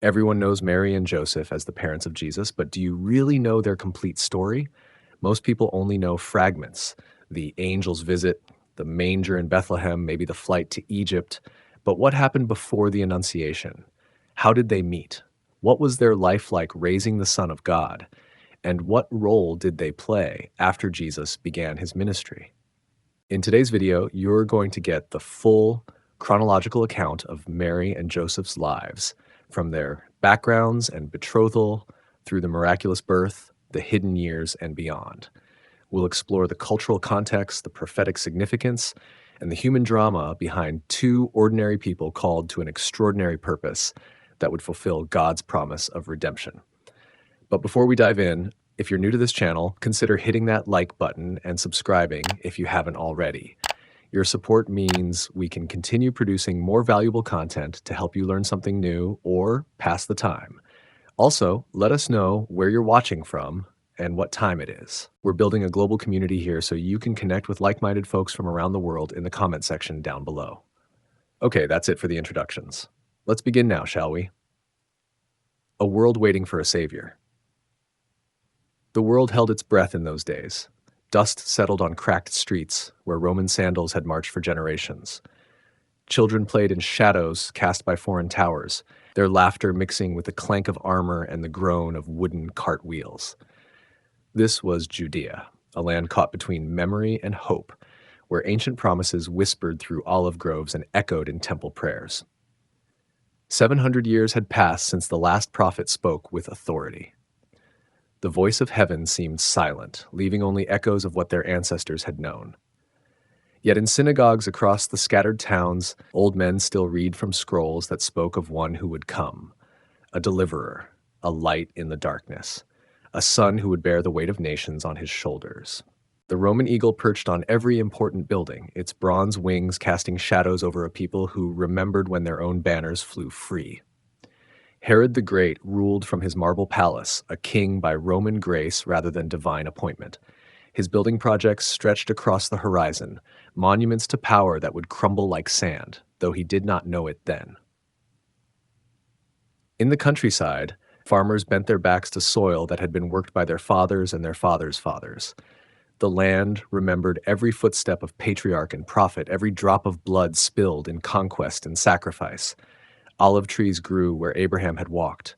Everyone knows Mary and Joseph as the parents of Jesus, but do you really know their complete story? Most people only know fragments: the angel's visit, the manger in Bethlehem, maybe the flight to Egypt. But what happened before the Annunciation? How did they meet? What was their life like raising the Son of God? And what role did they play after Jesus began his ministry? In today's video, you're going to get the full chronological account of Mary and Joseph's lives, from their backgrounds and betrothal through the miraculous birth, the hidden years, and beyond. We'll explore the cultural context, the prophetic significance, and the human drama behind two ordinary people called to an extraordinary purpose that would fulfill God's promise of redemption. But before we dive in, if you're new to this channel, consider hitting that like button and subscribing if you haven't already. Your support means we can continue producing more valuable content to help you learn something new or pass the time. Also, let us know where you're watching from and what time it is. We're building a global community here so you can connect with like-minded folks from around the world in the comment section down below. Okay, that's it for the introductions. Let's begin now, shall we? A world waiting for a savior. The world held its breath in those days. Dust settled on cracked streets where Roman sandals had marched for generations. Children played in shadows cast by foreign towers, their laughter mixing with the clank of armor and the groan of wooden cart wheels. This was Judea, a land caught between memory and hope, where ancient promises whispered through olive groves and echoed in temple prayers. 700 years had passed since the last prophet spoke with authority. The voice of heaven seemed silent, leaving only echoes of what their ancestors had known. Yet in synagogues across the scattered towns, old men still read from scrolls that spoke of one who would come, a deliverer, a light in the darkness, a son who would bear the weight of nations on his shoulders. The Roman eagle perched on every important building, its bronze wings casting shadows over a people who remembered when their own banners flew free. Herod the Great ruled from his marble palace, a king by Roman grace rather than divine appointment. His building projects stretched across the horizon, monuments to power that would crumble like sand, though he did not know it then. In the countryside, farmers bent their backs to soil that had been worked by their fathers and their fathers' fathers. The land remembered every footstep of patriarch and prophet, every drop of blood spilled in conquest and sacrifice. Olive trees grew where Abraham had walked.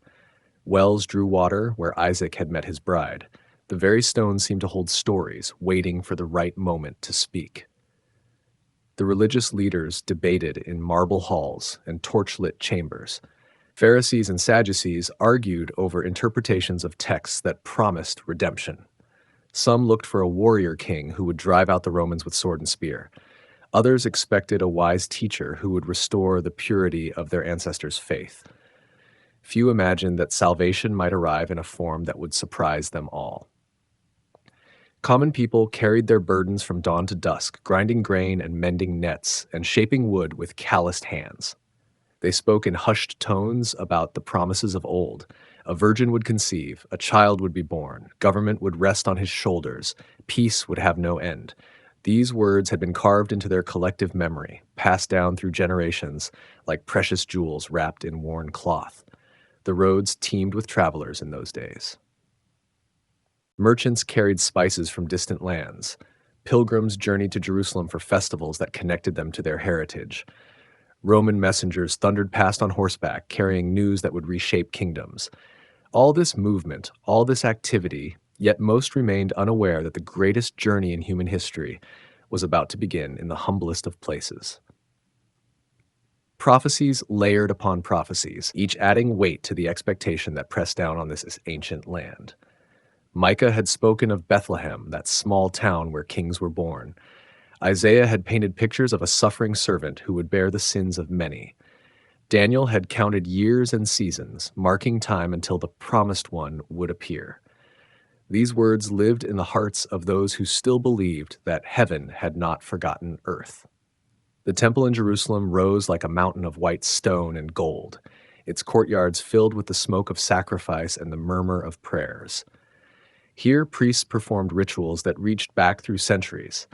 Wells drew water where Isaac had met his bride. The very stones seemed to hold stories, waiting for the right moment to speak. The religious leaders debated in marble halls and torchlit chambers. Pharisees and Sadducees argued over interpretations of texts that promised redemption. Some looked for a warrior king who would drive out the Romans with sword and spear. Others expected a wise teacher who would restore the purity of their ancestors' faith. Few imagined that salvation might arrive in a form that would surprise them all. Common people carried their burdens from dawn to dusk, grinding grain and mending nets and shaping wood with calloused hands. They spoke in hushed tones about the promises of old. A virgin would conceive, a child would be born, government would rest on his shoulders, peace would have no end. These words had been carved into their collective memory, passed down through generations like precious jewels wrapped in worn cloth. The roads teemed with travelers in those days. Merchants carried spices from distant lands. Pilgrims journeyed to Jerusalem for festivals that connected them to their heritage. Roman messengers thundered past on horseback, carrying news that would reshape kingdoms. All this movement, all this activity, yet most remained unaware that the greatest journey in human history was about to begin in the humblest of places. Prophecies layered upon prophecies, each adding weight to the expectation that pressed down on this ancient land. Micah had spoken of Bethlehem, that small town where kings were born. Isaiah had painted pictures of a suffering servant who would bear the sins of many. Daniel had counted years and seasons, marking time until the promised one would appear. These words lived in the hearts of those who still believed that heaven had not forgotten earth. The temple in Jerusalem rose like a mountain of white stone and gold, its courtyards filled with the smoke of sacrifice and the murmur of prayers. Here, priests performed rituals that reached back through centuries,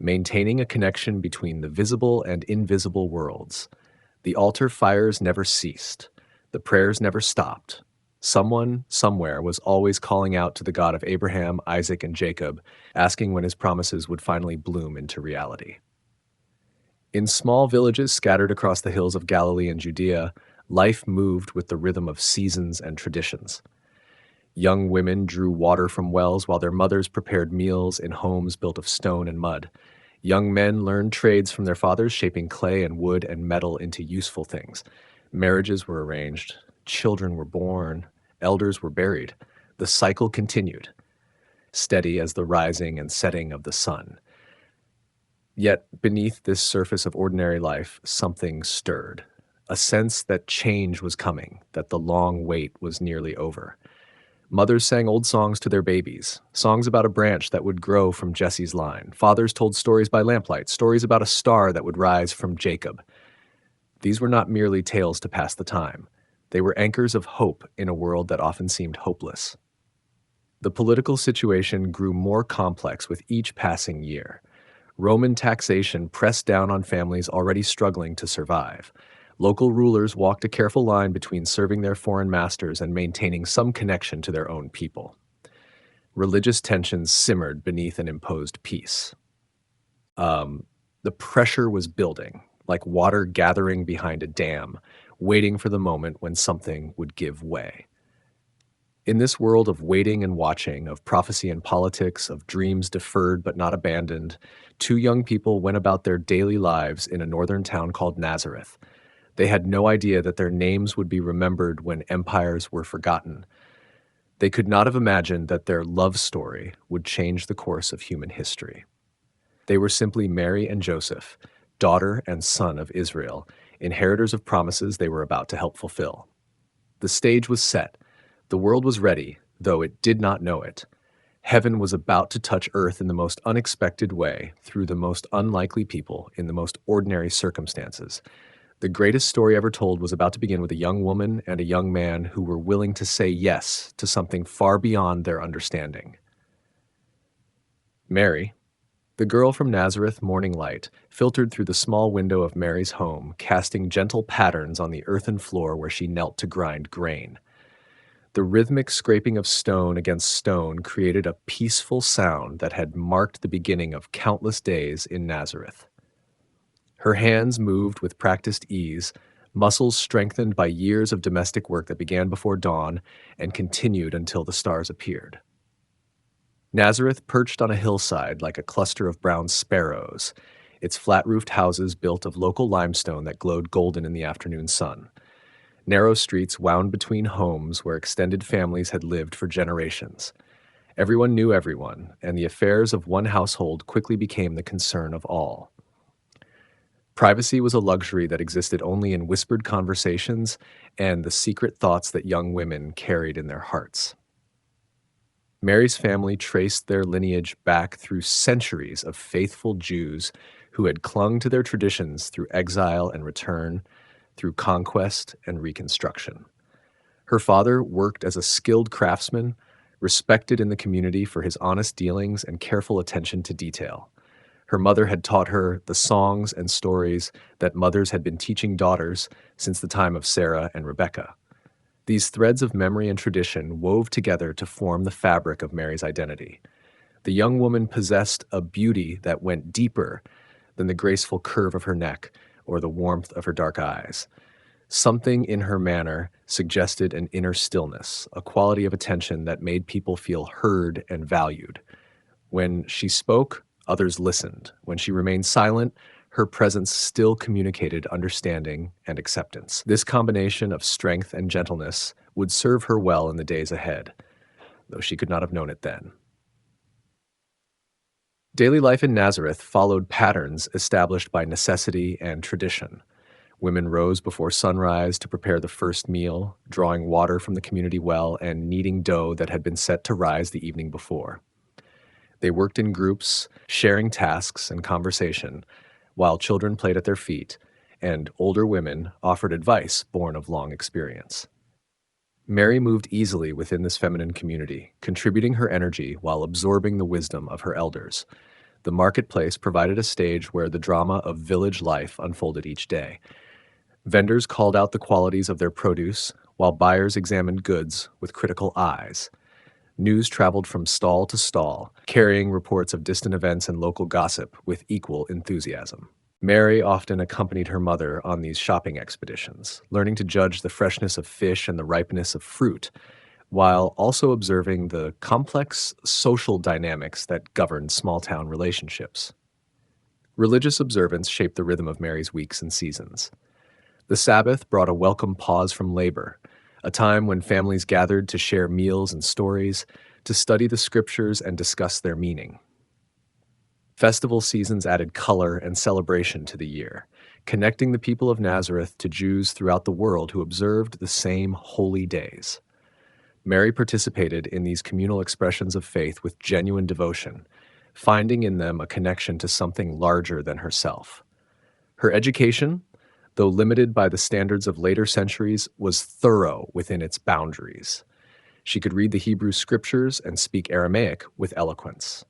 maintaining a connection between the visible and invisible worlds. The altar fires never ceased. The prayers never stopped. Someone, somewhere, was always calling out to the God of Abraham, Isaac, and Jacob, asking when his promises would finally bloom into reality. In small villages scattered across the hills of Galilee and Judea, life moved with the rhythm of seasons and traditions. Young women drew water from wells while their mothers prepared meals in homes built of stone and mud. Young men learned trades from their fathers, shaping clay and wood and metal into useful things. Marriages were arranged, children were born, elders were buried. The cycle continued, steady as the rising and setting of the sun. Yet beneath this surface of ordinary life, something stirred. A sense that change was coming, that the long wait was nearly over. Mothers sang old songs to their babies, songs about a branch that would grow from Jesse's line. Fathers told stories by lamplight, stories about a star that would rise from Jacob. These were not merely tales to pass the time. They were anchors of hope in a world that often seemed hopeless. The political situation grew more complex with each passing year. Roman taxation pressed down on families already struggling to survive. Local rulers walked a careful line between serving their foreign masters and maintaining some connection to their own people. Religious tensions simmered beneath an imposed peace. The pressure was building, like water gathering behind a dam, waiting for the moment when something would give way. In this world of waiting and watching, of prophecy and politics, of dreams deferred but not abandoned, two young people went about their daily lives in a northern town called Nazareth. They had no idea that their names would be remembered when empires were forgotten. They could not have imagined that their love story would change the course of human history. They were simply Mary and Joseph, daughter and son of Israel, inheritors of promises they were about to help fulfill. The stage was set. The world was ready, though it did not know it. Heaven was about to touch earth in the most unexpected way, through the most unlikely people, in the most ordinary circumstances. The greatest story ever told was about to begin with a young woman and a young man who were willing to say yes to something far beyond their understanding. Mary, the girl from Nazareth, morning light, filtered through the small window of Mary's home, casting gentle patterns on the earthen floor where she knelt to grind grain. The rhythmic scraping of stone against stone created a peaceful sound that had marked the beginning of countless days in Nazareth. Her hands moved with practiced ease, muscles strengthened by years of domestic work that began before dawn and continued until the stars appeared. Nazareth perched on a hillside like a cluster of brown sparrows, its flat-roofed houses built of local limestone that glowed golden in the afternoon sun. Narrow streets wound between homes where extended families had lived for generations. Everyone knew everyone, and the affairs of one household quickly became the concern of all. Privacy was a luxury that existed only in whispered conversations and the secret thoughts that young women carried in their hearts. Mary's family traced their lineage back through centuries of faithful Jews who had clung to their traditions through exile and return, through conquest and reconstruction. Her father worked as a skilled craftsman, respected in the community for his honest dealings and careful attention to detail. Her mother had taught her the songs and stories that mothers had been teaching daughters since the time of Sarah and Rebecca. These threads of memory and tradition wove together to form the fabric of Mary's identity. The young woman possessed a beauty that went deeper than the graceful curve of her neck or the warmth of her dark eyes. Something in her manner suggested an inner stillness, a quality of attention that made people feel heard and valued. When she spoke, others listened. When she remained silent, her presence still communicated understanding and acceptance. This combination of strength and gentleness would serve her well in the days ahead, though she could not have known it then. Daily life in Nazareth followed patterns established by necessity and tradition. Women rose before sunrise to prepare the first meal, drawing water from the community well and kneading dough that had been set to rise the evening before. They worked in groups, sharing tasks and conversation, while children played at their feet, and older women offered advice born of long experience. Mary moved easily within this feminine community, contributing her energy while absorbing the wisdom of her elders. The marketplace provided a stage where the drama of village life unfolded each day. Vendors called out the qualities of their produce, while buyers examined goods with critical eyes. News traveled from stall to stall, carrying reports of distant events and local gossip with equal enthusiasm. Mary often accompanied her mother on these shopping expeditions, learning to judge the freshness of fish and the ripeness of fruit, while also observing the complex social dynamics that governed small town relationships. Religious observance shaped the rhythm of Mary's weeks and seasons. The Sabbath brought a welcome pause from labor, a time when families gathered to share meals and stories, to study the scriptures and discuss their meaning. Festival seasons added color and celebration to the year, connecting the people of Nazareth to Jews throughout the world who observed the same holy days. Mary participated in these communal expressions of faith with genuine devotion, finding in them a connection to something larger than herself. Her education, though limited by the standards of later centuries, was thorough within its boundaries. She could read the Hebrew scriptures and speak Aramaic with eloquence.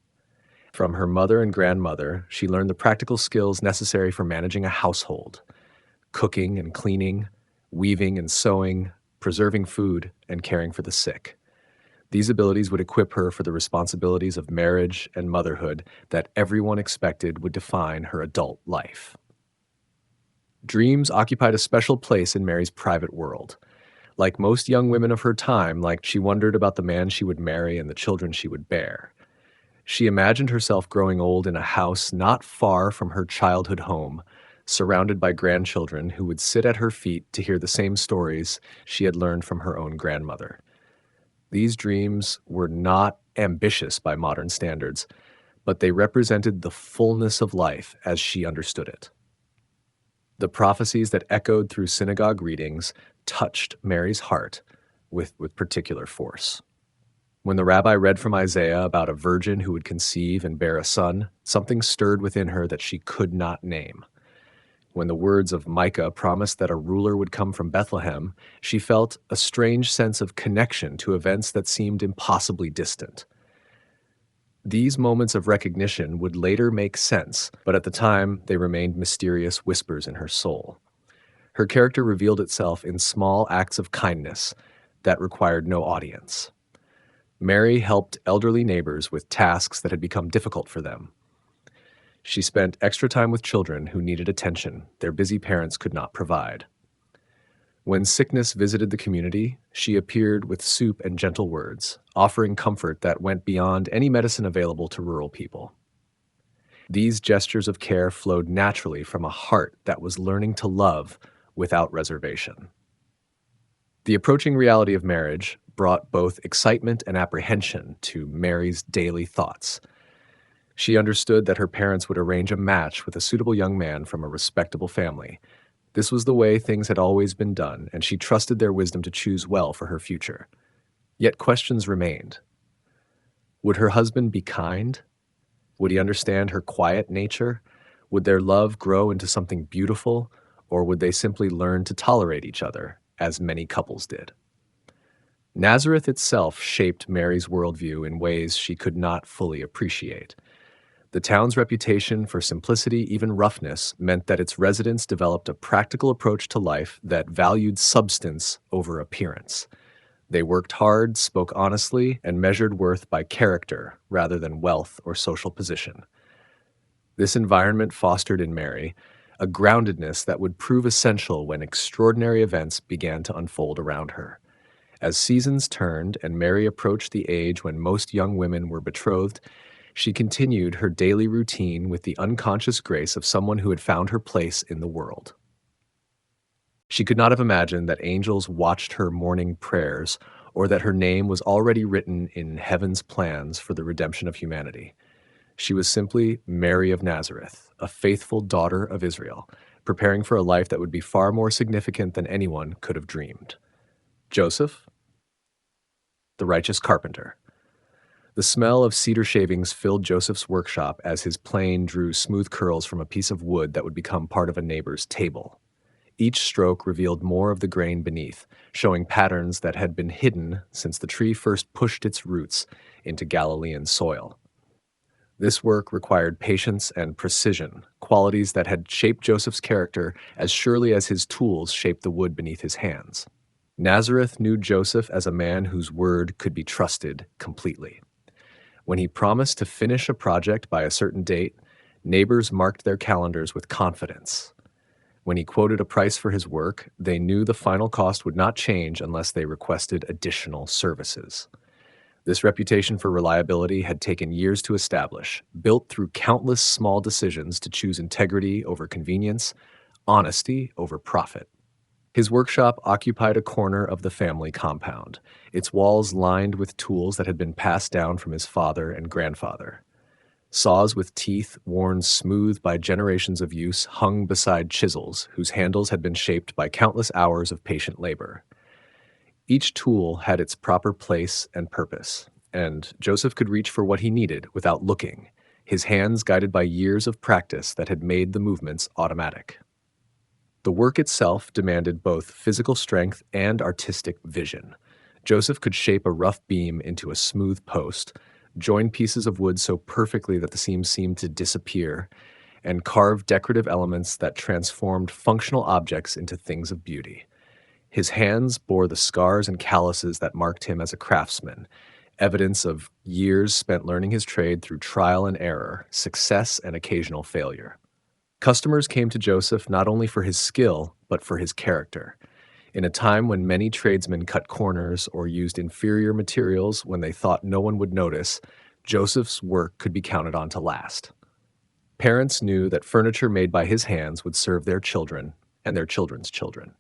From her mother and grandmother, she learned the practical skills necessary for managing a household: cooking and cleaning, weaving and sewing, preserving food, and caring for the sick. These abilities would equip her for the responsibilities of marriage and motherhood that everyone expected would define her adult life. Dreams occupied a special place in Mary's private world. Like most young women of her time, she wondered about the man she would marry and the children she would bear. She imagined herself growing old in a house not far from her childhood home, surrounded by grandchildren who would sit at her feet to hear the same stories she had learned from her own grandmother. These dreams were not ambitious by modern standards, but they represented the fullness of life as she understood it. The prophecies that echoed through synagogue readings touched Mary's heart with particular force. When the rabbi read from Isaiah about a virgin who would conceive and bear a son, something stirred within her that she could not name. When the words of Micah promised that a ruler would come from Bethlehem, she felt a strange sense of connection to events that seemed impossibly distant. These moments of recognition would later make sense, but at the time they remained mysterious whispers in her soul. Her character revealed itself in small acts of kindness that required no audience. Mary helped elderly neighbors with tasks that had become difficult for them. She spent extra time with children who needed attention their busy parents could not provide. When sickness visited the community, she appeared with soup and gentle words, offering comfort that went beyond any medicine available to rural people. These gestures of care flowed naturally from a heart that was learning to love without reservation. The approaching reality of marriage brought both excitement and apprehension to Mary's daily thoughts. She understood that her parents would arrange a match with a suitable young man from a respectable family. This was the way things had always been done, and she trusted their wisdom to choose well for her future. Yet questions remained. Would her husband be kind? Would he understand her quiet nature? Would their love grow into something beautiful, or would they simply learn to tolerate each other, as many couples did? Nazareth itself shaped Mary's worldview in ways she could not fully appreciate. The town's reputation for simplicity, even roughness, meant that its residents developed a practical approach to life that valued substance over appearance. They worked hard, spoke honestly, and measured worth by character rather than wealth or social position. This environment fostered in Mary a groundedness that would prove essential when extraordinary events began to unfold around her. As seasons turned and Mary approached the age when most young women were betrothed, she continued her daily routine with the unconscious grace of someone who had found her place in the world. She could not have imagined that angels watched her morning prayers or that her name was already written in heaven's plans for the redemption of humanity. She was simply Mary of Nazareth, a faithful daughter of Israel, preparing for a life that would be far more significant than anyone could have dreamed. Joseph, the righteous carpenter. The smell of cedar shavings filled Joseph's workshop as his plane drew smooth curls from a piece of wood that would become part of a neighbor's table. Each stroke revealed more of the grain beneath, showing patterns that had been hidden since the tree first pushed its roots into Galilean soil. This work required patience and precision, qualities that had shaped Joseph's character as surely as his tools shaped the wood beneath his hands. Nazareth knew Joseph as a man whose word could be trusted completely. When he promised to finish a project by a certain date, neighbors marked their calendars with confidence. When he quoted a price for his work, they knew the final cost would not change unless they requested additional services. This reputation for reliability had taken years to establish, built through countless small decisions to choose integrity over convenience, honesty over profit. His workshop occupied a corner of the family compound, its walls lined with tools that had been passed down from his father and grandfather. Saws with teeth worn smooth by generations of use hung beside chisels whose handles had been shaped by countless hours of patient labor. Each tool had its proper place and purpose, and Joseph could reach for what he needed without looking, his hands guided by years of practice that had made the movements automatic. The work itself demanded both physical strength and artistic vision. Joseph could shape a rough beam into a smooth post, join pieces of wood so perfectly that the seams seemed to disappear, and carve decorative elements that transformed functional objects into things of beauty. His hands bore the scars and calluses that marked him as a craftsman, evidence of years spent learning his trade through trial and error, success and occasional failure. Customers came to Joseph not only for his skill, but for his character. In a time when many tradesmen cut corners or used inferior materials when they thought no one would notice, Joseph's work could be counted on to last. Parents knew that furniture made by his hands would serve their children and their children's children.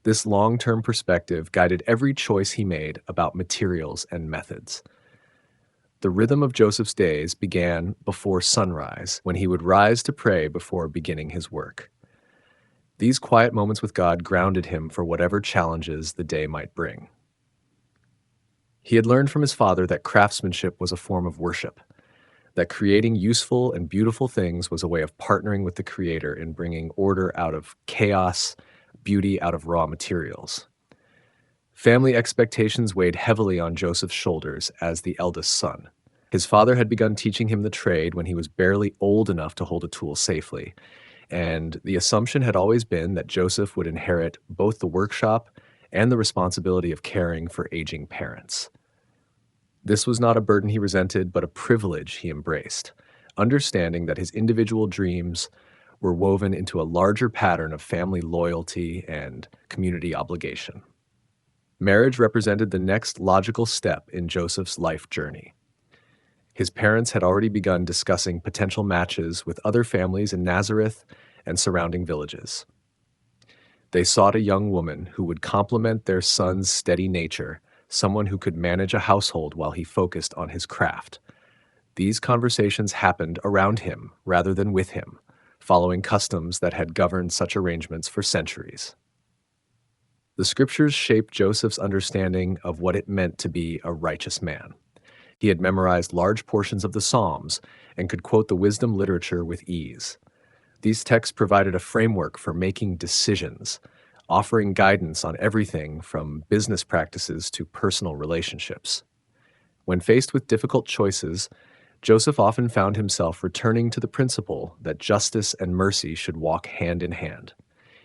This long-term perspective guided every choice he made about materials and methods. The rhythm of Joseph's days began before sunrise, when he would rise to pray before beginning his work. These quiet moments with God grounded him for whatever challenges the day might bring. He had learned from his father that craftsmanship was a form of worship, that creating useful and beautiful things was a way of partnering with the Creator in bringing order out of chaos, beauty out of raw materials. Family expectations weighed heavily on Joseph's shoulders as the eldest son. His father had begun teaching him the trade when he was barely old enough to hold a tool safely, and the assumption had always been that Joseph would inherit both the workshop and the responsibility of caring for aging parents. This was not a burden he resented, but a privilege he embraced, understanding that his individual dreams were woven into a larger pattern of family loyalty and community obligation. Marriage represented the next logical step in Joseph's life journey. His parents had already begun discussing potential matches with other families in Nazareth and surrounding villages. They sought a young woman who would complement their son's steady nature, someone who could manage a household while he focused on his craft. These conversations happened around him rather than with him, following customs that had governed such arrangements for centuries. The scriptures shaped Joseph's understanding of what it meant to be a righteous man. He had memorized large portions of the Psalms and could quote the wisdom literature with ease. These texts provided a framework for making decisions, offering guidance on everything from business practices to personal relationships. When faced with difficult choices, Joseph often found himself returning to the principle that justice and mercy should walk hand in hand.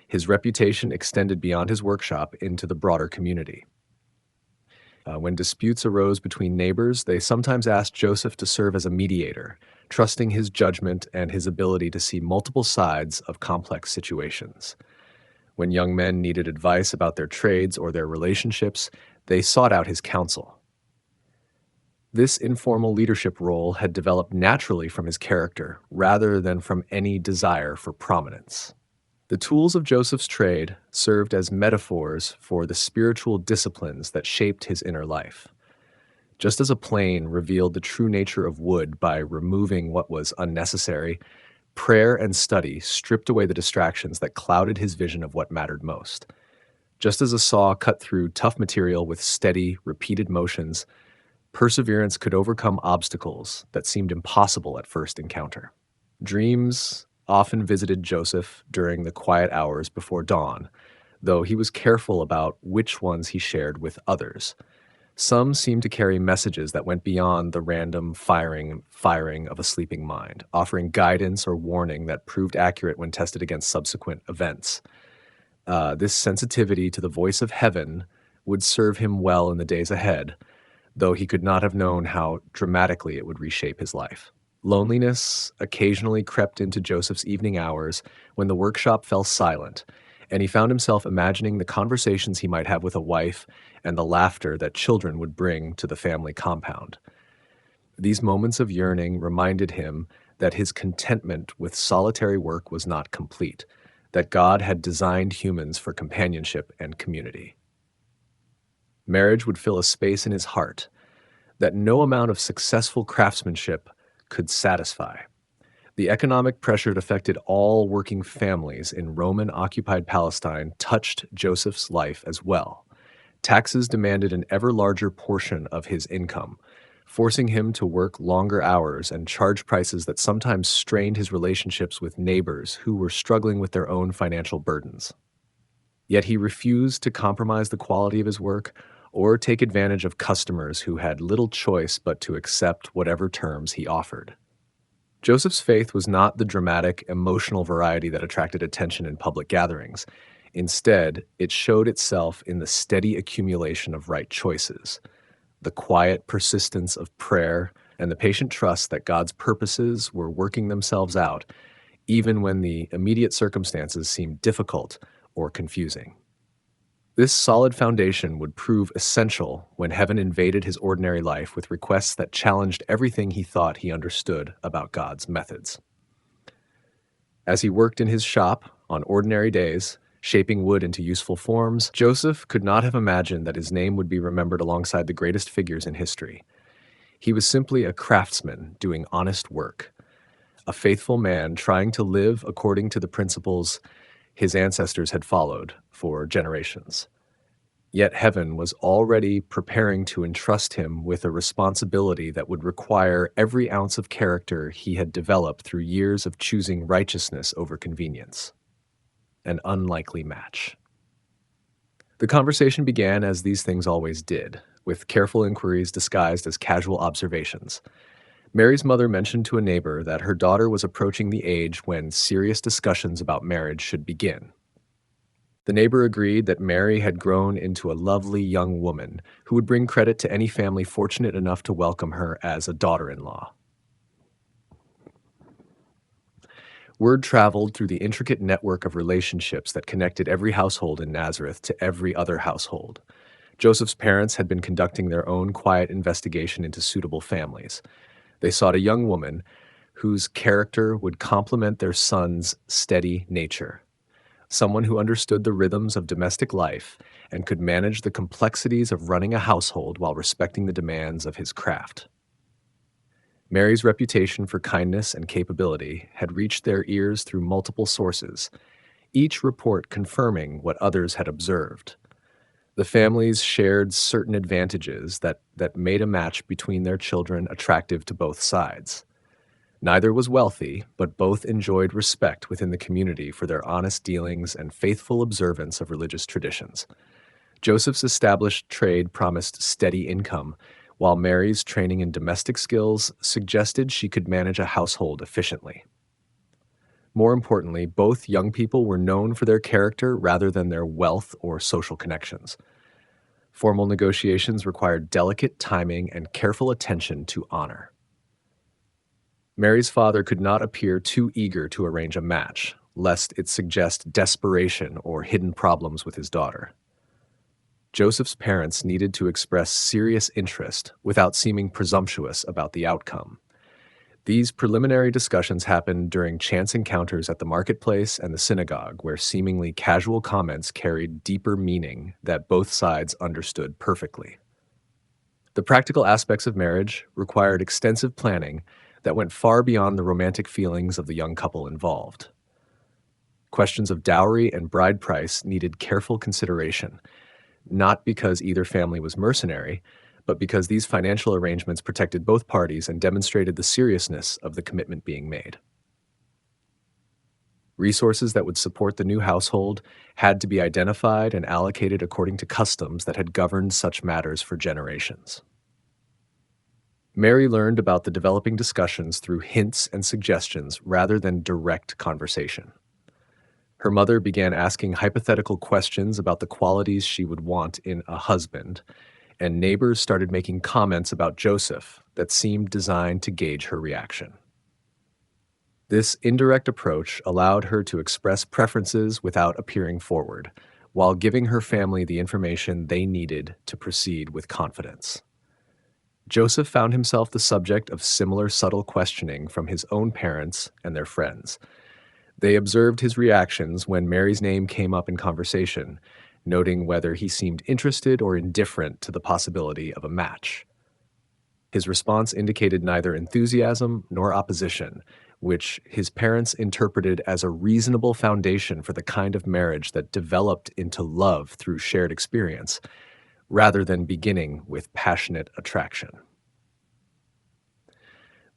His reputation extended beyond his workshop into the broader community. When disputes arose between neighbors, they sometimes asked Joseph to serve as a mediator, trusting his judgment and his ability to see multiple sides of complex situations. When young men needed advice about their trades or their relationships, they sought out his counsel. This informal leadership role had developed naturally from his character rather than from any desire for prominence. The tools of Joseph's trade served as metaphors for the spiritual disciplines that shaped his inner life. Just as a plane revealed the true nature of wood by removing what was unnecessary, prayer and study stripped away the distractions that clouded his vision of what mattered most. Just as a saw cut through tough material with steady, repeated motions, perseverance could overcome obstacles that seemed impossible at first encounter. Dreams often visited Joseph during the quiet hours before dawn, though he was careful about which ones he shared with others. Some seemed to carry messages that went beyond the random firing of a sleeping mind, offering guidance or warning that proved accurate when tested against subsequent events. This sensitivity to the voice of heaven would serve him well in the days ahead, though he could not have known how dramatically it would reshape his life. Loneliness occasionally crept into Joseph's evening hours when the workshop fell silent, and he found himself imagining the conversations he might have with a wife and the laughter that children would bring to the family compound. These moments of yearning reminded him that his contentment with solitary work was not complete, that God had designed humans for companionship and community. Marriage would fill a space in his heart that no amount of successful craftsmanship could satisfy. The economic pressure that affected all working families in Roman-occupied Palestine touched Joseph's life as well. Taxes demanded an ever larger portion of his income, forcing him to work longer hours and charge prices that sometimes strained his relationships with neighbors who were struggling with their own financial burdens. Yet he refused to compromise the quality of his work or take advantage of customers who had little choice but to accept whatever terms he offered. Joseph's faith was not the dramatic, emotional variety that attracted attention in public gatherings. Instead, it showed itself in the steady accumulation of right choices, the quiet persistence of prayer, and the patient trust that God's purposes were working themselves out, even when the immediate circumstances seemed difficult or confusing. This solid foundation would prove essential when heaven invaded his ordinary life with requests that challenged everything he thought he understood about God's methods. As he worked in his shop on ordinary days, shaping wood into useful forms, Joseph could not have imagined that his name would be remembered alongside the greatest figures in history. He was simply a craftsman doing honest work, a faithful man trying to live according to the principles his ancestors had followed for generations. Yet heaven was already preparing to entrust him with a responsibility that would require every ounce of character he had developed through years of choosing righteousness over convenience. An unlikely match. The conversation began as these things always did, with careful inquiries disguised as casual observations. Mary's mother mentioned to a neighbor that her daughter was approaching the age when serious discussions about marriage should begin. The neighbor agreed that Mary had grown into a lovely young woman who would bring credit to any family fortunate enough to welcome her as a daughter-in-law. Word traveled through the intricate network of relationships that connected every household in Nazareth to every other household. Joseph's parents had been conducting their own quiet investigation into suitable families. They sought a young woman whose character would complement their son's steady nature, someone who understood the rhythms of domestic life and could manage the complexities of running a household while respecting the demands of his craft. Mary's reputation for kindness and capability had reached their ears through multiple sources, each report confirming what others had observed. The families shared certain advantages that made a match between their children attractive to both sides. Neither was wealthy, but both enjoyed respect within the community for their honest dealings and faithful observance of religious traditions. Joseph's established trade promised steady income, while Mary's training in domestic skills suggested she could manage a household efficiently. More importantly, both young people were known for their character rather than their wealth or social connections. Formal negotiations required delicate timing and careful attention to honor. Mary's father could not appear too eager to arrange a match, lest it suggest desperation or hidden problems with his daughter. Joseph's parents needed to express serious interest without seeming presumptuous about the outcome. These preliminary discussions happened during chance encounters at the marketplace and the synagogue, where seemingly casual comments carried deeper meaning that both sides understood perfectly. The practical aspects of marriage required extensive planning that went far beyond the romantic feelings of the young couple involved. Questions of dowry and bride price needed careful consideration, not because either family was mercenary, but because these financial arrangements protected both parties and demonstrated the seriousness of the commitment being made. Resources that would support the new household had to be identified and allocated according to customs that had governed such matters for generations. Mary learned about the developing discussions through hints and suggestions rather than direct conversation. Her mother began asking hypothetical questions about the qualities she would want in a husband, and neighbors started making comments about Joseph that seemed designed to gauge her reaction. This indirect approach allowed her to express preferences without appearing forward, while giving her family the information they needed to proceed with confidence. Joseph found himself the subject of similar subtle questioning from his own parents and their friends. They observed his reactions when Mary's name came up in conversation, noting whether he seemed interested or indifferent to the possibility of a match. His response indicated neither enthusiasm nor opposition, which his parents interpreted as a reasonable foundation for the kind of marriage that developed into love through shared experience, rather than beginning with passionate attraction.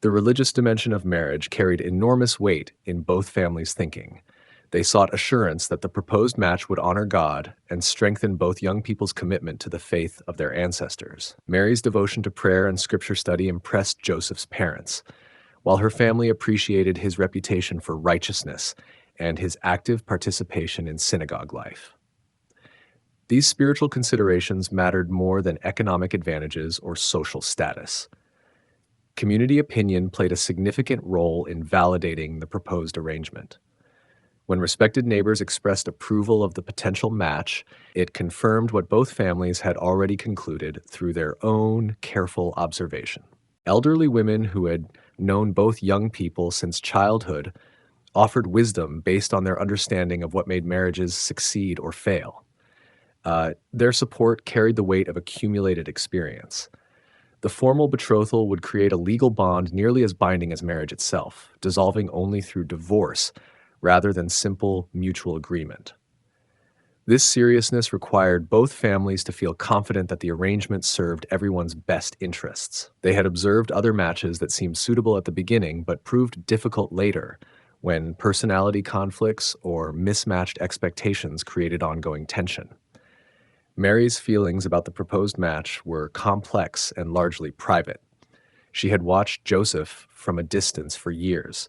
The religious dimension of marriage carried enormous weight in both families' thinking. They sought assurance that the proposed match would honor God and strengthen both young people's commitment to the faith of their ancestors. Mary's devotion to prayer and scripture study impressed Joseph's parents, while her family appreciated his reputation for righteousness and his active participation in synagogue life. These spiritual considerations mattered more than economic advantages or social status. Community opinion played a significant role in validating the proposed arrangement. When respected neighbors expressed approval of the potential match, it confirmed what both families had already concluded through their own careful observation. Elderly women who had known both young people since childhood offered wisdom based on their understanding of what made marriages succeed or fail. Their support carried the weight of accumulated experience. The formal betrothal would create a legal bond nearly as binding as marriage itself, dissolving only through divorce rather than simple mutual agreement. This seriousness required both families to feel confident that the arrangement served everyone's best interests. They had observed other matches that seemed suitable at the beginning but proved difficult later, when personality conflicts or mismatched expectations created ongoing tension. Mary's feelings about the proposed match were complex and largely private. She had watched Joseph from a distance for years,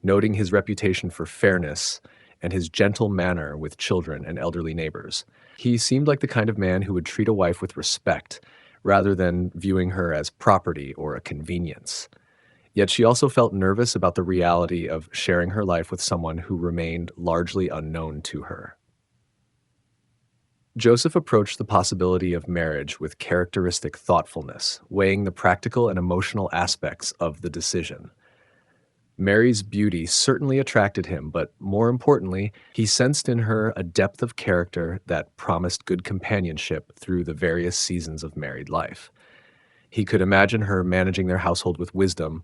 noting his reputation for fairness and his gentle manner with children and elderly neighbors. He seemed like the kind of man who would treat a wife with respect, rather than viewing her as property or a convenience. Yet she also felt nervous about the reality of sharing her life with someone who remained largely unknown to her. Joseph approached the possibility of marriage with characteristic thoughtfulness, weighing the practical and emotional aspects of the decision. Mary's beauty certainly attracted him, but more importantly, he sensed in her a depth of character that promised good companionship through the various seasons of married life. He could imagine her managing their household with wisdom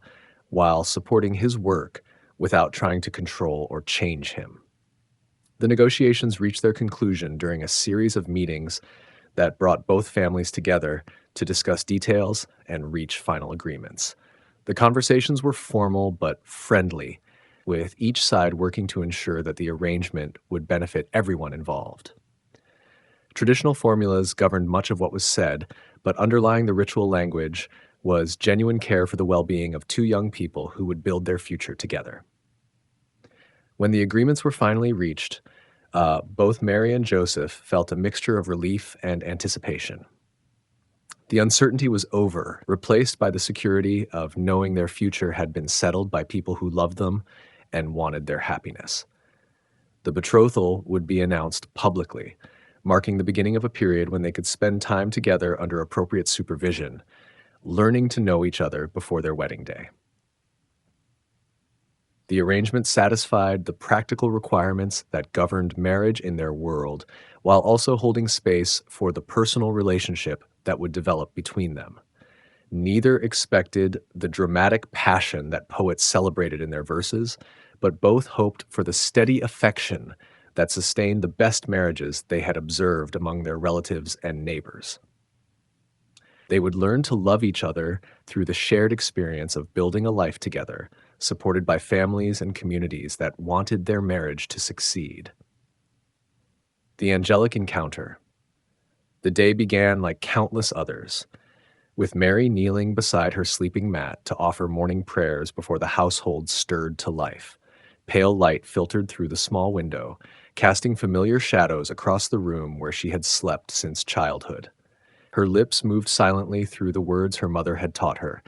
while supporting his work without trying to control or change him. The negotiations reached their conclusion during a series of meetings that brought both families together to discuss details and reach final agreements. The conversations were formal but friendly, with each side working to ensure that the arrangement would benefit everyone involved. Traditional formulas governed much of what was said, but underlying the ritual language was genuine care for the well-being of two young people who would build their future together. When the agreements were finally reached, both Mary and Joseph felt a mixture of relief and anticipation. The uncertainty was over, replaced by the security of knowing their future had been settled by people who loved them and wanted their happiness. The betrothal would be announced publicly, marking the beginning of a period when they could spend time together under appropriate supervision, learning to know each other before their wedding day. The arrangement satisfied the practical requirements that governed marriage in their world, while also holding space for the personal relationship that would develop between them. Neither expected the dramatic passion that poets celebrated in their verses, but both hoped for the steady affection that sustained the best marriages they had observed among their relatives and neighbors. They would learn to love each other through the shared experience of building a life together, supported by families and communities that wanted their marriage to succeed. The angelic encounter. The day began like countless others, with Mary kneeling beside her sleeping mat to offer morning prayers before the household stirred to life. Pale light filtered through the small window, casting familiar shadows across the room where she had slept since childhood. Her lips moved silently through the words her mother had taught her,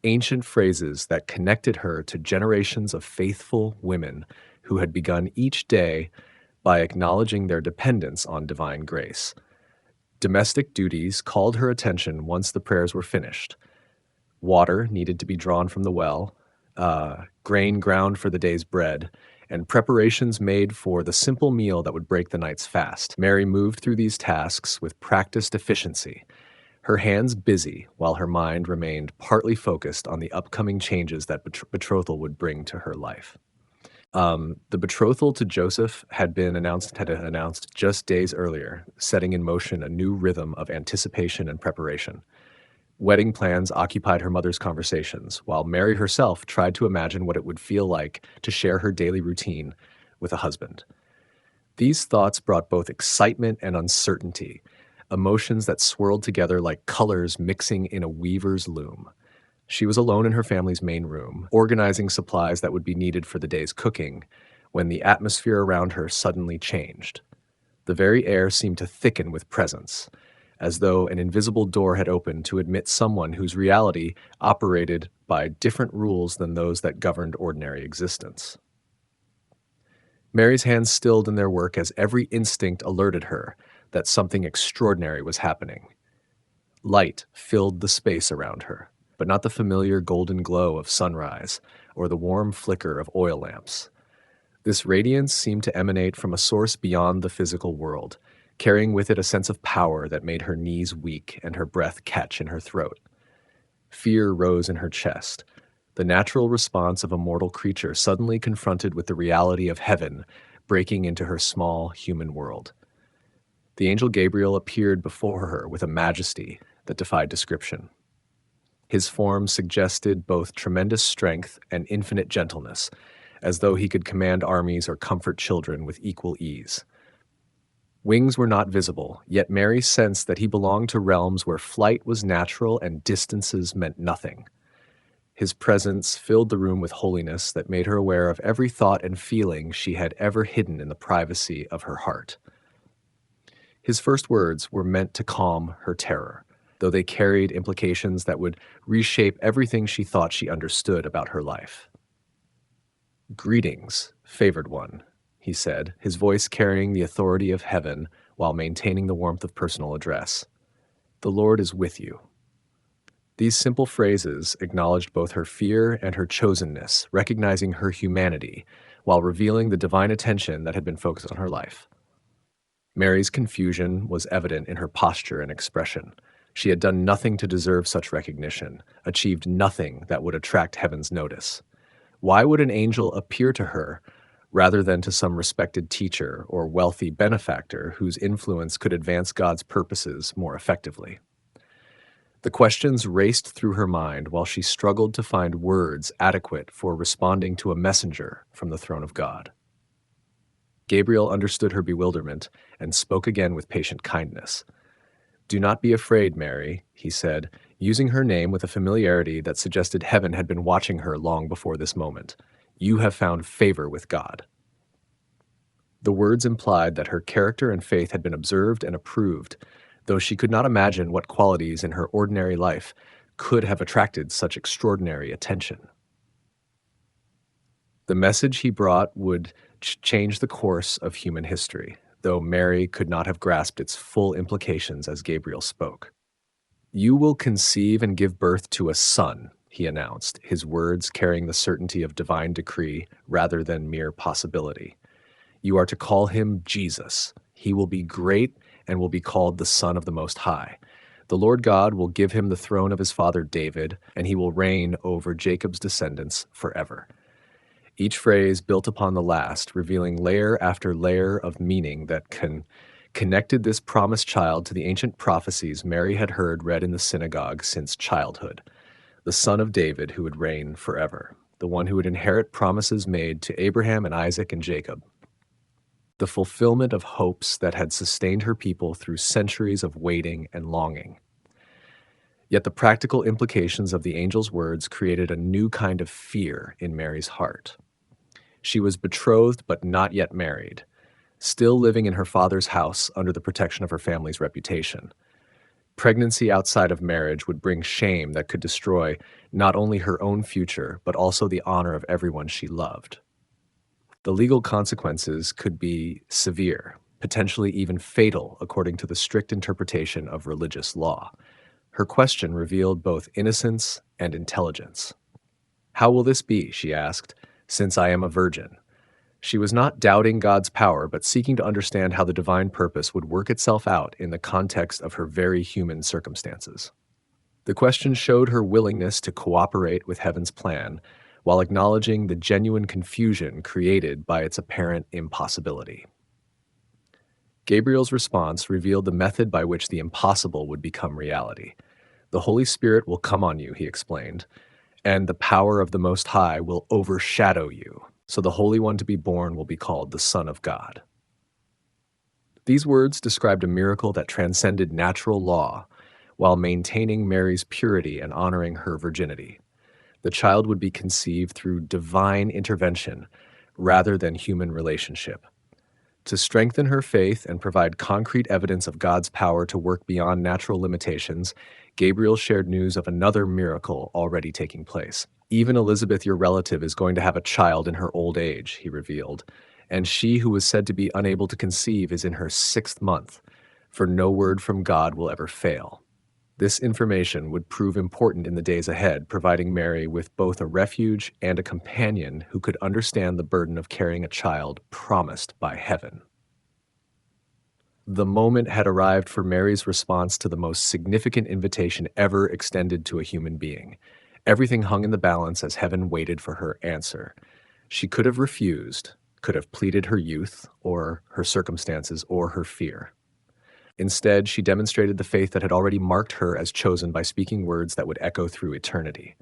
ancient phrases that connected her to generations of faithful women who had begun each day by acknowledging their dependence on divine grace. Domestic duties called her attention once the prayers were finished. Water needed to be drawn from the well, grain ground for the day's bread, and preparations made for the simple meal that would break the night's fast. Mary moved through these tasks with practiced efficiency, her hands busy while her mind remained partly focused on the upcoming changes that betrothal would bring to her life. The betrothal to Joseph had announced just days earlier, setting in motion a new rhythm of anticipation and preparation. Wedding plans occupied her mother's conversations, while Mary herself tried to imagine what it would feel like to share her daily routine with a husband. These thoughts brought both excitement and uncertainty, emotions that swirled together like colors mixing in a weaver's loom. She was alone in her family's main room, organizing supplies that would be needed for the day's cooking, when the atmosphere around her suddenly changed. The very air seemed to thicken with presence, as though an invisible door had opened to admit someone whose reality operated by different rules than those that governed ordinary existence. Mary's hands stilled in their work as every instinct alerted her that something extraordinary was happening. Light filled the space around her, but not the familiar golden glow of sunrise or the warm flicker of oil lamps. This radiance seemed to emanate from a source beyond the physical world, carrying with it a sense of power that made her knees weak and her breath catch in her throat. Fear rose in her chest, the natural response of a mortal creature suddenly confronted with the reality of heaven breaking into her small human world. The angel Gabriel appeared before her with a majesty that defied description. His form suggested both tremendous strength and infinite gentleness, as though he could command armies or comfort children with equal ease. Wings were not visible, yet Mary sensed that he belonged to realms where flight was natural and distances meant nothing. His presence filled the room with holiness that made her aware of every thought and feeling she had ever hidden in the privacy of her heart. His first words were meant to calm her terror, though they carried implications that would reshape everything she thought she understood about her life. "Greetings, favored one," he said, his voice carrying the authority of heaven while maintaining the warmth of personal address. "The Lord is with you." These simple phrases acknowledged both her fear and her chosenness, recognizing her humanity, while revealing the divine attention that had been focused on her life. Mary's confusion was evident in her posture and expression. She had done nothing to deserve such recognition, achieved nothing that would attract heaven's notice. Why would an angel appear to her rather than to some respected teacher or wealthy benefactor whose influence could advance God's purposes more effectively? The questions raced through her mind while she struggled to find words adequate for responding to a messenger from the throne of God. Gabriel understood her bewilderment and spoke again with patient kindness. "Do not be afraid, Mary," he said, using her name with a familiarity that suggested heaven had been watching her long before this moment. "You have found favor with God." The words implied that her character and faith had been observed and approved, though she could not imagine what qualities in her ordinary life could have attracted such extraordinary attention. The message he brought would change the course of human history, though Mary could not have grasped its full implications as Gabriel spoke. "You will conceive and give birth to a son," he announced, his words carrying the certainty of divine decree rather than mere possibility. "You are to call him Jesus. He will be great and will be called the Son of the Most High. The Lord God will give him the throne of his father David, and he will reign over Jacob's descendants forever." Each phrase built upon the last, revealing layer after layer of meaning that connected this promised child to the ancient prophecies Mary had heard read in the synagogue since childhood. The son of David who would reign forever, the one who would inherit promises made to Abraham and Isaac and Jacob. The fulfillment of hopes that had sustained her people through centuries of waiting and longing. Yet the practical implications of the angel's words created a new kind of fear in Mary's heart. She was betrothed but not yet married. still living in her father's house under the protection of her family's reputation. Pregnancy outside of marriage would bring shame that could destroy not only her own future, but also the honor of everyone she loved. The legal consequences could be severe, potentially even fatal, according to the strict interpretation of religious law. Her question revealed both innocence and intelligence. "How will this be?" she asked, "since I am a virgin?" She was not doubting God's power, but seeking to understand how the divine purpose would work itself out in the context of her very human circumstances. The question showed her willingness to cooperate with heaven's plan, while acknowledging the genuine confusion created by its apparent impossibility. Gabriel's response revealed the method by which the impossible would become reality. "The Holy Spirit will come on you," he explained, "and the power of the Most High will overshadow you. So the Holy One to be born will be called the Son of God." These words described a miracle that transcended natural law while maintaining Mary's purity and honoring her virginity. The child would be conceived through divine intervention rather than human relationship. To strengthen her faith and provide concrete evidence of God's power to work beyond natural limitations, Gabriel shared news of another miracle already taking place. "Even Elizabeth, your relative, is going to have a child in her old age," he revealed, "and she who was said to be unable to conceive is in her 6th month, for no word from God will ever fail." This information would prove important in the days ahead, providing Mary with both a refuge and a companion who could understand the burden of carrying a child promised by heaven. The moment had arrived for Mary's response to the most significant invitation ever extended to a human being. Everything hung in the balance as heaven waited for her answer. She could have refused, could have pleaded her youth, or her circumstances, or her fear. Instead, she demonstrated the faith that had already marked her as chosen by speaking words that would echo through eternity.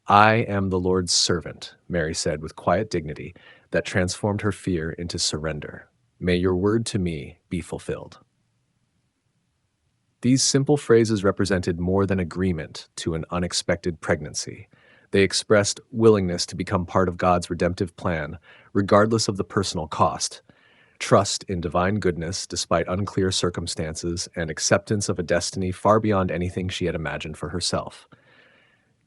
"I am the Lord's servant," Mary said with quiet dignity that transformed her fear into surrender. "May your word to me be fulfilled." These simple phrases represented more than agreement to an unexpected pregnancy. They expressed willingness to become part of God's redemptive plan, regardless of the personal cost, trust in divine goodness despite unclear circumstances, and acceptance of a destiny far beyond anything she had imagined for herself.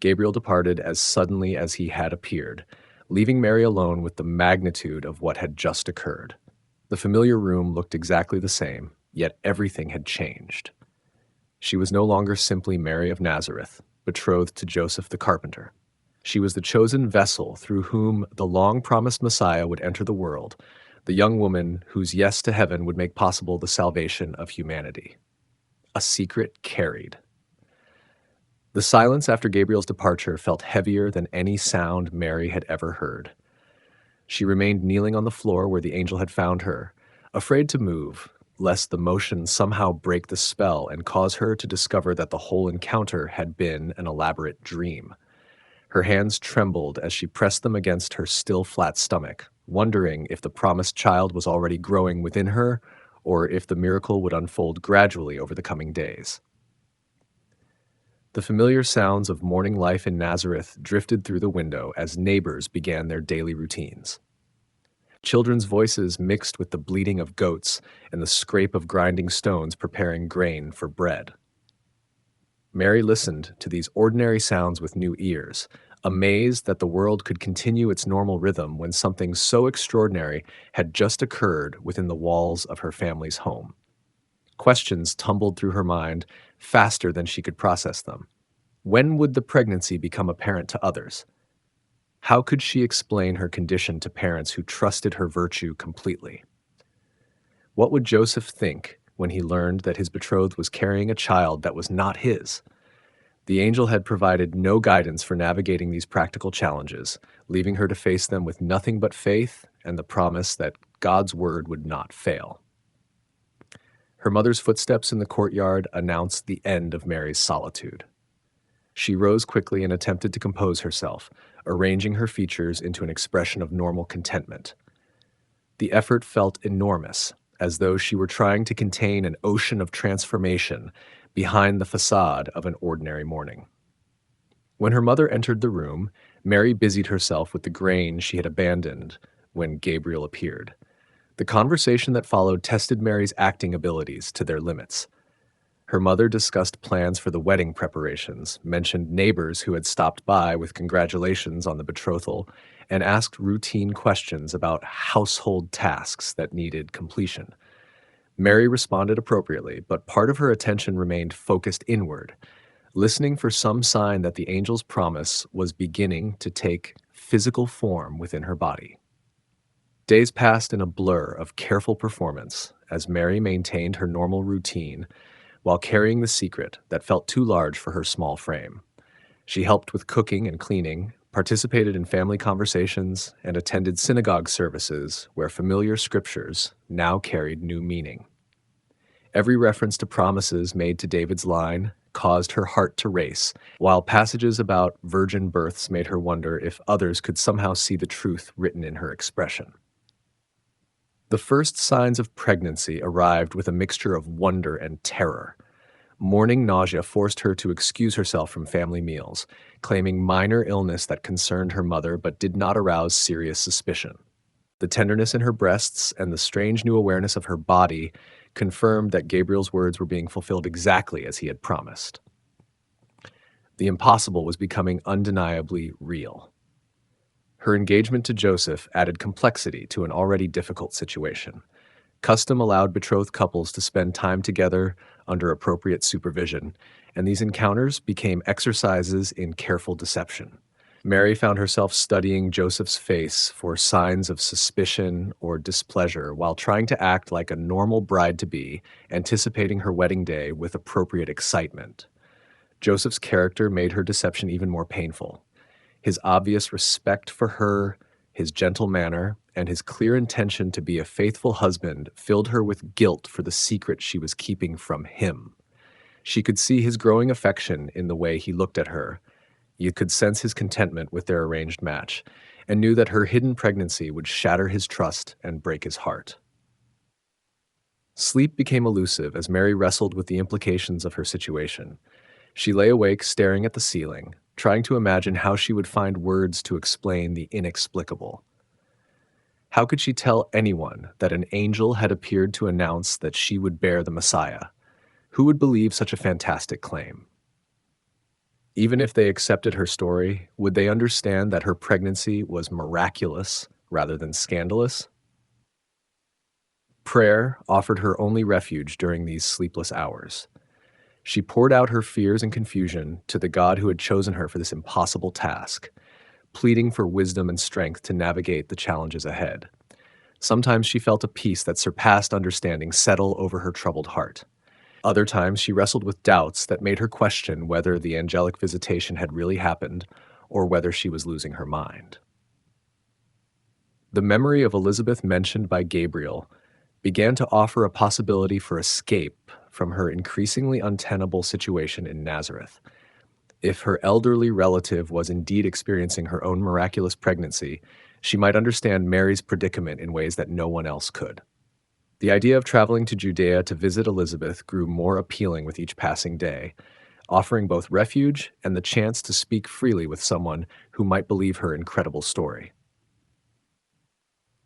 Gabriel departed as suddenly as he had appeared, leaving Mary alone with the magnitude of what had just occurred. The familiar room looked exactly the same, yet everything had changed. She was no longer simply Mary of Nazareth, betrothed to Joseph the carpenter. She was the chosen vessel through whom the long-promised Messiah would enter the world, the young woman whose yes to heaven would make possible the salvation of humanity. A secret carried. The silence after Gabriel's departure felt heavier than any sound Mary had ever heard. She remained kneeling on the floor where the angel had found her, afraid to move, lest the motion somehow break the spell and cause her to discover that the whole encounter had been an elaborate dream. Her hands trembled as she pressed them against her still flat stomach, wondering if the promised child was already growing within her, or if the miracle would unfold gradually over the coming days. The familiar sounds of morning life in Nazareth drifted through the window as neighbors began their daily routines. Children's voices mixed with the bleating of goats and the scrape of grinding stones preparing grain for bread. Mary listened to these ordinary sounds with new ears, amazed that the world could continue its normal rhythm when something so extraordinary had just occurred within the walls of her family's home. Questions tumbled through her mind faster than she could process them. When would the pregnancy become apparent to others? How could she explain her condition to parents who trusted her virtue completely? What would Joseph think when he learned that his betrothed was carrying a child that was not his? The angel had provided no guidance for navigating these practical challenges, leaving her to face them with nothing but faith and the promise that God's word would not fail. Her mother's footsteps in the courtyard announced the end of Mary's solitude. She rose quickly and attempted to compose herself, arranging her features into an expression of normal contentment. The effort felt enormous, as though she were trying to contain an ocean of transformation behind the facade of an ordinary morning. When her mother entered the room, Mary busied herself with the grain she had abandoned when Gabriel appeared. The conversation that followed tested Mary's acting abilities to their limits. Her mother discussed plans for the wedding preparations, mentioned neighbors who had stopped by with congratulations on the betrothal, and asked routine questions about household tasks that needed completion. Mary responded appropriately, but part of her attention remained focused inward, listening for some sign that the angel's promise was beginning to take physical form within her body. Days passed in a blur of careful performance as Mary maintained her normal routine while carrying the secret that felt too large for her small frame. She helped with cooking and cleaning, participated in family conversations, and attended synagogue services where familiar scriptures now carried new meaning. Every reference to promises made to David's line caused her heart to race, while passages about virgin births made her wonder if others could somehow see the truth written in her expression. The first signs of pregnancy arrived with a mixture of wonder and terror. Morning nausea forced her to excuse herself from family meals, claiming minor illness that concerned her mother but did not arouse serious suspicion. The tenderness in her breasts and the strange new awareness of her body confirmed that Gabriel's words were being fulfilled exactly as he had promised. The impossible was becoming undeniably real. Her engagement to Joseph added complexity to an already difficult situation. Custom allowed betrothed couples to spend time together under appropriate supervision, and these encounters became exercises in careful deception. Mary found herself studying Joseph's face for signs of suspicion or displeasure while trying to act like a normal bride-to-be, anticipating her wedding day with appropriate excitement. Joseph's character made her deception even more painful. His obvious respect for her, his gentle manner, and his clear intention to be a faithful husband filled her with guilt for the secret she was keeping from him. She could see his growing affection in the way he looked at her. You could sense his contentment with their arranged match, and knew that her hidden pregnancy would shatter his trust and break his heart. Sleep became elusive as Mary wrestled with the implications of her situation. She lay awake staring at the ceiling, trying to imagine how she would find words to explain the inexplicable. How could she tell anyone that an angel had appeared to announce that she would bear the Messiah? Who would believe such a fantastic claim? Even if they accepted her story, would they understand that her pregnancy was miraculous rather than scandalous? Prayer offered her only refuge during these sleepless hours. She poured out her fears and confusion to the God who had chosen her for this impossible task, pleading for wisdom and strength to navigate the challenges ahead. Sometimes she felt a peace that surpassed understanding settle over her troubled heart. Other times she wrestled with doubts that made her question whether the angelic visitation had really happened or whether she was losing her mind. The memory of Elizabeth mentioned by Gabriel began to offer a possibility for escape from her increasingly untenable situation in Nazareth. If her elderly relative was indeed experiencing her own miraculous pregnancy, she might understand Mary's predicament in ways that no one else could. The idea of traveling to Judea to visit Elizabeth grew more appealing with each passing day, offering both refuge and the chance to speak freely with someone who might believe her incredible story.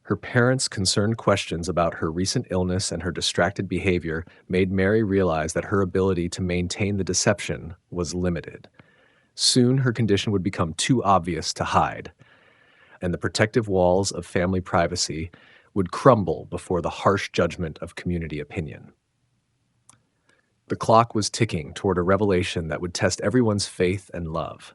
Her parents' concerned questions about her recent illness and her distracted behavior made Mary realize that her ability to maintain the deception was limited. Soon her condition would become too obvious to hide, and the protective walls of family privacy would crumble before the harsh judgment of community opinion. The clock was ticking toward a revelation that would test everyone's faith and love.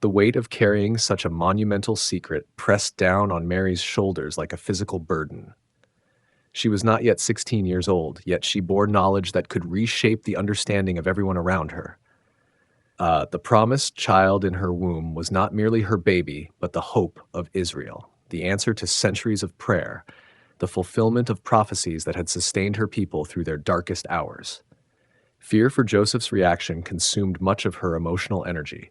The weight of carrying such a monumental secret pressed down on Mary's shoulders like a physical burden. She was not yet 16 years old, yet she bore knowledge that could reshape the understanding of everyone around her. The promised child in her womb was not merely her baby, but the hope of Israel, the answer to centuries of prayer, the fulfillment of prophecies that had sustained her people through their darkest hours. Fear for Joseph's reaction consumed much of her emotional energy.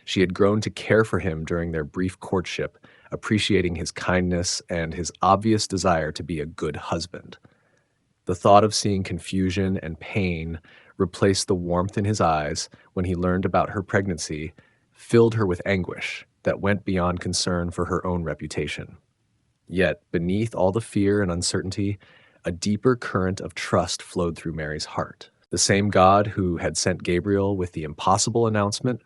She had grown to care for him during their brief courtship, appreciating his kindness and his obvious desire to be a good husband. The thought of seeing confusion and pain replace the warmth in his eyes when he learned about her pregnancy filled her with anguish that went beyond concern for her own reputation. Yet, beneath all the fear and uncertainty, a deeper current of trust flowed through Mary's heart. The same God who had sent Gabriel with the impossible announcement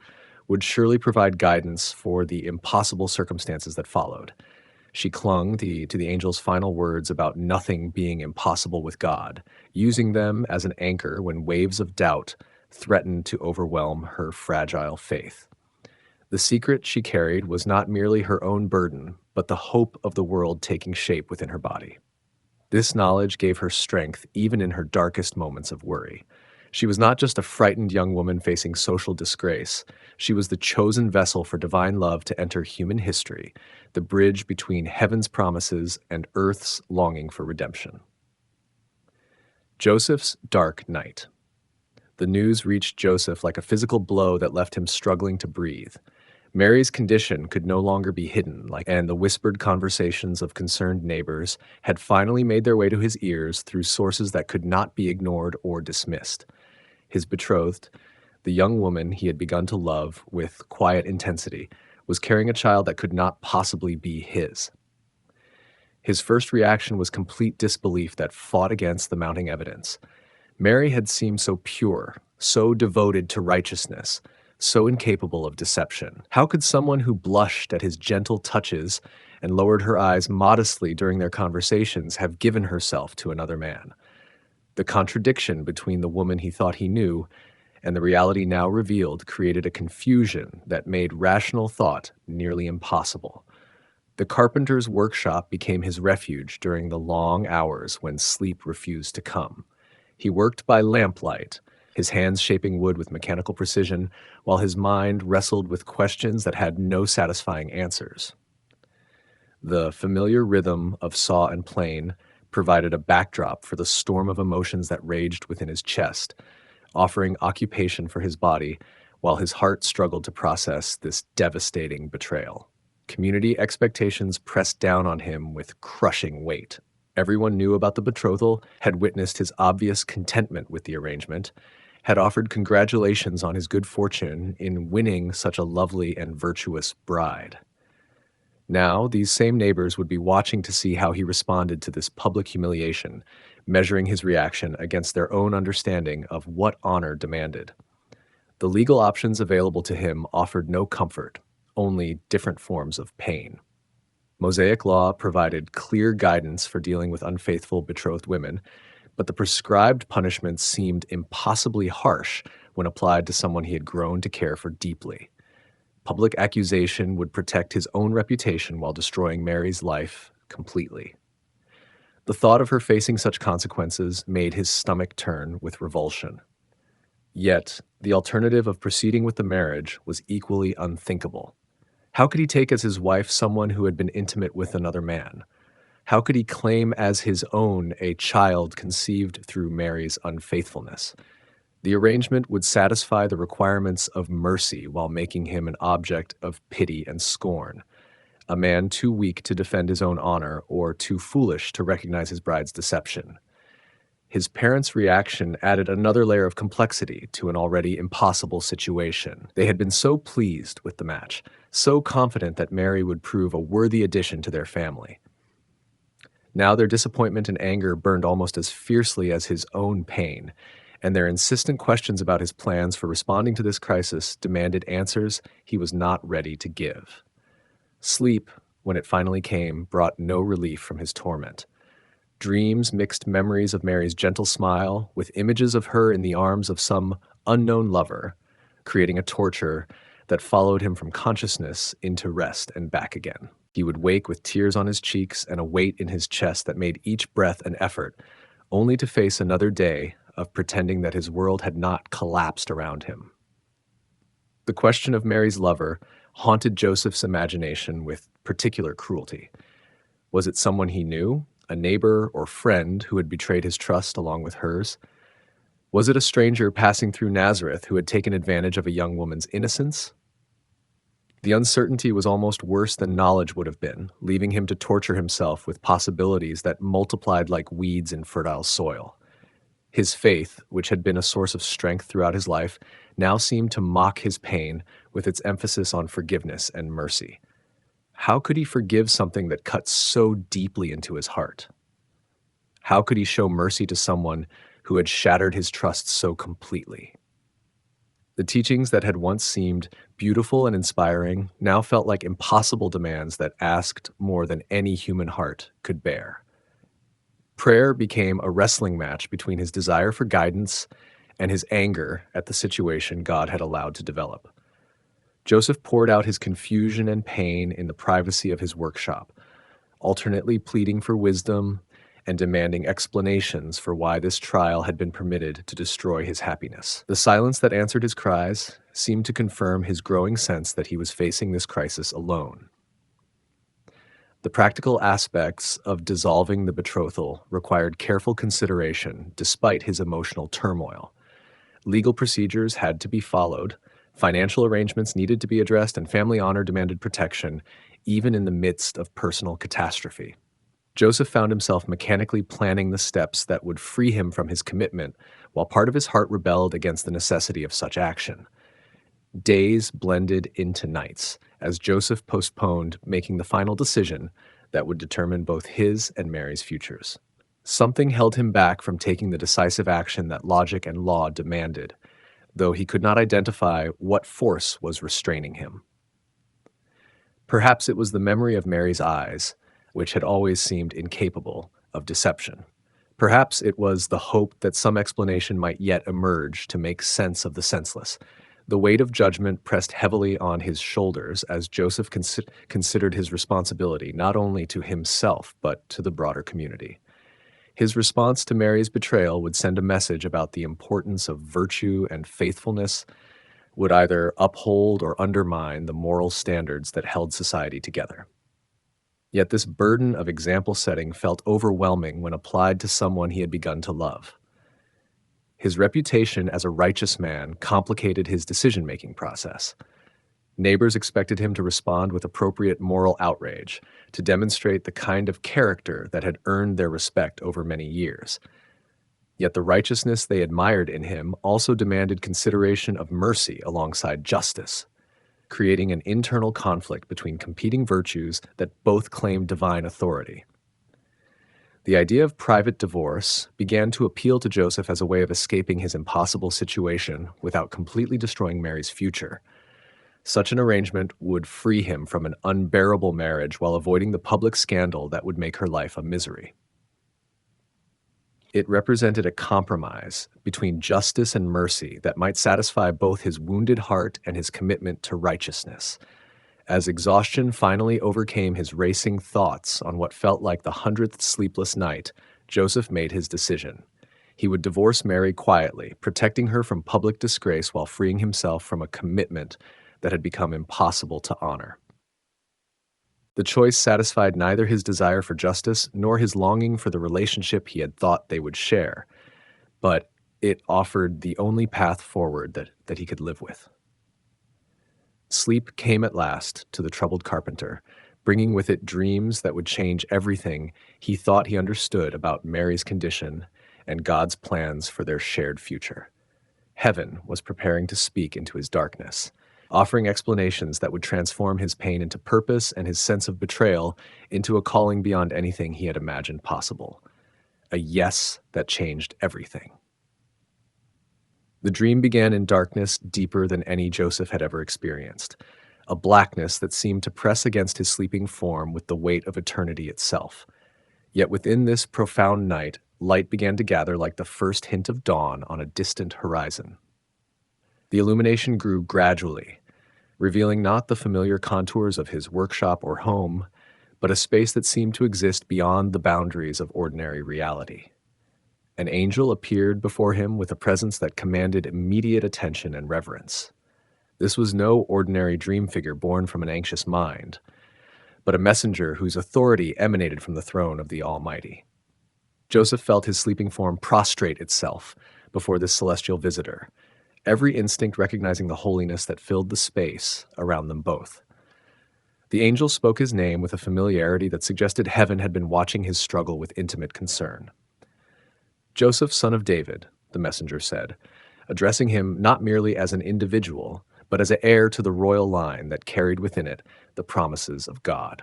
would surely provide guidance for the impossible circumstances that followed. She clung to the angel's final words about nothing being impossible with God, using them as an anchor when waves of doubt threatened to overwhelm her fragile faith. The secret she carried was not merely her own burden, but the hope of the world taking shape within her body. This knowledge gave her strength even in her darkest moments of worry. She was not just a frightened young woman facing social disgrace. She was the chosen vessel for divine love to enter human history, the bridge between heaven's promises and earth's longing for redemption. Joseph's dark night. The news reached Joseph like a physical blow that left him struggling to breathe. Mary's condition could no longer be hidden, and the whispered conversations of concerned neighbors had finally made their way to his ears through sources that could not be ignored or dismissed. His betrothed, the young woman he had begun to love with quiet intensity, was carrying a child that could not possibly be his. His first reaction was complete disbelief that fought against the mounting evidence. Mary had seemed so pure, so devoted to righteousness, so incapable of deception. How could someone who blushed at his gentle touches and lowered her eyes modestly during their conversations have given herself to another man? The contradiction between the woman he thought he knew and the reality now revealed created a confusion that made rational thought nearly impossible. The carpenter's workshop became his refuge during the long hours when sleep refused to come. He worked by lamplight, his hands shaping wood with mechanical precision, while his mind wrestled with questions that had no satisfying answers. The familiar rhythm of saw and plane provided a backdrop for the storm of emotions that raged within his chest, offering occupation for his body while his heart struggled to process this devastating betrayal. Community expectations pressed down on him with crushing weight. Everyone knew about the betrothal, had witnessed his obvious contentment with the arrangement, had offered congratulations on his good fortune in winning such a lovely and virtuous bride. Now, these same neighbors would be watching to see how he responded to this public humiliation, measuring his reaction against their own understanding of what honor demanded. The legal options available to him offered no comfort, only different forms of pain. Mosaic law provided clear guidance for dealing with unfaithful betrothed women, but the prescribed punishments seemed impossibly harsh when applied to someone he had grown to care for deeply. Public accusation would protect his own reputation while destroying Mary's life completely. The thought of her facing such consequences made his stomach turn with revulsion. Yet, the alternative of proceeding with the marriage was equally unthinkable. How could he take as his wife someone who had been intimate with another man? How could he claim as his own a child conceived through Mary's unfaithfulness? The arrangement would satisfy the requirements of mercy while making him an object of pity and scorn, a man too weak to defend his own honor or too foolish to recognize his bride's deception. His parents' reaction added another layer of complexity to an already impossible situation. They had been so pleased with the match, so confident that Mary would prove a worthy addition to their family. Now their disappointment and anger burned almost as fiercely as his own pain, and their insistent questions about his plans for responding to this crisis demanded answers he was not ready to give. Sleep, when it finally came, brought no relief from his torment. Dreams mixed memories of Mary's gentle smile with images of her in the arms of some unknown lover, creating a torture that followed him from consciousness into rest and back again. He would wake with tears on his cheeks and a weight in his chest that made each breath an effort, only to face another day of pretending that his world had not collapsed around him. The question of Mary's lover haunted Joseph's imagination with particular cruelty. Was it someone he knew, a neighbor or friend who had betrayed his trust along with hers? Was it a stranger passing through Nazareth who had taken advantage of a young woman's innocence? The uncertainty was almost worse than knowledge would have been, leaving him to torture himself with possibilities that multiplied like weeds in fertile soil. His faith, which had been a source of strength throughout his life, now seemed to mock his pain with its emphasis on forgiveness and mercy. How could he forgive something that cut so deeply into his heart? How could he show mercy to someone who had shattered his trust so completely? The teachings that had once seemed beautiful and inspiring now felt like impossible demands that asked more than any human heart could bear. Prayer became a wrestling match between his desire for guidance and his anger at the situation God had allowed to develop. Joseph poured out his confusion and pain in the privacy of his workshop, alternately pleading for wisdom and demanding explanations for why this trial had been permitted to destroy his happiness. The silence that answered his cries seemed to confirm his growing sense that he was facing this crisis alone. The practical aspects of dissolving the betrothal required careful consideration despite his emotional turmoil. Legal procedures had to be followed, financial arrangements needed to be addressed, and family honor demanded protection, even in the midst of personal catastrophe. Joseph found himself mechanically planning the steps that would free him from his commitment, while part of his heart rebelled against the necessity of such action. Days blended into nights as Joseph postponed making the final decision that would determine both his and Mary's futures. Something held him back from taking the decisive action that logic and law demanded, though he could not identify what force was restraining him. Perhaps it was the memory of Mary's eyes, which had always seemed incapable of deception. Perhaps it was the hope that some explanation might yet emerge to make sense of the senseless. The weight of judgment pressed heavily on his shoulders as Joseph considered his responsibility not only to himself but to the broader community. His response to Mary's betrayal would send a message about the importance of virtue and faithfulness, would either uphold or undermine the moral standards that held society together. Yet this burden of example setting felt overwhelming when applied to someone he had begun to love. His reputation as a righteous man complicated his decision-making process. Neighbors expected him to respond with appropriate moral outrage, to demonstrate the kind of character that had earned their respect over many years. Yet the righteousness they admired in him also demanded consideration of mercy alongside justice, creating an internal conflict between competing virtues that both claimed divine authority. The idea of private divorce began to appeal to Joseph as a way of escaping his impossible situation without completely destroying Mary's future. Such an arrangement would free him from an unbearable marriage while avoiding the public scandal that would make her life a misery. It represented a compromise between justice and mercy that might satisfy both his wounded heart and his commitment to righteousness. As exhaustion finally overcame his racing thoughts on what felt like the 100th sleepless night, Joseph made his decision. He would divorce Mary quietly, protecting her from public disgrace while freeing himself from a commitment that had become impossible to honor. The choice satisfied neither his desire for justice nor his longing for the relationship he had thought they would share, but it offered the only path forward that he could live with. Sleep came at last to the troubled carpenter, bringing with it dreams that would change everything he thought he understood about Mary's condition and God's plans for their shared future. Heaven was preparing to speak into his darkness, offering explanations that would transform his pain into purpose and his sense of betrayal into a calling beyond anything he had imagined possible. A yes that changed everything. The dream began in darkness deeper than any Joseph had ever experienced, a blackness that seemed to press against his sleeping form with the weight of eternity itself. Yet within this profound night, light began to gather like the first hint of dawn on a distant horizon. The illumination grew gradually, revealing not the familiar contours of his workshop or home, but a space that seemed to exist beyond the boundaries of ordinary reality. An angel appeared before him with a presence that commanded immediate attention and reverence. This was no ordinary dream figure born from an anxious mind, but a messenger whose authority emanated from the throne of the Almighty. Joseph felt his sleeping form prostrate itself before this celestial visitor, every instinct recognizing the holiness that filled the space around them both. The angel spoke his name with a familiarity that suggested heaven had been watching his struggle with intimate concern. "Joseph, son of David," the messenger said, addressing him not merely as an individual, but as an heir to the royal line that carried within it the promises of God.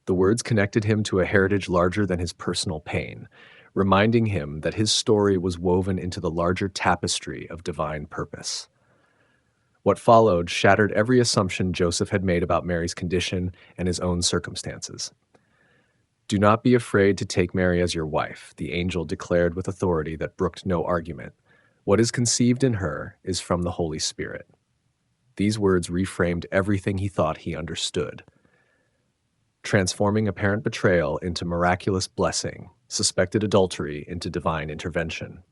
The words connected him to a heritage larger than his personal pain, reminding him that his story was woven into the larger tapestry of divine purpose. What followed shattered every assumption Joseph had made about Mary's condition and his own circumstances. "Do not be afraid to take Mary as your wife," the angel declared with authority that brooked no argument. "What is conceived in her is from the Holy Spirit." These words reframed everything he thought he understood, transforming apparent betrayal into miraculous blessing, suspected adultery into divine intervention.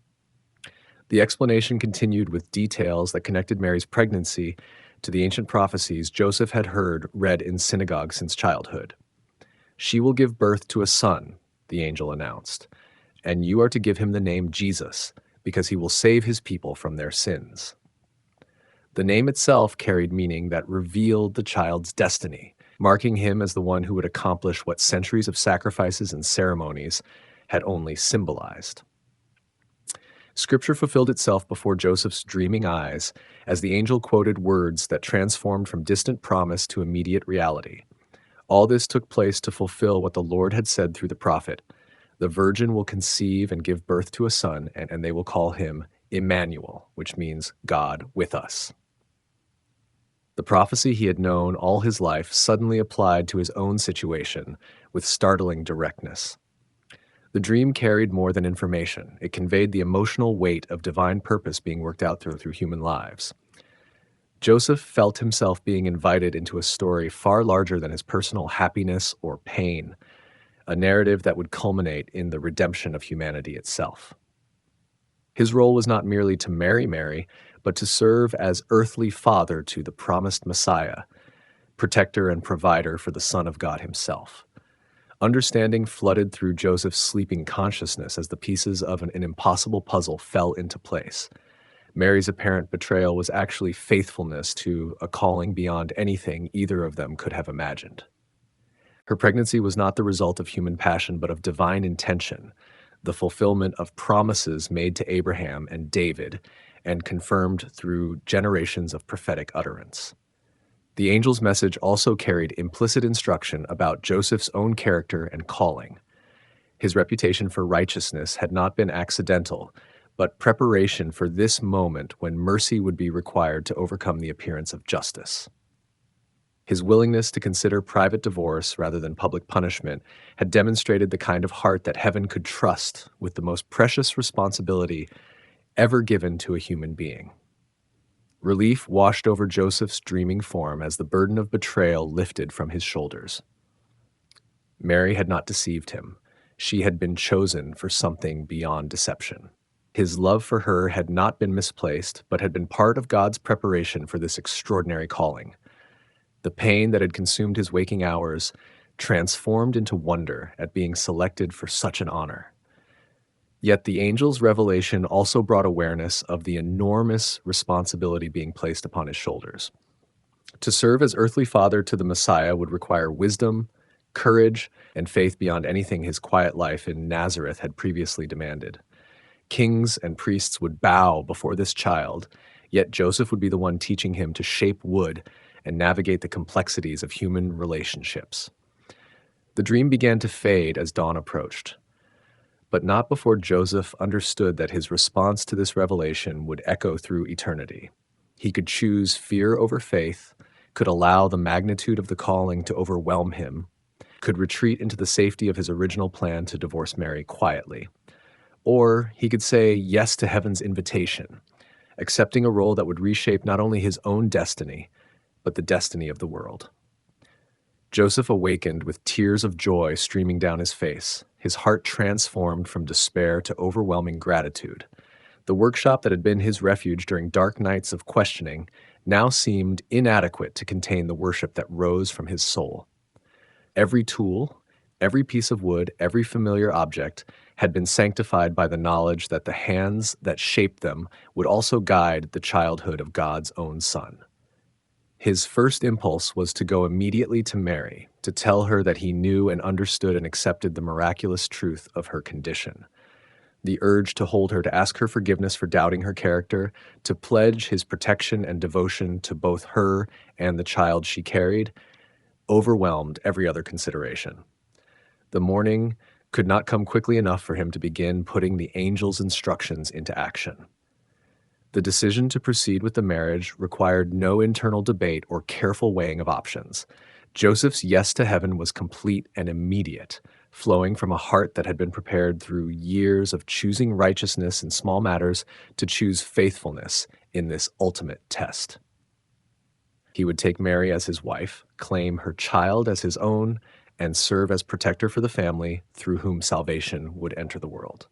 The explanation continued with details that connected Mary's pregnancy to the ancient prophecies Joseph had heard read in synagogue since childhood. "She will give birth to a son," the angel announced, "and you are to give him the name Jesus, because he will save his people from their sins." The name itself carried meaning that revealed the child's destiny, marking him as the one who would accomplish what centuries of sacrifices and ceremonies had only symbolized. Scripture fulfilled itself before Joseph's dreaming eyes as the angel quoted words that transformed from distant promise to immediate reality. All this took place to fulfill what the Lord had said through the prophet: "The virgin will conceive and give birth to a son, and they will call him Emmanuel," which means God with us. The prophecy he had known all his life suddenly applied to his own situation with startling directness. The dream carried more than information. It conveyed the emotional weight of divine purpose being worked out through human lives. Joseph felt himself being invited into a story far larger than his personal happiness or pain, a narrative that would culminate in the redemption of humanity itself. His role was not merely to marry Mary, but to serve as earthly father to the promised Messiah, protector and provider for the Son of God himself. Understanding flooded through Joseph's sleeping consciousness as the pieces of an impossible puzzle fell into place. Mary's apparent betrayal was actually faithfulness to a calling beyond anything either of them could have imagined. Her pregnancy was not the result of human passion, but of divine intention, the fulfillment of promises made to Abraham and David, and confirmed through generations of prophetic utterance. The angel's message also carried implicit instruction about Joseph's own character and calling. His reputation for righteousness had not been accidental, but preparation for this moment when mercy would be required to overcome the appearance of justice. His willingness to consider private divorce rather than public punishment had demonstrated the kind of heart that heaven could trust with the most precious responsibility ever given to a human being. Relief washed over Joseph's dreaming form as the burden of betrayal lifted from his shoulders. Mary had not deceived him. She had been chosen for something beyond deception. His love for her had not been misplaced, but had been part of God's preparation for this extraordinary calling. The pain that had consumed his waking hours transformed into wonder at being selected for such an honor. Yet the angel's revelation also brought awareness of the enormous responsibility being placed upon his shoulders. To serve as earthly father to the Messiah would require wisdom, courage, and faith beyond anything his quiet life in Nazareth had previously demanded. Kings and priests would bow before this child, yet Joseph would be the one teaching him to shape wood and navigate the complexities of human relationships. The dream began to fade as dawn approached, but not before Joseph understood that his response to this revelation would echo through eternity. He could choose fear over faith, could allow the magnitude of the calling to overwhelm him, could retreat into the safety of his original plan to divorce Mary quietly, or he could say yes to heaven's invitation, accepting a role that would reshape not only his own destiny, but the destiny of the world. Joseph awakened with tears of joy streaming down his face, his heart transformed from despair to overwhelming gratitude. The workshop that had been his refuge during dark nights of questioning now seemed inadequate to contain the worship that rose from his soul. Every tool, every piece of wood, every familiar object had been sanctified by the knowledge that the hands that shaped them would also guide the childhood of God's own Son. His first impulse was to go immediately to Mary, to tell her that he knew and understood and accepted the miraculous truth of her condition. The urge to hold her, to ask her forgiveness for doubting her character, to pledge his protection and devotion to both her and the child she carried, overwhelmed every other consideration. The morning could not come quickly enough for him to begin putting the angel's instructions into action. The decision to proceed with the marriage required no internal debate or careful weighing of options. Joseph's yes to heaven was complete and immediate, flowing from a heart that had been prepared through years of choosing righteousness in small matters to choose faithfulness in this ultimate test. He would take Mary as his wife, claim her child as his own, and serve as protector for the family through whom salvation would enter the world.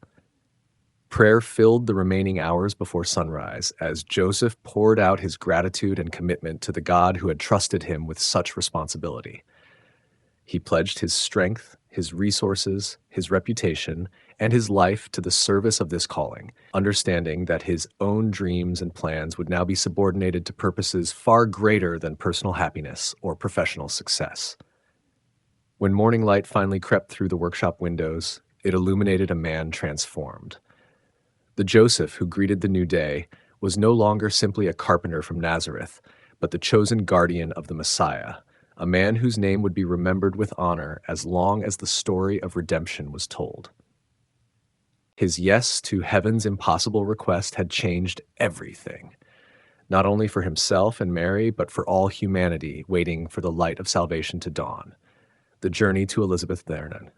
Prayer filled the remaining hours before sunrise as Joseph poured out his gratitude and commitment to the God who had trusted him with such responsibility. He pledged his strength, his resources, his reputation, and his life to the service of this calling, understanding that his own dreams and plans would now be subordinated to purposes far greater than personal happiness or professional success. When morning light finally crept through the workshop windows, it illuminated a man transformed. The Joseph who greeted the new day was no longer simply a carpenter from Nazareth, but the chosen guardian of the Messiah, a man whose name would be remembered with honor as long as the story of redemption was told. His yes to heaven's impossible request had changed everything, not only for himself and Mary, but for all humanity waiting for the light of salvation to dawn. The journey to Elizabeth Vernon.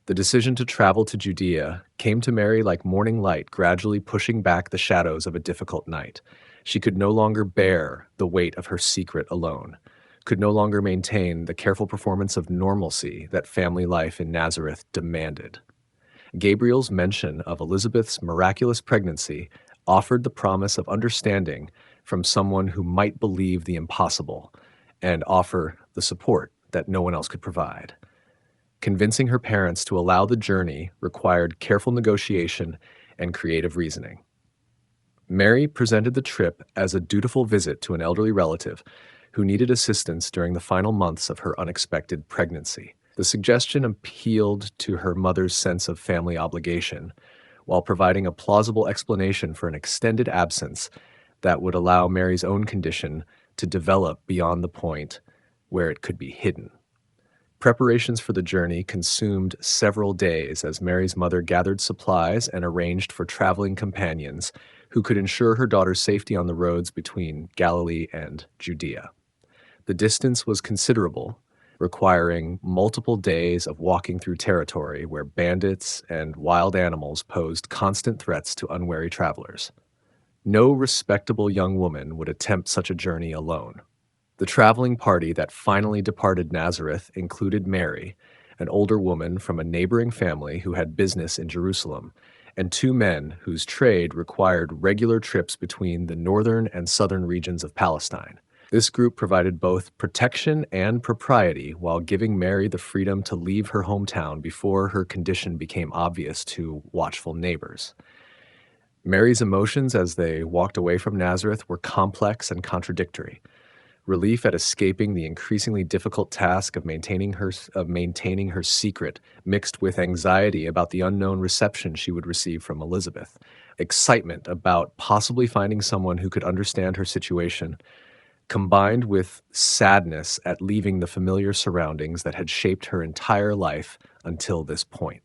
The decision to travel to Judea came to Mary like morning light, gradually pushing back the shadows of a difficult night. She could no longer bear the weight of her secret alone, could no longer maintain the careful performance of normalcy that family life in Nazareth demanded. Gabriel's mention of Elizabeth's miraculous pregnancy offered the promise of understanding from someone who might believe the impossible and offer the support that no one else could provide. Convincing her parents to allow the journey required careful negotiation and creative reasoning. Mary presented the trip as a dutiful visit to an elderly relative who needed assistance during the final months of her unexpected pregnancy. The suggestion appealed to her mother's sense of family obligation, while providing a plausible explanation for an extended absence that would allow Mary's own condition to develop beyond the point where it could be hidden. Preparations for the journey consumed several days as Mary's mother gathered supplies and arranged for traveling companions who could ensure her daughter's safety on the roads between Galilee and Judea. The distance was considerable, requiring multiple days of walking through territory where bandits and wild animals posed constant threats to unwary travelers. No respectable young woman would attempt such a journey alone. The traveling party that finally departed Nazareth included Mary, an older woman from a neighboring family who had business in Jerusalem, and two men whose trade required regular trips between the northern and southern regions of Palestine. This group provided both protection and propriety while giving Mary the freedom to leave her hometown before her condition became obvious to watchful neighbors. Mary's emotions as they walked away from Nazareth were complex and contradictory. Relief at escaping the increasingly difficult task of maintaining her secret, mixed with anxiety about the unknown reception she would receive from Elizabeth, excitement about possibly finding someone who could understand her situation, combined with sadness at leaving the familiar surroundings that had shaped her entire life until this point.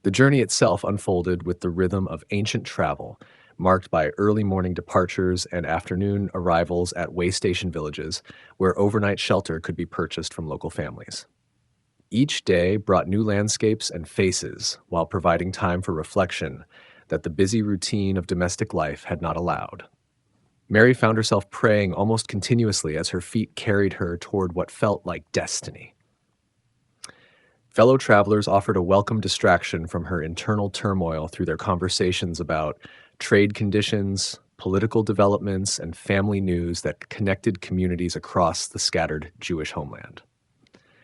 The journey itself unfolded with the rhythm of ancient travel, marked by early morning departures and afternoon arrivals at way station villages where overnight shelter could be purchased from local families. Each day brought new landscapes and faces while providing time for reflection that the busy routine of domestic life had not allowed. Mary found herself praying almost continuously as her feet carried her toward what felt like destiny. Fellow travelers offered a welcome distraction from her internal turmoil through their conversations about trade conditions, political developments, and family news that connected communities across the scattered Jewish homeland.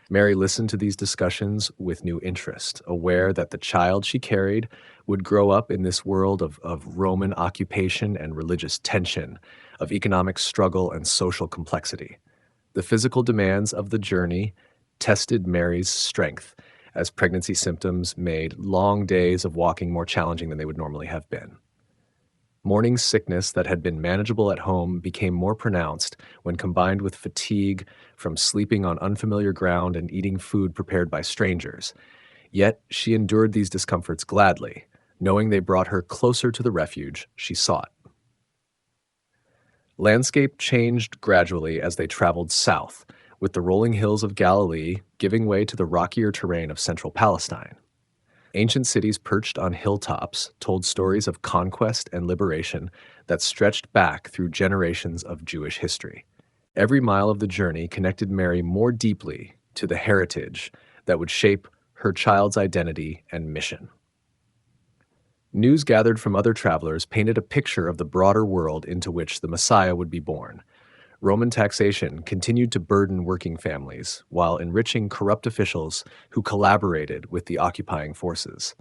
Mary listened to these discussions with new interest, aware that the child she carried would grow up in this world of Roman occupation and religious tension, of economic struggle and social complexity. The physical demands of the journey tested Mary's strength as pregnancy symptoms made long days of walking more challenging than they would normally have been. Morning sickness that had been manageable at home became more pronounced when combined with fatigue from sleeping on unfamiliar ground and eating food prepared by strangers. Yet she endured these discomforts gladly, knowing they brought her closer to the refuge she sought. Landscape changed gradually as they traveled south, with the rolling hills of Galilee giving way to the rockier terrain of central Palestine. Ancient cities perched on hilltops told stories of conquest and liberation that stretched back through generations of Jewish history. Every mile of the journey connected Mary more deeply to the heritage that would shape her child's identity and mission. News gathered from other travelers painted a picture of the broader world into which the Messiah would be born. Roman taxation continued to burden working families while enriching corrupt officials who collaborated with the occupying forces.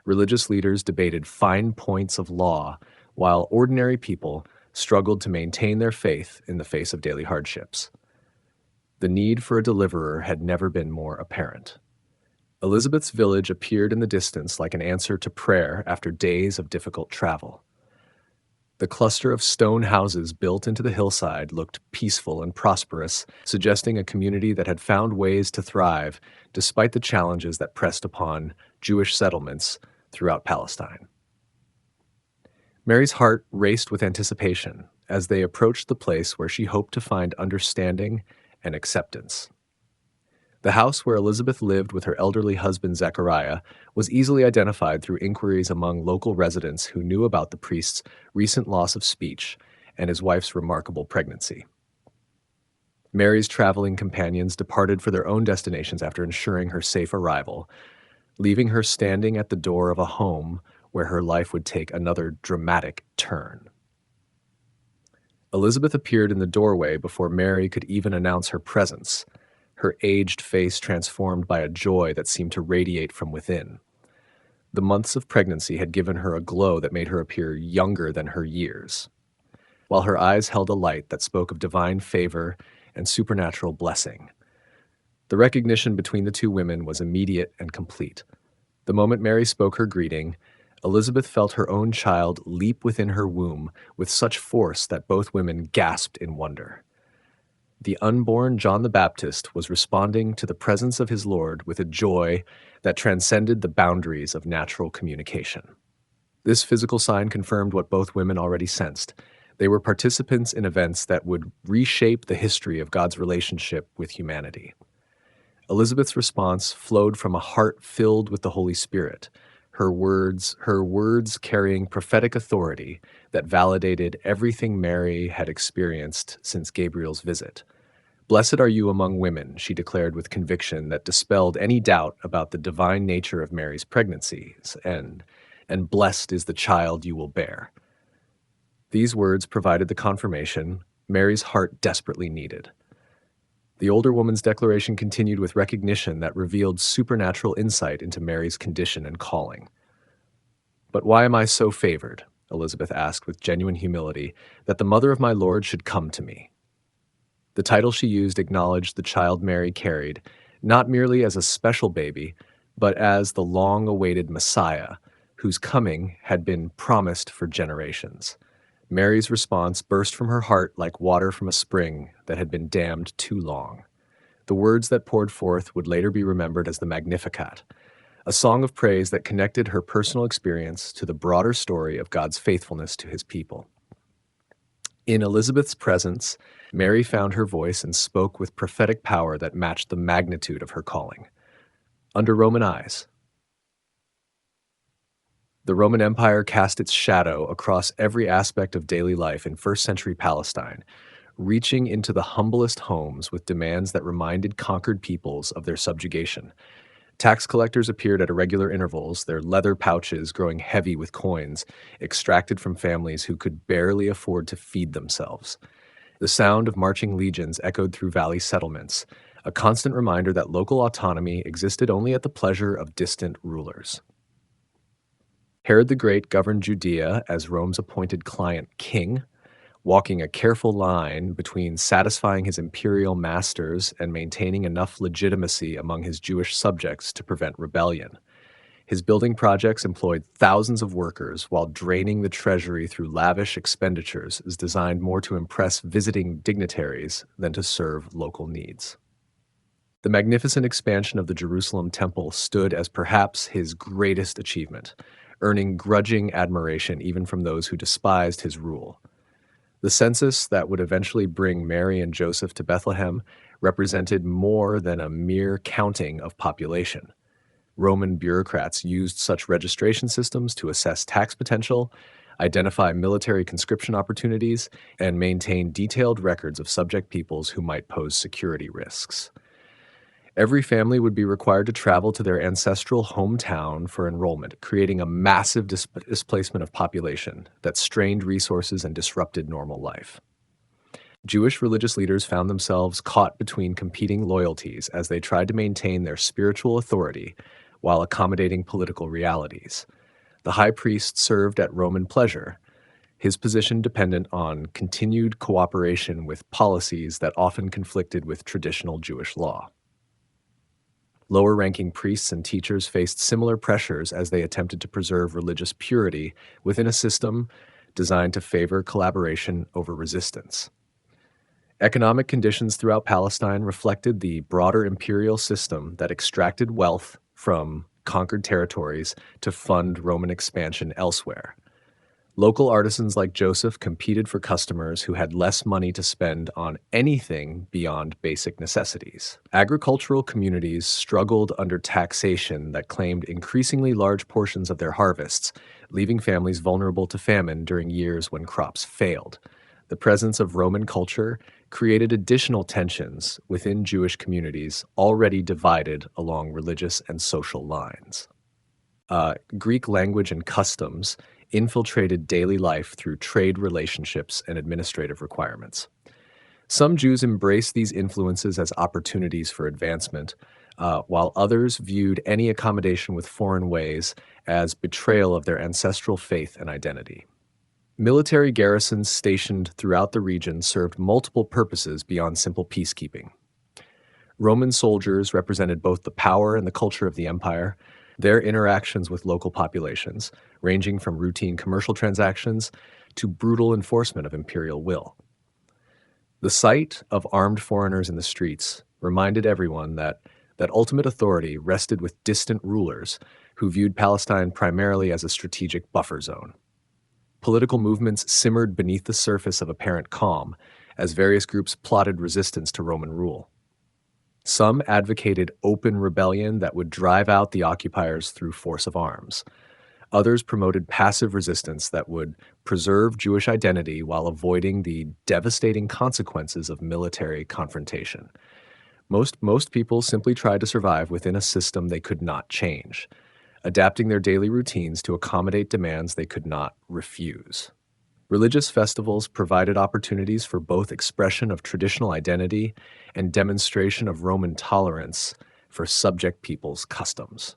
Religious leaders debated fine points of law, while ordinary people struggled to maintain their faith in the face of daily hardships. The need for a deliverer had never been more apparent. Elizabeth's village appeared in the distance like an answer to prayer after days of difficult travel. The cluster of stone houses built into the hillside looked peaceful and prosperous, suggesting a community that had found ways to thrive despite the challenges that pressed upon Jewish settlements throughout Palestine. Mary's heart raced with anticipation as they approached the place where she hoped to find understanding and acceptance. The house where Elizabeth lived with her elderly husband Zechariah was easily identified through inquiries among local residents who knew about the priest's recent loss of speech and his wife's remarkable pregnancy. Mary's traveling companions departed for their own destinations after ensuring her safe arrival, leaving her standing at the door of a home where her life would take another dramatic turn. Elizabeth appeared in the doorway before Mary could even announce her presence, her aged face transformed by a joy that seemed to radiate from within. The months of pregnancy had given her a glow that made her appear younger than her years, while her eyes held a light that spoke of divine favor and supernatural blessing. The recognition between the two women was immediate and complete. The moment Mary spoke her greeting, Elizabeth felt her own child leap within her womb with such force that both women gasped in wonder. The unborn John the Baptist was responding to the presence of his Lord with a joy that transcended the boundaries of natural communication. This physical sign confirmed what both women already sensed. They were participants in events that would reshape the history of God's relationship with humanity. Elizabeth's response flowed from a heart filled with the Holy Spirit, her words carrying prophetic authority that validated everything Mary had experienced since Gabriel's visit. "Blessed are you among women," she declared with conviction that dispelled any doubt about the divine nature of Mary's pregnancies, and blessed is the child you will bear. These words provided the confirmation Mary's heart desperately needed. The older woman's declaration continued with recognition that revealed supernatural insight into Mary's condition and calling. "But why am I so favored?" Elizabeth asked with genuine humility, "that the mother of my Lord should come to me?" The title she used acknowledged the child Mary carried, not merely as a special baby, but as the long-awaited Messiah, whose coming had been promised for generations. Mary's response burst from her heart like water from a spring that had been dammed too long. The words that poured forth would later be remembered as the Magnificat, a song of praise that connected her personal experience to the broader story of God's faithfulness to his people. In Elizabeth's presence, Mary found her voice and spoke with prophetic power that matched the magnitude of her calling. Under Roman eyes, the Roman Empire cast its shadow across every aspect of daily life in first-century Palestine, reaching into the humblest homes with demands that reminded conquered peoples of their subjugation. Tax collectors appeared at irregular intervals, their leather pouches growing heavy with coins extracted from families who could barely afford to feed themselves. The sound of marching legions echoed through valley settlements, a constant reminder that local autonomy existed only at the pleasure of distant rulers. Herod the Great governed Judea as Rome's appointed client king, walking a careful line between satisfying his imperial masters and maintaining enough legitimacy among his Jewish subjects to prevent rebellion. His building projects employed thousands of workers while draining the treasury through lavish expenditures is designed more to impress visiting dignitaries than to serve local needs. The magnificent expansion of the Jerusalem temple stood as perhaps his greatest achievement, earning grudging admiration even from those who despised his rule. The census that would eventually bring Mary and Joseph to Bethlehem represented more than a mere counting of population. Roman bureaucrats used such registration systems to assess tax potential, identify military conscription opportunities, and maintain detailed records of subject peoples who might pose security risks. Every family would be required to travel to their ancestral hometown for enrollment, creating a massive displacement of population that strained resources and disrupted normal life. Jewish religious leaders found themselves caught between competing loyalties as they tried to maintain their spiritual authority while accommodating political realities. The high priest served at Roman pleasure, his position dependent on continued cooperation with policies that often conflicted with traditional Jewish law. Lower-ranking priests and teachers faced similar pressures as they attempted to preserve religious purity within a system designed to favor collaboration over resistance. Economic conditions throughout Palestine reflected the broader imperial system that extracted wealth from conquered territories to fund Roman expansion elsewhere. Local artisans like Joseph competed for customers who had less money to spend on anything beyond basic necessities. Agricultural communities struggled under taxation that claimed increasingly large portions of their harvests, leaving families vulnerable to famine during years when crops failed. The presence of Roman culture created additional tensions within Jewish communities already divided along religious and social lines. Greek language and customs infiltrated daily life through trade relationships and administrative requirements. Some Jews embraced these influences as opportunities for advancement, while others viewed any accommodation with foreign ways as betrayal of their ancestral faith and identity. Military garrisons stationed throughout the region served multiple purposes beyond simple peacekeeping. Roman soldiers represented both the power and the culture of the empire. Their interactions with local populations, ranging from routine commercial transactions to brutal enforcement of imperial will. The sight of armed foreigners in the streets reminded everyone that ultimate authority rested with distant rulers who viewed Palestine primarily as a strategic buffer zone. Political movements simmered beneath the surface of apparent calm as various groups plotted resistance to Roman rule. Some advocated open rebellion that would drive out the occupiers through force of arms. Others promoted passive resistance that would preserve Jewish identity while avoiding the devastating consequences of military confrontation. Most people simply tried to survive within a system they could not change, adapting their daily routines to accommodate demands they could not refuse. Religious festivals provided opportunities for both expression of traditional identity and demonstration of Roman tolerance for subject peoples' customs.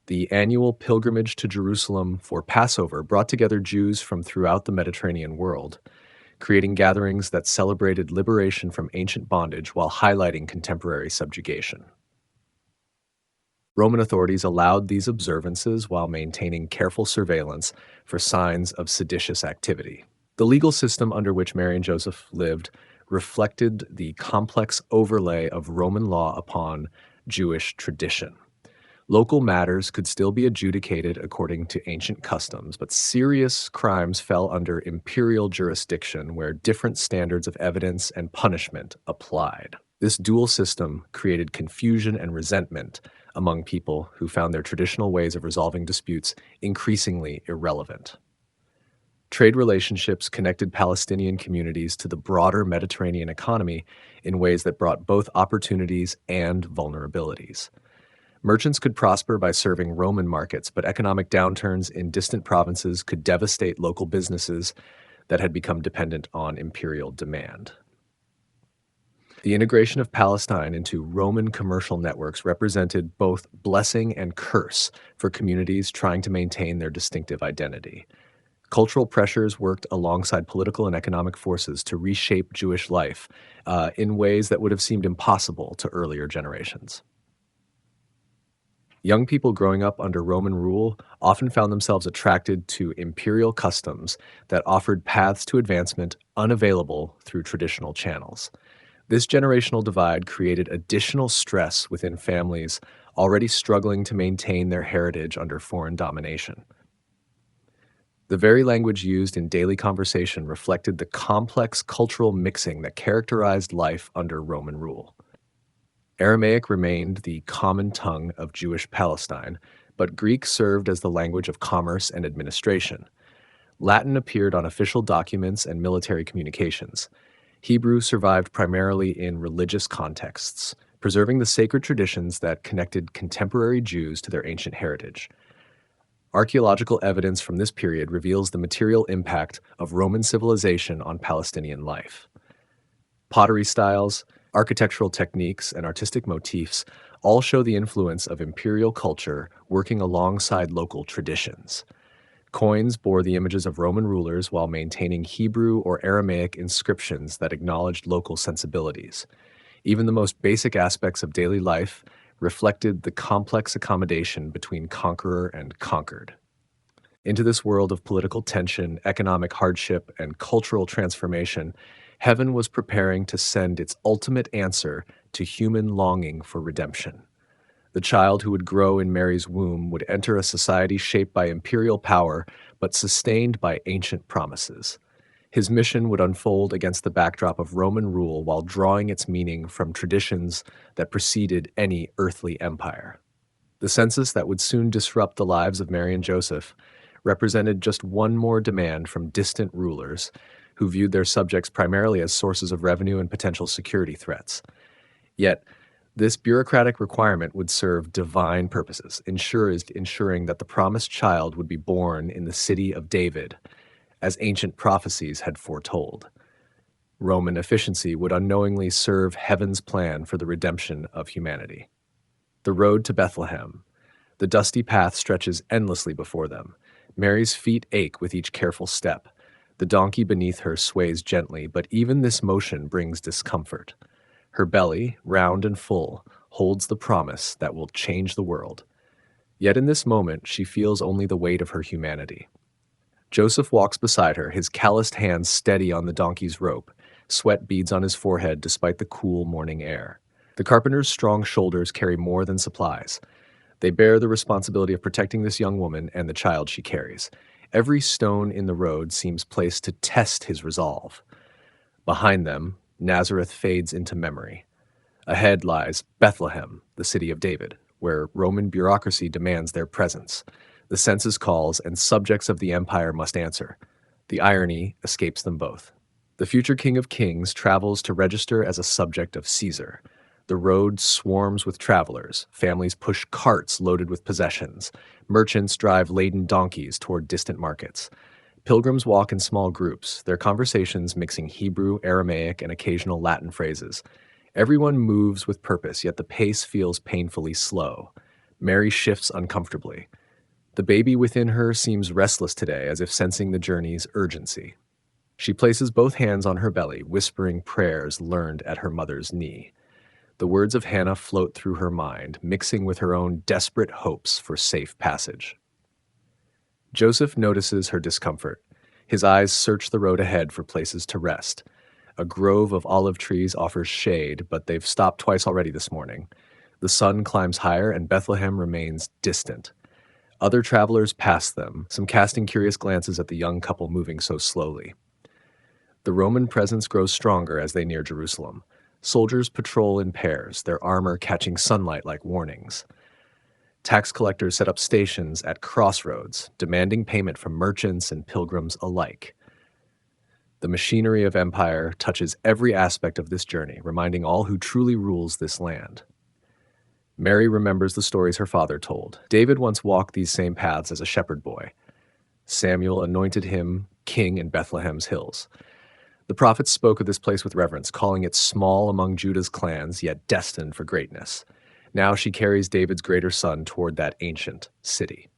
The annual pilgrimage to Jerusalem for Passover brought together Jews from throughout the Mediterranean world, creating gatherings that celebrated liberation from ancient bondage while highlighting contemporary subjugation. Roman authorities allowed these observances while maintaining careful surveillance for signs of seditious activity. The legal system under which Mary and Joseph lived reflected the complex overlay of Roman law upon Jewish tradition. Local matters could still be adjudicated according to ancient customs, but serious crimes fell under imperial jurisdiction where different standards of evidence and punishment applied. This dual system created confusion and resentment among people who found their traditional ways of resolving disputes increasingly irrelevant. Trade relationships connected Palestinian communities to the broader Mediterranean economy in ways that brought both opportunities and vulnerabilities. Merchants could prosper by serving Roman markets, but economic downturns in distant provinces could devastate local businesses that had become dependent on imperial demand. The integration of Palestine into Roman commercial networks represented both blessing and curse for communities trying to maintain their distinctive identity. Cultural pressures worked alongside political and economic forces to reshape Jewish life in ways that would have seemed impossible to earlier generations. Young people growing up under Roman rule often found themselves attracted to imperial customs that offered paths to advancement unavailable through traditional channels. This generational divide created additional stress within families already struggling to maintain their heritage under foreign domination. The very language used in daily conversation reflected the complex cultural mixing that characterized life under Roman rule. Aramaic remained the common tongue of Jewish Palestine, but Greek served as the language of commerce and administration. Latin appeared on official documents and military communications. Hebrew survived primarily in religious contexts, preserving the sacred traditions that connected contemporary Jews to their ancient heritage. Archaeological evidence from this period reveals the material impact of Roman civilization on Palestinian life. Pottery styles, architectural techniques, and artistic motifs all show the influence of imperial culture working alongside local traditions. Coins bore the images of Roman rulers while maintaining Hebrew or Aramaic inscriptions that acknowledged local sensibilities. Even the most basic aspects of daily life reflected the complex accommodation between conqueror and conquered. Into this world of political tension, economic hardship, and cultural transformation, heaven was preparing to send its ultimate answer to human longing for redemption. The child who would grow in Mary's womb would enter a society shaped by imperial power, but sustained by ancient promises. His mission would unfold against the backdrop of Roman rule while drawing its meaning from traditions that preceded any earthly empire. The census that would soon disrupt the lives of Mary and Joseph represented just one more demand from distant rulers who viewed their subjects primarily as sources of revenue and potential security threats. Yet, this bureaucratic requirement would serve divine purposes, ensuring that the promised child would be born in the city of David, as ancient prophecies had foretold. Roman efficiency would unknowingly serve heaven's plan for the redemption of humanity. The road to Bethlehem. The dusty path stretches endlessly before them. Mary's feet ache with each careful step. The donkey beneath her sways gently, but even this motion brings discomfort. Her belly, round and full, holds the promise that will change the world. Yet in this moment, she feels only the weight of her humanity. Joseph walks beside her, his calloused hands steady on the donkey's rope. Sweat beads on his forehead despite the cool morning air. The carpenter's strong shoulders carry more than supplies. They bear the responsibility of protecting this young woman and the child she carries. Every stone in the road seems placed to test his resolve. Behind them, Nazareth fades into memory. Ahead lies Bethlehem, the city of David, where Roman bureaucracy demands their presence. The census calls, and subjects of the empire must answer. The irony escapes them both. The future King of Kings travels to register as a subject of Caesar. The road swarms with travelers. Families push carts loaded with possessions. Merchants drive laden donkeys toward distant markets. Pilgrims walk in small groups, their conversations mixing Hebrew, Aramaic, and occasional Latin phrases. Everyone moves with purpose, yet the pace feels painfully slow. Mary shifts uncomfortably. The baby within her seems restless today, as if sensing the journey's urgency. She places both hands on her belly, whispering prayers learned at her mother's knee. The words of Hannah float through her mind, mixing with her own desperate hopes for safe passage. Joseph notices her discomfort. His eyes search the road ahead for places to rest. A grove of olive trees offers shade, but they've stopped twice already this morning. The sun climbs higher and Bethlehem remains distant. Other travelers pass them, some casting curious glances at the young couple moving so slowly. The Roman presence grows stronger as they near Jerusalem. Soldiers patrol in pairs, their armor catching sunlight like warnings. Tax collectors set up stations at crossroads, demanding payment from merchants and pilgrims alike. The machinery of empire touches every aspect of this journey, reminding all who truly rules this land. Mary remembers the stories her father told. David once walked these same paths as a shepherd boy. Samuel anointed him king in Bethlehem's hills. The prophets spoke of this place with reverence, calling it small among Judah's clans, yet destined for greatness. Now she carries David's greater son toward that ancient city.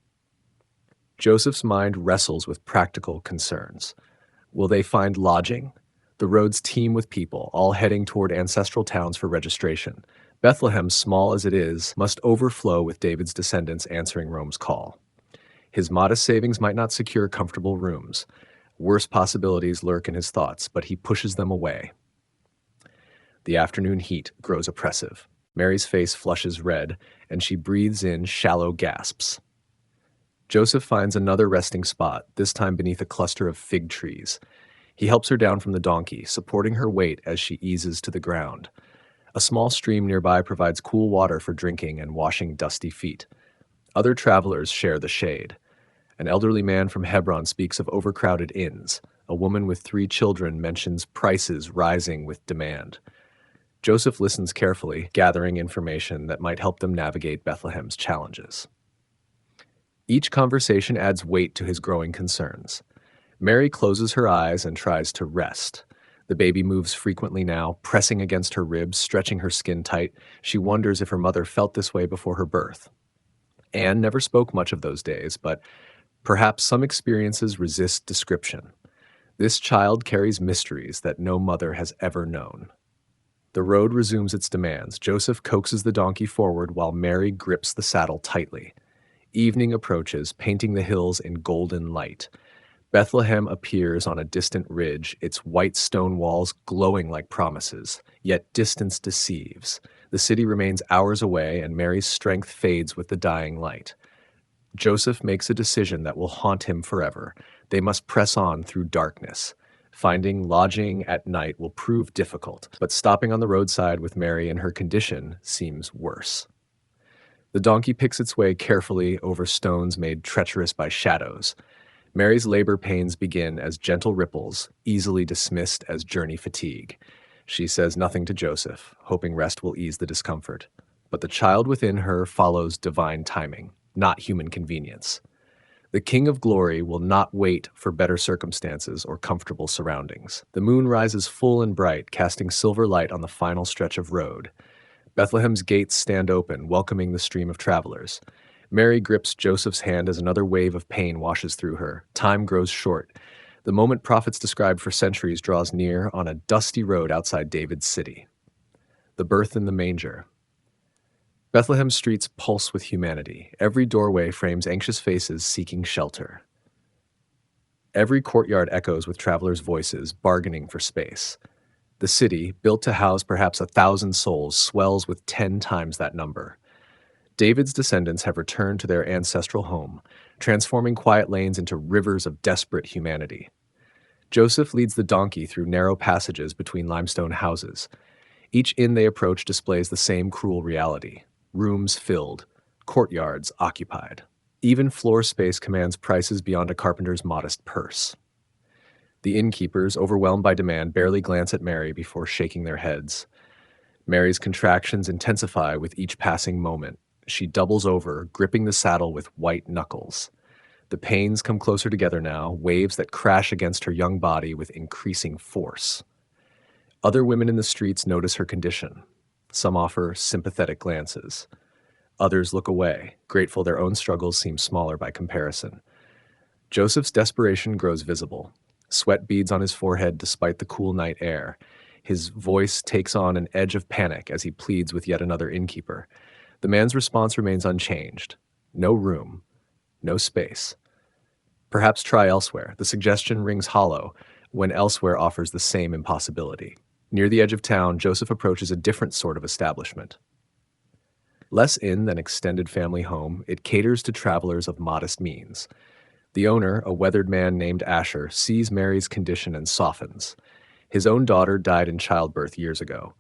Joseph's mind wrestles with practical concerns. Will they find lodging? The roads teem with people, all heading toward ancestral towns for registration. Bethlehem, small as it is, must overflow with David's descendants answering Rome's call. His modest savings might not secure comfortable rooms. Worse possibilities lurk in his thoughts, but he pushes them away. The afternoon heat grows oppressive. Mary's face flushes red, and she breathes in shallow gasps. Joseph finds another resting spot, this time beneath a cluster of fig trees. He helps her down from the donkey, supporting her weight as she eases to the ground. A small stream nearby provides cool water for drinking and washing dusty feet. Other travelers share the shade. An elderly man from Hebron speaks of overcrowded inns. A woman with 3 children mentions prices rising with demand. Joseph listens carefully, gathering information that might help them navigate Bethlehem's challenges. Each conversation adds weight to his growing concerns. Mary closes her eyes and tries to rest. The baby moves frequently now, pressing against her ribs, stretching her skin tight. She wonders if her mother felt this way before her birth. Anne never spoke much of those days, but perhaps some experiences resist description. This child carries mysteries that no mother has ever known. The road resumes its demands. Joseph coaxes the donkey forward while Mary grips the saddle tightly. Evening approaches, painting the hills in golden light. Bethlehem appears on a distant ridge, its white stone walls glowing like promises. Yet distance deceives. The city remains hours away, and Mary's strength fades with the dying light. Joseph makes a decision that will haunt him forever. They must press on through darkness. Finding lodging at night will prove difficult, but stopping on the roadside with Mary in her condition seems worse. The donkey picks its way carefully over stones made treacherous by shadows. Mary's labor pains begin as gentle ripples, easily dismissed as journey fatigue. She says nothing to Joseph, hoping rest will ease the discomfort. But the child within her follows divine timing, not human convenience. The King of Glory will not wait for better circumstances or comfortable surroundings. The moon rises full and bright, casting silver light on the final stretch of road. Bethlehem's gates stand open, welcoming the stream of travelers. Mary grips Joseph's hand as another wave of pain washes through her. Time grows short. The moment prophets described for centuries draws near on a dusty road outside David's city. The birth in the manger. Bethlehem's streets pulse with humanity. Every doorway frames anxious faces seeking shelter. Every courtyard echoes with travelers' voices, bargaining for space. The city, built to house perhaps 1,000 souls, swells with 10 times that number. David's descendants have returned to their ancestral home, transforming quiet lanes into rivers of desperate humanity. Joseph leads the donkey through narrow passages between limestone houses. Each inn they approach displays the same cruel reality. Rooms filled, courtyards occupied. Even floor space commands prices beyond a carpenter's modest purse. The innkeepers, overwhelmed by demand, barely glance at Mary before shaking their heads. Mary's contractions intensify with each passing moment. She doubles over, gripping the saddle with white knuckles. The pains come closer together now, waves that crash against her young body with increasing force. Other women in the streets notice her condition. Some offer sympathetic glances. Others look away, grateful their own struggles seem smaller by comparison. Joseph's desperation grows visible. Sweat beads on his forehead despite the cool night air. His voice takes on an edge of panic as he pleads with yet another innkeeper. The man's response remains unchanged. No room. No space. Perhaps try elsewhere. The suggestion rings hollow when elsewhere offers the same impossibility. Near the edge of town, Joseph approaches a different sort of establishment. Less inn than extended family home, it caters to travelers of modest means. The owner, a weathered man named Asher, sees Mary's condition and softens. His own daughter died in childbirth years ago.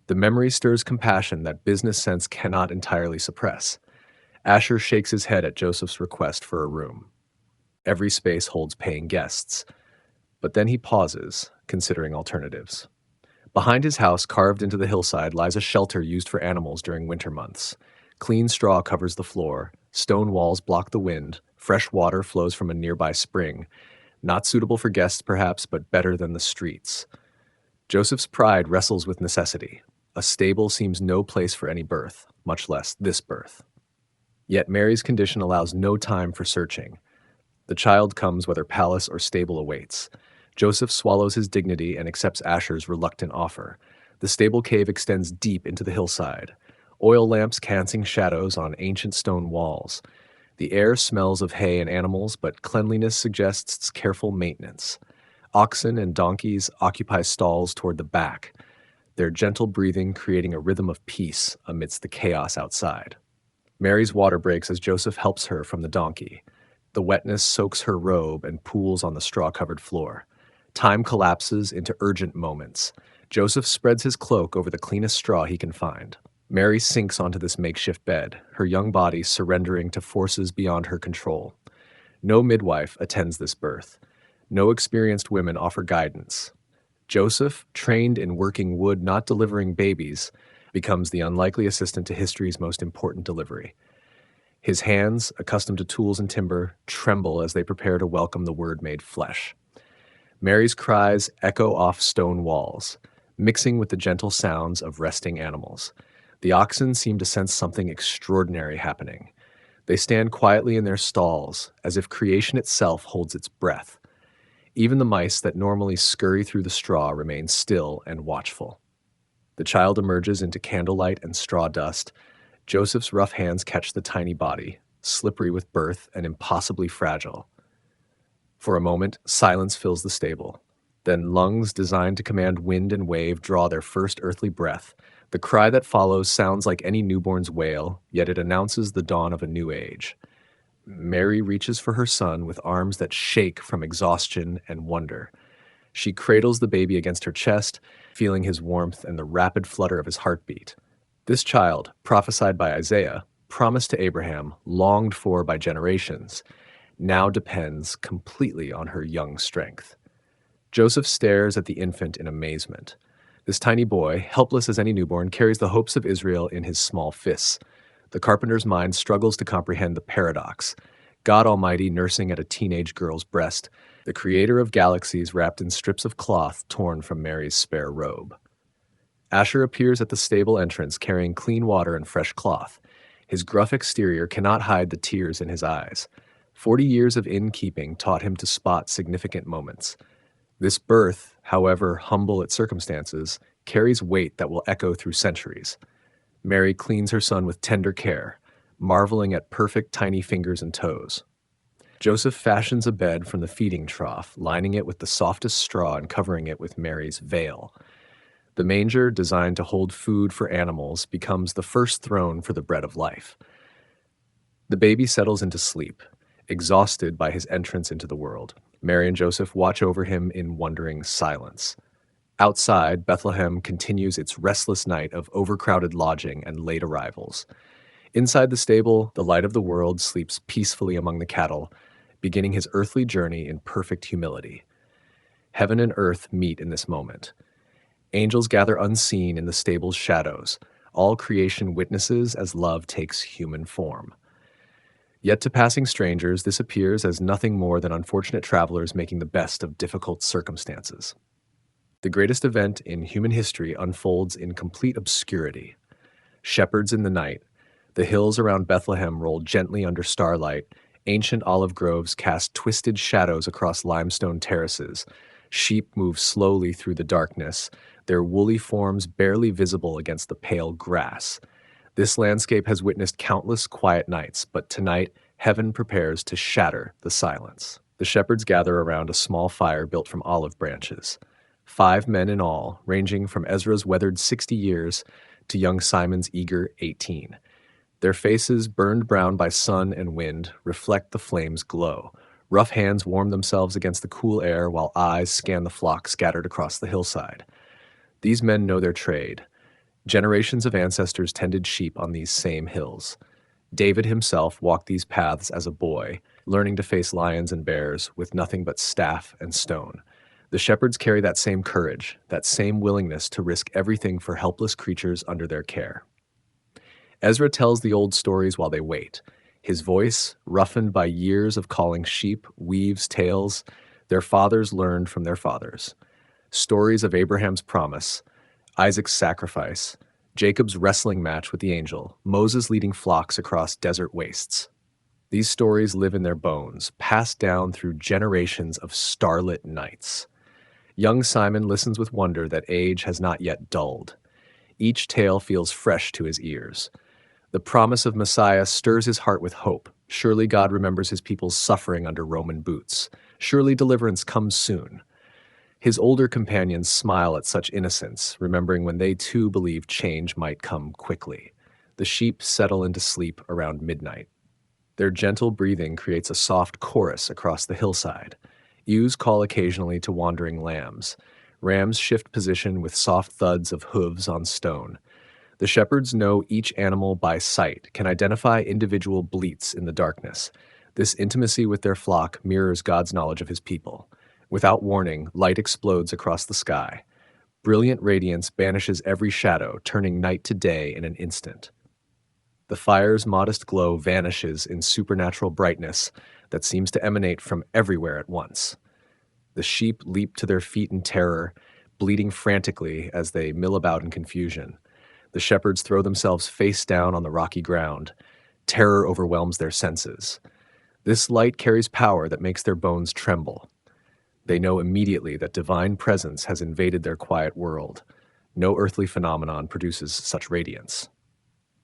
The memory stirs compassion that business sense cannot entirely suppress. Asher shakes his head at Joseph's request for a room. Every space holds paying guests. But then he pauses, considering alternatives. Behind his house, carved into the hillside, lies a shelter used for animals during winter months. Clean straw covers the floor, stone walls block the wind, fresh water flows from a nearby spring. Not suitable for guests, perhaps, but better than the streets. Joseph's pride wrestles with necessity. A stable seems no place for any birth, much less this birth. Yet Mary's condition allows no time for searching. The child comes whether palace or stable awaits. Joseph swallows his dignity and accepts Asher's reluctant offer. The stable cave extends deep into the hillside. Oil lamps casting shadows on ancient stone walls. The air smells of hay and animals, but cleanliness suggests careful maintenance. Oxen and donkeys occupy stalls toward the back, their gentle breathing creating a rhythm of peace amidst the chaos outside. Mary's water breaks as Joseph helps her from the donkey. The wetness soaks her robe and pools on the straw-covered floor. Time collapses into urgent moments. Joseph spreads his cloak over the cleanest straw he can find. Mary sinks onto this makeshift bed, her young body surrendering to forces beyond her control. No midwife attends this birth. No experienced women offer guidance. Joseph, trained in working wood not delivering babies, becomes the unlikely assistant to history's most important delivery. His hands, accustomed to tools and timber, tremble as they prepare to welcome the Word made flesh. Mary's cries echo off stone walls, mixing with the gentle sounds of resting animals. The oxen seem to sense something extraordinary happening. They stand quietly in their stalls, as if creation itself holds its breath. Even the mice that normally scurry through the straw remain still and watchful. The child emerges into candlelight and straw dust. Joseph's rough hands catch the tiny body, slippery with birth and impossibly fragile. For a moment, silence fills the stable. Then lungs designed to command wind and wave draw their first earthly breath. The cry that follows sounds like any newborn's wail, yet it announces the dawn of a new age. Mary reaches for her son with arms that shake from exhaustion and wonder. She cradles the baby against her chest, feeling his warmth and the rapid flutter of his heartbeat. This child, prophesied by Isaiah, promised to Abraham, longed for by generations, now depends completely on her young strength. Joseph stares at the infant in amazement. This tiny boy, helpless as any newborn, carries the hopes of Israel in his small fists. The carpenter's mind struggles to comprehend the paradox. God Almighty nursing at a teenage girl's breast, the creator of galaxies wrapped in strips of cloth torn from Mary's spare robe. Asher appears at the stable entrance carrying clean water and fresh cloth. His gruff exterior cannot hide the tears in his eyes. 40 years of innkeeping taught him to spot significant moments. This birth, however humble its circumstances, carries weight that will echo through centuries. Mary cleans her son with tender care, marveling at perfect tiny fingers and toes. Joseph fashions a bed from the feeding trough, lining it with the softest straw and covering it with Mary's veil. The manger, designed to hold food for animals, becomes the first throne for the bread of life. The baby settles into sleep, exhausted by his entrance into the world. Mary and Joseph watch over him in wondering silence. Outside, Bethlehem continues its restless night of overcrowded lodging and late arrivals. Inside the stable, the light of the world sleeps peacefully among the cattle, beginning his earthly journey in perfect humility. Heaven and earth meet in this moment. Angels gather unseen in the stable's shadows. All creation witnesses as love takes human form. Yet to passing strangers, this appears as nothing more than unfortunate travelers making the best of difficult circumstances. The greatest event in human history unfolds in complete obscurity. Shepherds in the night. The hills around Bethlehem roll gently under starlight. Ancient olive groves cast twisted shadows across limestone terraces. Sheep move slowly through the darkness, their woolly forms barely visible against the pale grass. This landscape has witnessed countless quiet nights, but tonight, heaven prepares to shatter the silence. The shepherds gather around a small fire built from olive branches. 5 men in all, ranging from Ezra's weathered 60 years to young Simon's eager 18. Their faces, burned brown by sun and wind, reflect the flames' glow. Rough hands warm themselves against the cool air while eyes scan the flock scattered across the hillside. These men know their trade. Generations of ancestors tended sheep on these same hills. David himself walked these paths as a boy, learning to face lions and bears with nothing but staff and stone. The shepherds carry that same courage, that same willingness to risk everything for helpless creatures under their care. Ezra tells the old stories while they wait. His voice, roughened by years of calling sheep, weaves tales their fathers learned from their fathers. Stories of Abraham's promise, Isaac's sacrifice, Jacob's wrestling match with the angel, Moses leading flocks across desert wastes. These stories live in their bones, passed down through generations of starlit nights. Young Simon listens with wonder that age has not yet dulled. Each tale feels fresh to his ears. The promise of Messiah stirs his heart with hope. Surely God remembers his people's suffering under Roman boots. Surely deliverance comes soon. His older companions smile at such innocence, remembering when they too believed change might come quickly. The sheep settle into sleep around midnight. Their gentle breathing creates a soft chorus across the hillside. Ewes call occasionally to wandering lambs. Rams shift position with soft thuds of hooves on stone. The shepherds know each animal by sight, can identify individual bleats in the darkness. This intimacy with their flock mirrors God's knowledge of his people. Without warning, light explodes across the sky. Brilliant radiance banishes every shadow, turning night to day in an instant. The fire's modest glow vanishes in supernatural brightness that seems to emanate from everywhere at once. The sheep leap to their feet in terror, bleating frantically as they mill about in confusion. The shepherds throw themselves face down on the rocky ground. Terror overwhelms their senses. This light carries power that makes their bones tremble. They know immediately that divine presence has invaded their quiet world. No earthly phenomenon produces such radiance.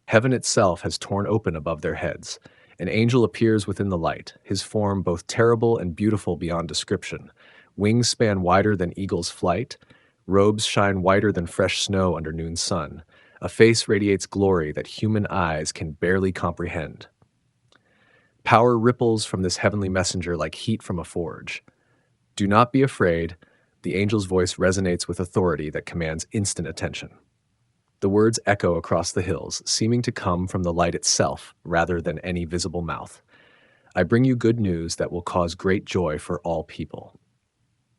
Heaven itself has torn open above their heads. An angel appears within the light, his form both terrible and beautiful beyond description. Wings span wider than eagle's flight. Robes shine whiter than fresh snow under noon sun. A face radiates glory that human eyes can barely comprehend. Power ripples from this heavenly messenger like heat from a forge. Do not be afraid. The angel's voice resonates with authority that commands instant attention. The words echo across the hills, seeming to come from the light itself rather than any visible mouth. I bring you good news that will cause great joy for all people.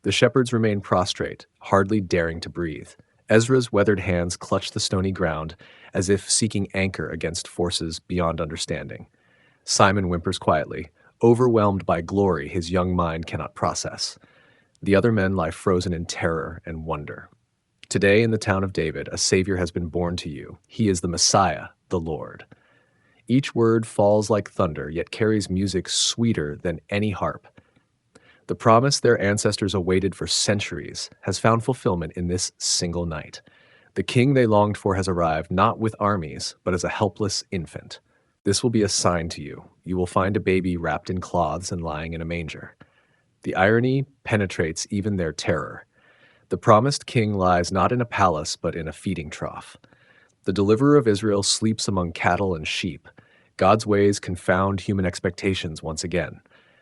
The shepherds remain prostrate, hardly daring to breathe. Ezra's weathered hands clutch the stony ground as if seeking anchor against forces beyond understanding. Simon whimpers quietly, overwhelmed by glory his young mind cannot process. The other men lie frozen in terror and wonder. Today in the town of David, a Savior has been born to you. He is the Messiah, the Lord. Each word falls like thunder, yet carries music sweeter than any harp. The promise their ancestors awaited for centuries has found fulfillment in this single night. The king they longed for has arrived, not with armies, but as a helpless infant. This will be a sign to you. You will find a baby wrapped in cloths and lying in a manger. The irony penetrates even their terror. The promised king lies not in a palace, but in a feeding trough. The deliverer of Israel sleeps among cattle and sheep. God's ways confound human expectations once again.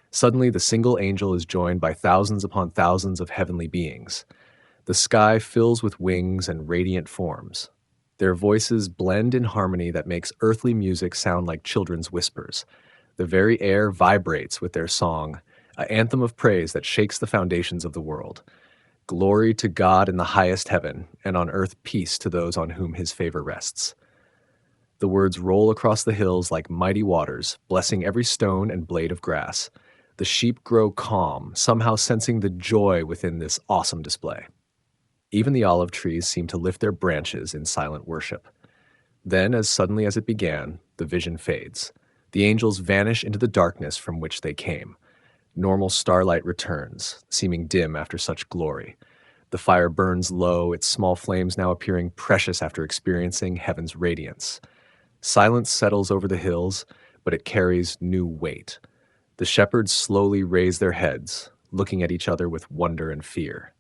Suddenly, the single angel is joined by thousands upon thousands of heavenly beings. The sky fills with wings and radiant forms. Their voices blend in harmony that makes earthly music sound like children's whispers. The very air vibrates with their song, an anthem of praise that shakes the foundations of the world. Glory to God in the highest heaven, and on earth peace to those on whom his favor rests. The words roll across the hills like mighty waters, blessing every stone and blade of grass. The sheep grow calm, somehow sensing the joy within this awesome display. Even the olive trees seem to lift their branches in silent worship. Then, as suddenly as it began, the vision fades. The angels vanish into the darkness from which they came. Normal starlight returns, seeming dim after such glory. The fire burns low, its small flames now appearing precious after experiencing heaven's radiance. Silence settles over the hills, but it carries new weight. The shepherds slowly raise their heads, looking at each other with wonder and fear.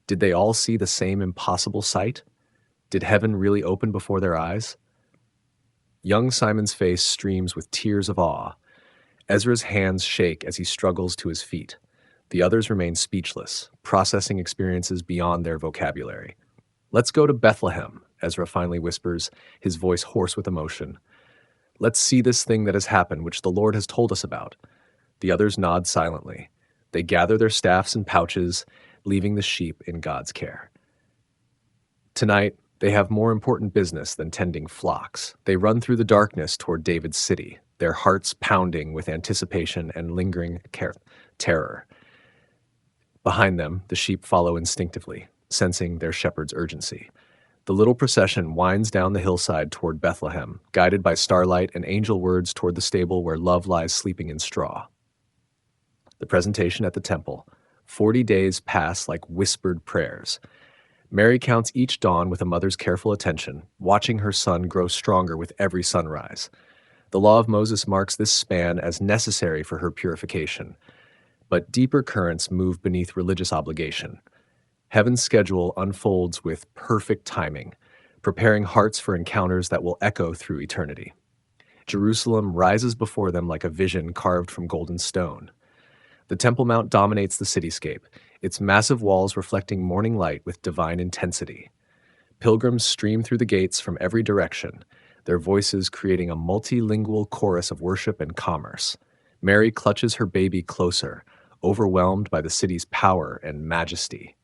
Did they all see the same impossible sight? Did heaven really open before their eyes? Young Simon's face streams with tears of awe. Ezra's hands shake as he struggles to his feet. The others remain speechless, processing experiences beyond their vocabulary. "Let's go to Bethlehem," Ezra finally whispers, his voice hoarse with emotion. "Let's see this thing that has happened, which the Lord has told us about." The others nod silently. They gather their staffs and pouches, leaving the sheep in God's care. Tonight, they have more important business than tending flocks. They run through the darkness toward David's city, their hearts pounding with anticipation and lingering terror. Behind them, the sheep follow instinctively, sensing their shepherd's urgency. The little procession winds down the hillside toward Bethlehem, guided by starlight and angel words toward the stable where love lies sleeping in straw. The presentation at the temple. 40 days pass like whispered prayers. Mary counts each dawn with a mother's careful attention, watching her son grow stronger with every sunrise. The law of Moses marks this span as necessary for her purification, but deeper currents move beneath religious obligation. Heaven's schedule unfolds with perfect timing, preparing hearts for encounters that will echo through eternity. Jerusalem rises before them like a vision carved from golden stone. The Temple Mount dominates the cityscape, its massive walls reflecting morning light with divine intensity. Pilgrims stream through the gates from every direction, their voices creating a multilingual chorus of worship and commerce. Mary clutches her baby closer, overwhelmed by the city's power and majesty.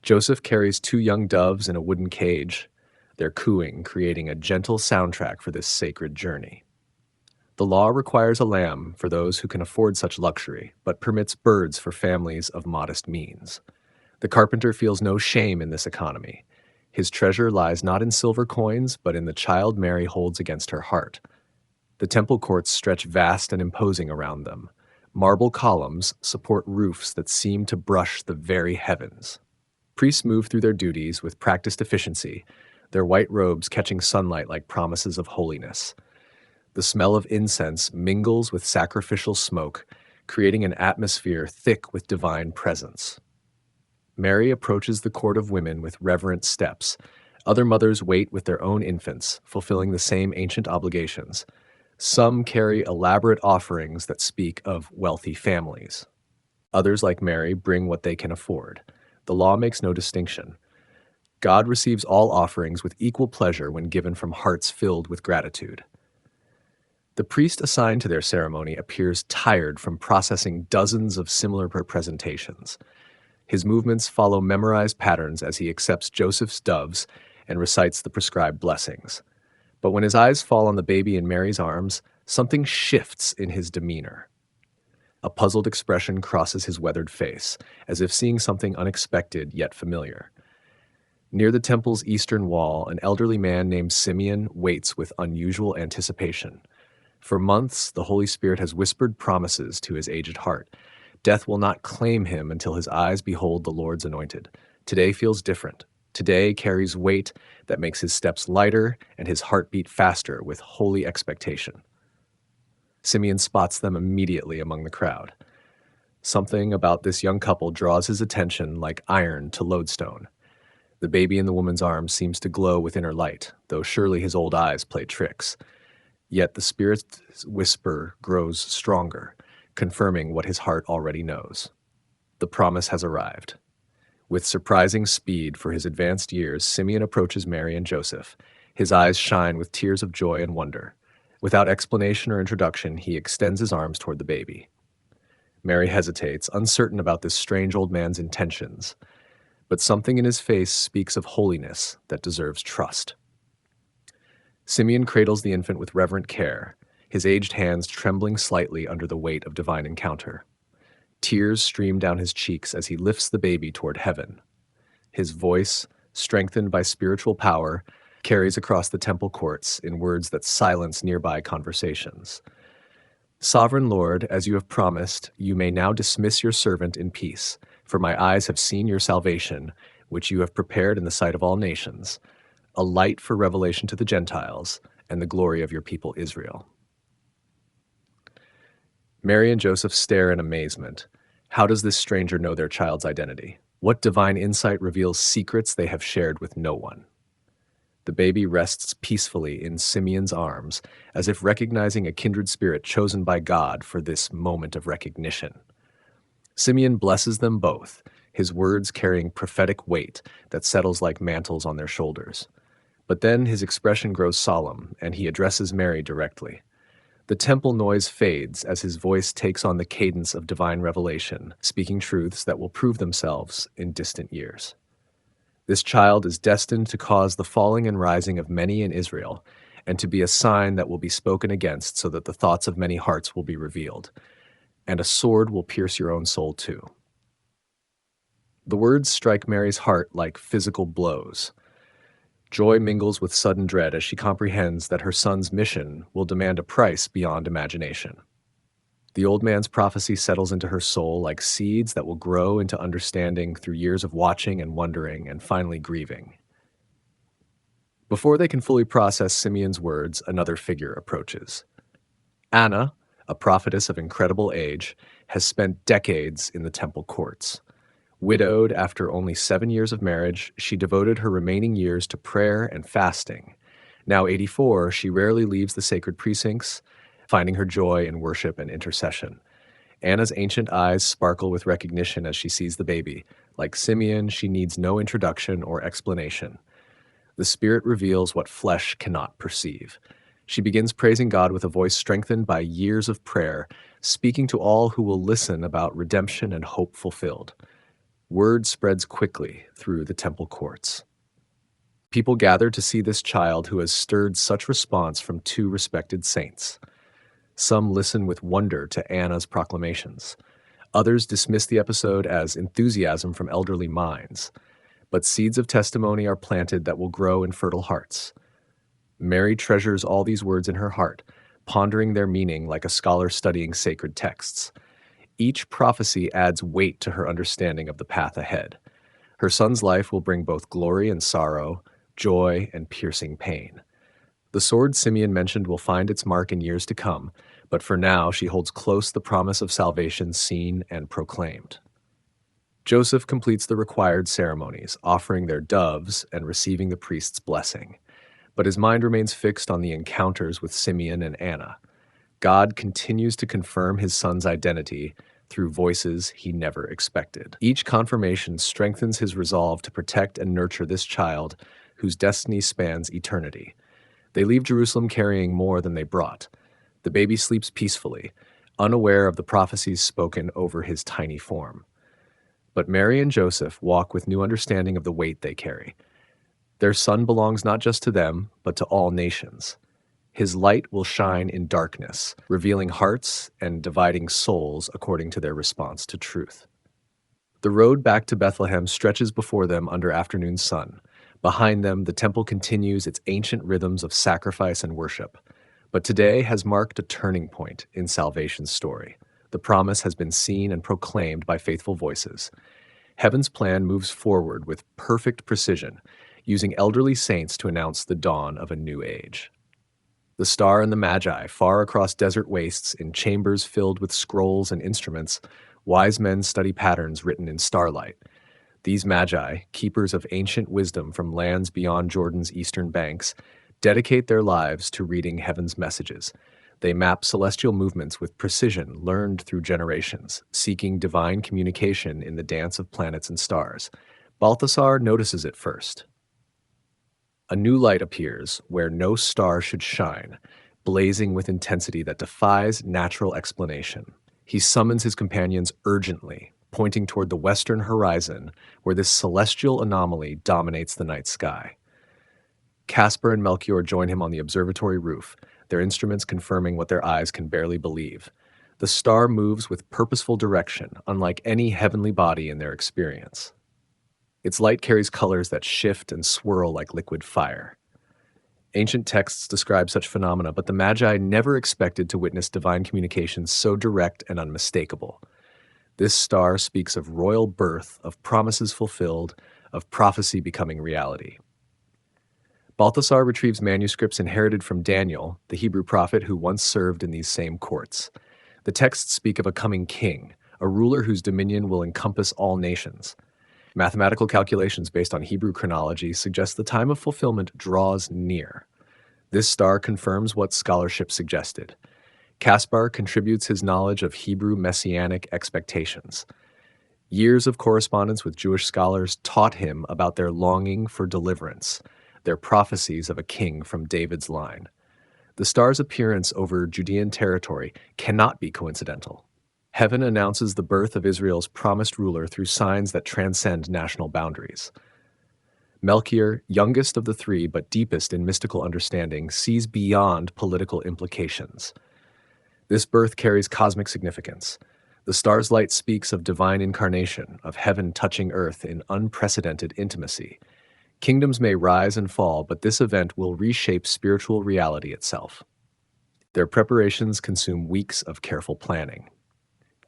Joseph carries two young doves in a wooden cage, their cooing creating a gentle soundtrack for this sacred journey. The law requires a lamb for those who can afford such luxury, but permits birds for families of modest means. The carpenter feels no shame in this economy. His treasure lies not in silver coins, but in the child Mary holds against her heart. The temple courts stretch vast and imposing around them. Marble columns support roofs that seem to brush the very heavens. Priests move through their duties with practiced efficiency, their white robes catching sunlight like promises of holiness. The smell of incense mingles with sacrificial smoke, creating an atmosphere thick with divine presence. Mary approaches the court of women with reverent steps. Other mothers wait with their own infants, fulfilling the same ancient obligations. Some carry elaborate offerings that speak of wealthy families. Others, like Mary, bring what they can afford. The law makes no distinction. God receives all offerings with equal pleasure when given from hearts filled with gratitude. The priest assigned to their ceremony appears tired from processing dozens of similar presentations. His movements follow memorized patterns as he accepts Joseph's doves and recites the prescribed blessings. But when his eyes fall on the baby in Mary's arms, something shifts in his demeanor. A puzzled expression crosses his weathered face, as if seeing something unexpected yet familiar. Near the temple's eastern wall, an elderly man named Simeon waits with unusual anticipation. For months, the Holy Spirit has whispered promises to his aged heart. Death will not claim him until his eyes behold the Lord's anointed. Today feels different. Today carries weight that makes his steps lighter and his heart beat faster with holy expectation. Simeon spots them immediately among the crowd. Something about this young couple draws his attention like iron to lodestone. The baby in the woman's arms seems to glow with inner light, though surely his old eyes play tricks. Yet the Spirit's whisper grows stronger, confirming what his heart already knows. The promise has arrived. With surprising speed for his advanced years, Simeon approaches Mary and Joseph. His eyes shine with tears of joy and wonder. Without explanation or introduction, he extends his arms toward the baby. Mary hesitates, uncertain about this strange old man's intentions, but something in his face speaks of holiness that deserves trust. Simeon cradles the infant with reverent care, his aged hands trembling slightly under the weight of divine encounter. Tears stream down his cheeks as he lifts the baby toward heaven. His voice, strengthened by spiritual power, carries across the temple courts in words that silence nearby conversations. Sovereign Lord, as you have promised, you may now dismiss your servant in peace, for my eyes have seen your salvation, which you have prepared in the sight of all nations, a light for revelation to the Gentiles, and the glory of your people Israel. Mary and Joseph stare in amazement. How does this stranger know their child's identity? What divine insight reveals secrets they have shared with no one? The baby rests peacefully in Simeon's arms, as if recognizing a kindred spirit chosen by God for this moment of recognition. Simeon blesses them both, his words carrying prophetic weight that settles like mantles on their shoulders. But then his expression grows solemn, and he addresses Mary directly. The temple noise fades as his voice takes on the cadence of divine revelation, speaking truths that will prove themselves in distant years. This child is destined to cause the falling and rising of many in Israel, and to be a sign that will be spoken against so that the thoughts of many hearts will be revealed, and a sword will pierce your own soul too. The words strike Mary's heart like physical blows. Joy mingles with sudden dread as she comprehends that her son's mission will demand a price beyond imagination. The old man's prophecy settles into her soul like seeds that will grow into understanding through years of watching and wondering and finally grieving. Before they can fully process Simeon's words, another figure approaches. Anna, a prophetess of incredible age, has spent decades in the temple courts. Widowed after only 7 years of marriage, she devoted her remaining years to prayer and fasting. Now 84, she rarely leaves the sacred precincts, finding her joy in worship and intercession. Anna's ancient eyes sparkle with recognition as she sees the baby. Like Simeon, she needs no introduction or explanation. The Spirit reveals what flesh cannot perceive. She begins praising God with a voice strengthened by years of prayer, speaking to all who will listen about redemption and hope fulfilled. Word spreads quickly through the temple courts. People gather to see this child who has stirred such response from two respected saints. Some listen with wonder to Anna's proclamations. Others dismiss the episode as enthusiasm from elderly minds. But seeds of testimony are planted that will grow in fertile hearts. Mary treasures all these words in her heart, pondering their meaning like a scholar studying sacred texts. Each prophecy adds weight to her understanding of the path ahead. Her son's life will bring both glory and sorrow, joy and piercing pain. The sword Simeon mentioned will find its mark in years to come, but for now she holds close the promise of salvation seen and proclaimed. Joseph completes the required ceremonies, offering their doves and receiving the priest's blessing. But his mind remains fixed on the encounters with Simeon and Anna. God continues to confirm his son's identity through voices he never expected. Each confirmation strengthens his resolve to protect and nurture this child whose destiny spans eternity. They leave Jerusalem carrying more than they brought. The baby sleeps peacefully, unaware of the prophecies spoken over his tiny form. But Mary and Joseph walk with new understanding of the weight they carry. Their son belongs not just to them, but to all nations. His light will shine in darkness, revealing hearts and dividing souls according to their response to truth. The road back to Bethlehem stretches before them under afternoon sun. Behind them, the temple continues its ancient rhythms of sacrifice and worship. But today has marked a turning point in salvation's story. The promise has been seen and proclaimed by faithful voices. Heaven's plan moves forward with perfect precision, using elderly saints to announce the dawn of a new age. The star and the Magi, far across desert wastes in chambers filled with scrolls and instruments, wise men study patterns written in starlight. These Magi, keepers of ancient wisdom from lands beyond Jordan's eastern banks, dedicate their lives to reading heaven's messages. They map celestial movements with precision learned through generations, seeking divine communication in the dance of planets and stars. Balthasar notices it first. A new light appears where no star should shine, blazing with intensity that defies natural explanation. He summons his companions urgently, pointing toward the western horizon where this celestial anomaly dominates the night sky. Caspar and Melchior join him on the observatory roof, their instruments confirming what their eyes can barely believe. The star moves with purposeful direction, unlike any heavenly body in their experience. Its light carries colors that shift and swirl like liquid fire. Ancient texts describe such phenomena, but the Magi never expected to witness divine communication so direct and unmistakable. This star speaks of royal birth, of promises fulfilled, of prophecy becoming reality. Balthasar retrieves manuscripts inherited from Daniel, the Hebrew prophet who once served in these same courts. The texts speak of a coming king, a ruler whose dominion will encompass all nations. Mathematical calculations based on Hebrew chronology suggest the time of fulfillment draws near. This star confirms what scholarship suggested. Caspar contributes his knowledge of Hebrew messianic expectations. Years of correspondence with Jewish scholars taught him about their longing for deliverance, their prophecies of a king from David's line. The star's appearance over Judean territory cannot be coincidental. Heaven announces the birth of Israel's promised ruler through signs that transcend national boundaries. Melchior, youngest of the three but deepest in mystical understanding, sees beyond political implications. This birth carries cosmic significance. The star's light speaks of divine incarnation, of heaven touching earth in unprecedented intimacy. Kingdoms may rise and fall, but this event will reshape spiritual reality itself. Their preparations consume weeks of careful planning.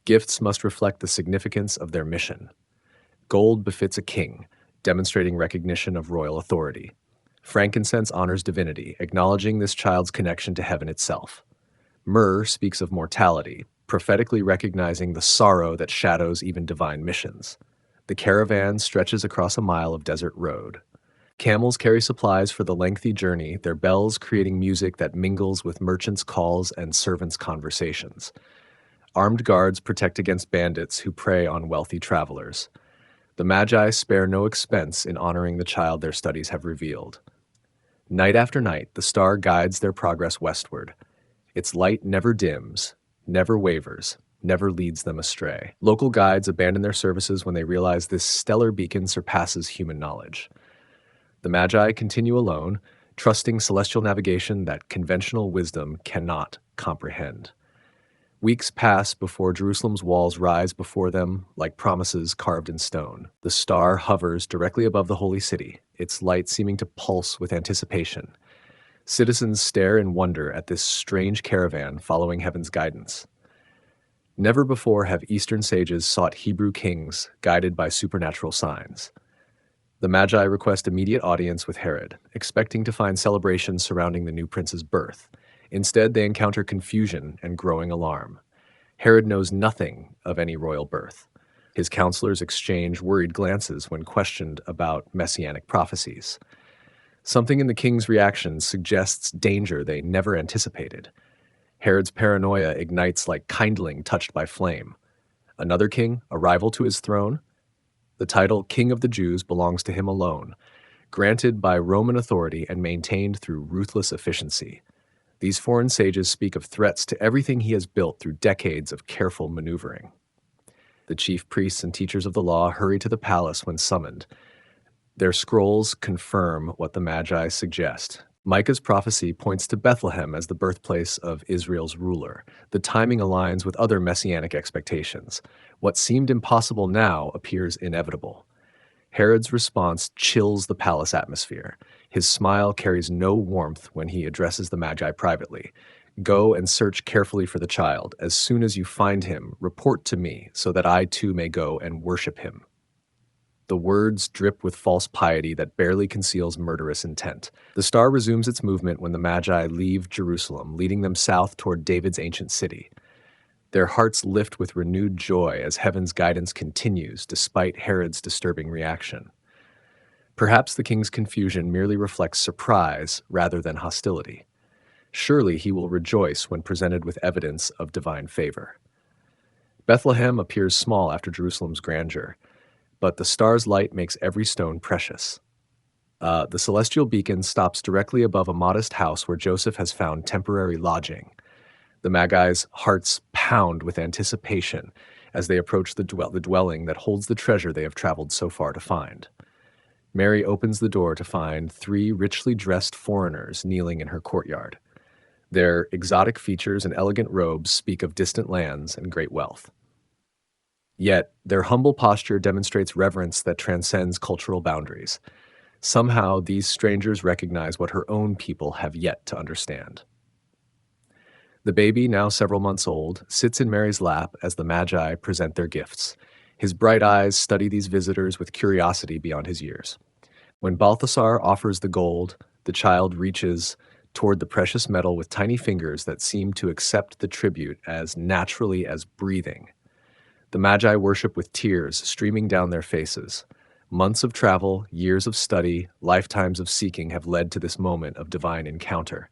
Gifts must reflect the significance of their mission. Gold befits a king, demonstrating recognition of royal authority. Frankincense honors divinity, acknowledging this child's connection to heaven itself. Myrrh speaks of mortality, prophetically recognizing the sorrow that shadows even divine missions. The caravan stretches across a mile of desert road. Camels carry supplies for the lengthy journey, their bells creating music that mingles with merchants' calls and servants' conversations. Armed guards protect against bandits who prey on wealthy travelers. The Magi spare no expense in honoring the child their studies have revealed. Night after night, the star guides their progress westward. Its light never dims, never wavers, never leads them astray. Local guides abandon their services when they realize this stellar beacon surpasses human knowledge. The Magi continue alone, trusting celestial navigation that conventional wisdom cannot comprehend. Weeks pass before Jerusalem's walls rise before them like promises carved in stone. The star hovers directly above the holy city, its light seeming to pulse with anticipation. Citizens stare in wonder at this strange caravan following heaven's guidance. Never before have Eastern sages sought Hebrew kings guided by supernatural signs. The Magi request immediate audience with Herod, expecting to find celebrations surrounding the new prince's birth. Instead, they encounter confusion and growing alarm. Herod knows nothing of any royal birth. His counselors exchange worried glances when questioned about messianic prophecies. Something in the king's reactions suggests danger they never anticipated. Herod's paranoia ignites like kindling touched by flame. Another king, a rival to his throne? The title King of the Jews belongs to him alone, granted by Roman authority and maintained through ruthless efficiency. These foreign sages speak of threats to everything he has built through decades of careful maneuvering. The chief priests and teachers of the law hurry to the palace when summoned. Their scrolls confirm what the Magi suggest. Micah's prophecy points to Bethlehem as the birthplace of Israel's ruler. The timing aligns with other messianic expectations. What seemed impossible now appears inevitable. Herod's response chills the palace atmosphere. His smile carries no warmth when he addresses the Magi privately. Go and search carefully for the child. As soon as you find him, report to me, so that I too may go and worship him. The words drip with false piety that barely conceals murderous intent. The star resumes its movement when the Magi leave Jerusalem, leading them south toward David's ancient city. Their hearts lift with renewed joy as heaven's guidance continues, despite Herod's disturbing reaction. Perhaps the king's confusion merely reflects surprise rather than hostility. Surely he will rejoice when presented with evidence of divine favor. Bethlehem appears small after Jerusalem's grandeur, but the star's light makes every stone precious. The celestial beacon stops directly above a modest house where Joseph has found temporary lodging. The Magi's hearts pound with anticipation as they approach the dwelling that holds the treasure they have traveled so far to find. Mary opens the door to find 3 richly dressed foreigners kneeling in her courtyard. Their exotic features and elegant robes speak of distant lands and great wealth. Yet, their humble posture demonstrates reverence that transcends cultural boundaries. Somehow, these strangers recognize what her own people have yet to understand. The baby, now several months old, sits in Mary's lap as the Magi present their gifts. His bright eyes study these visitors with curiosity beyond his years. When Balthasar offers the gold, the child reaches toward the precious metal with tiny fingers that seem to accept the tribute as naturally as breathing. The Magi worship with tears streaming down their faces. Months of travel, years of study, lifetimes of seeking have led to this moment of divine encounter.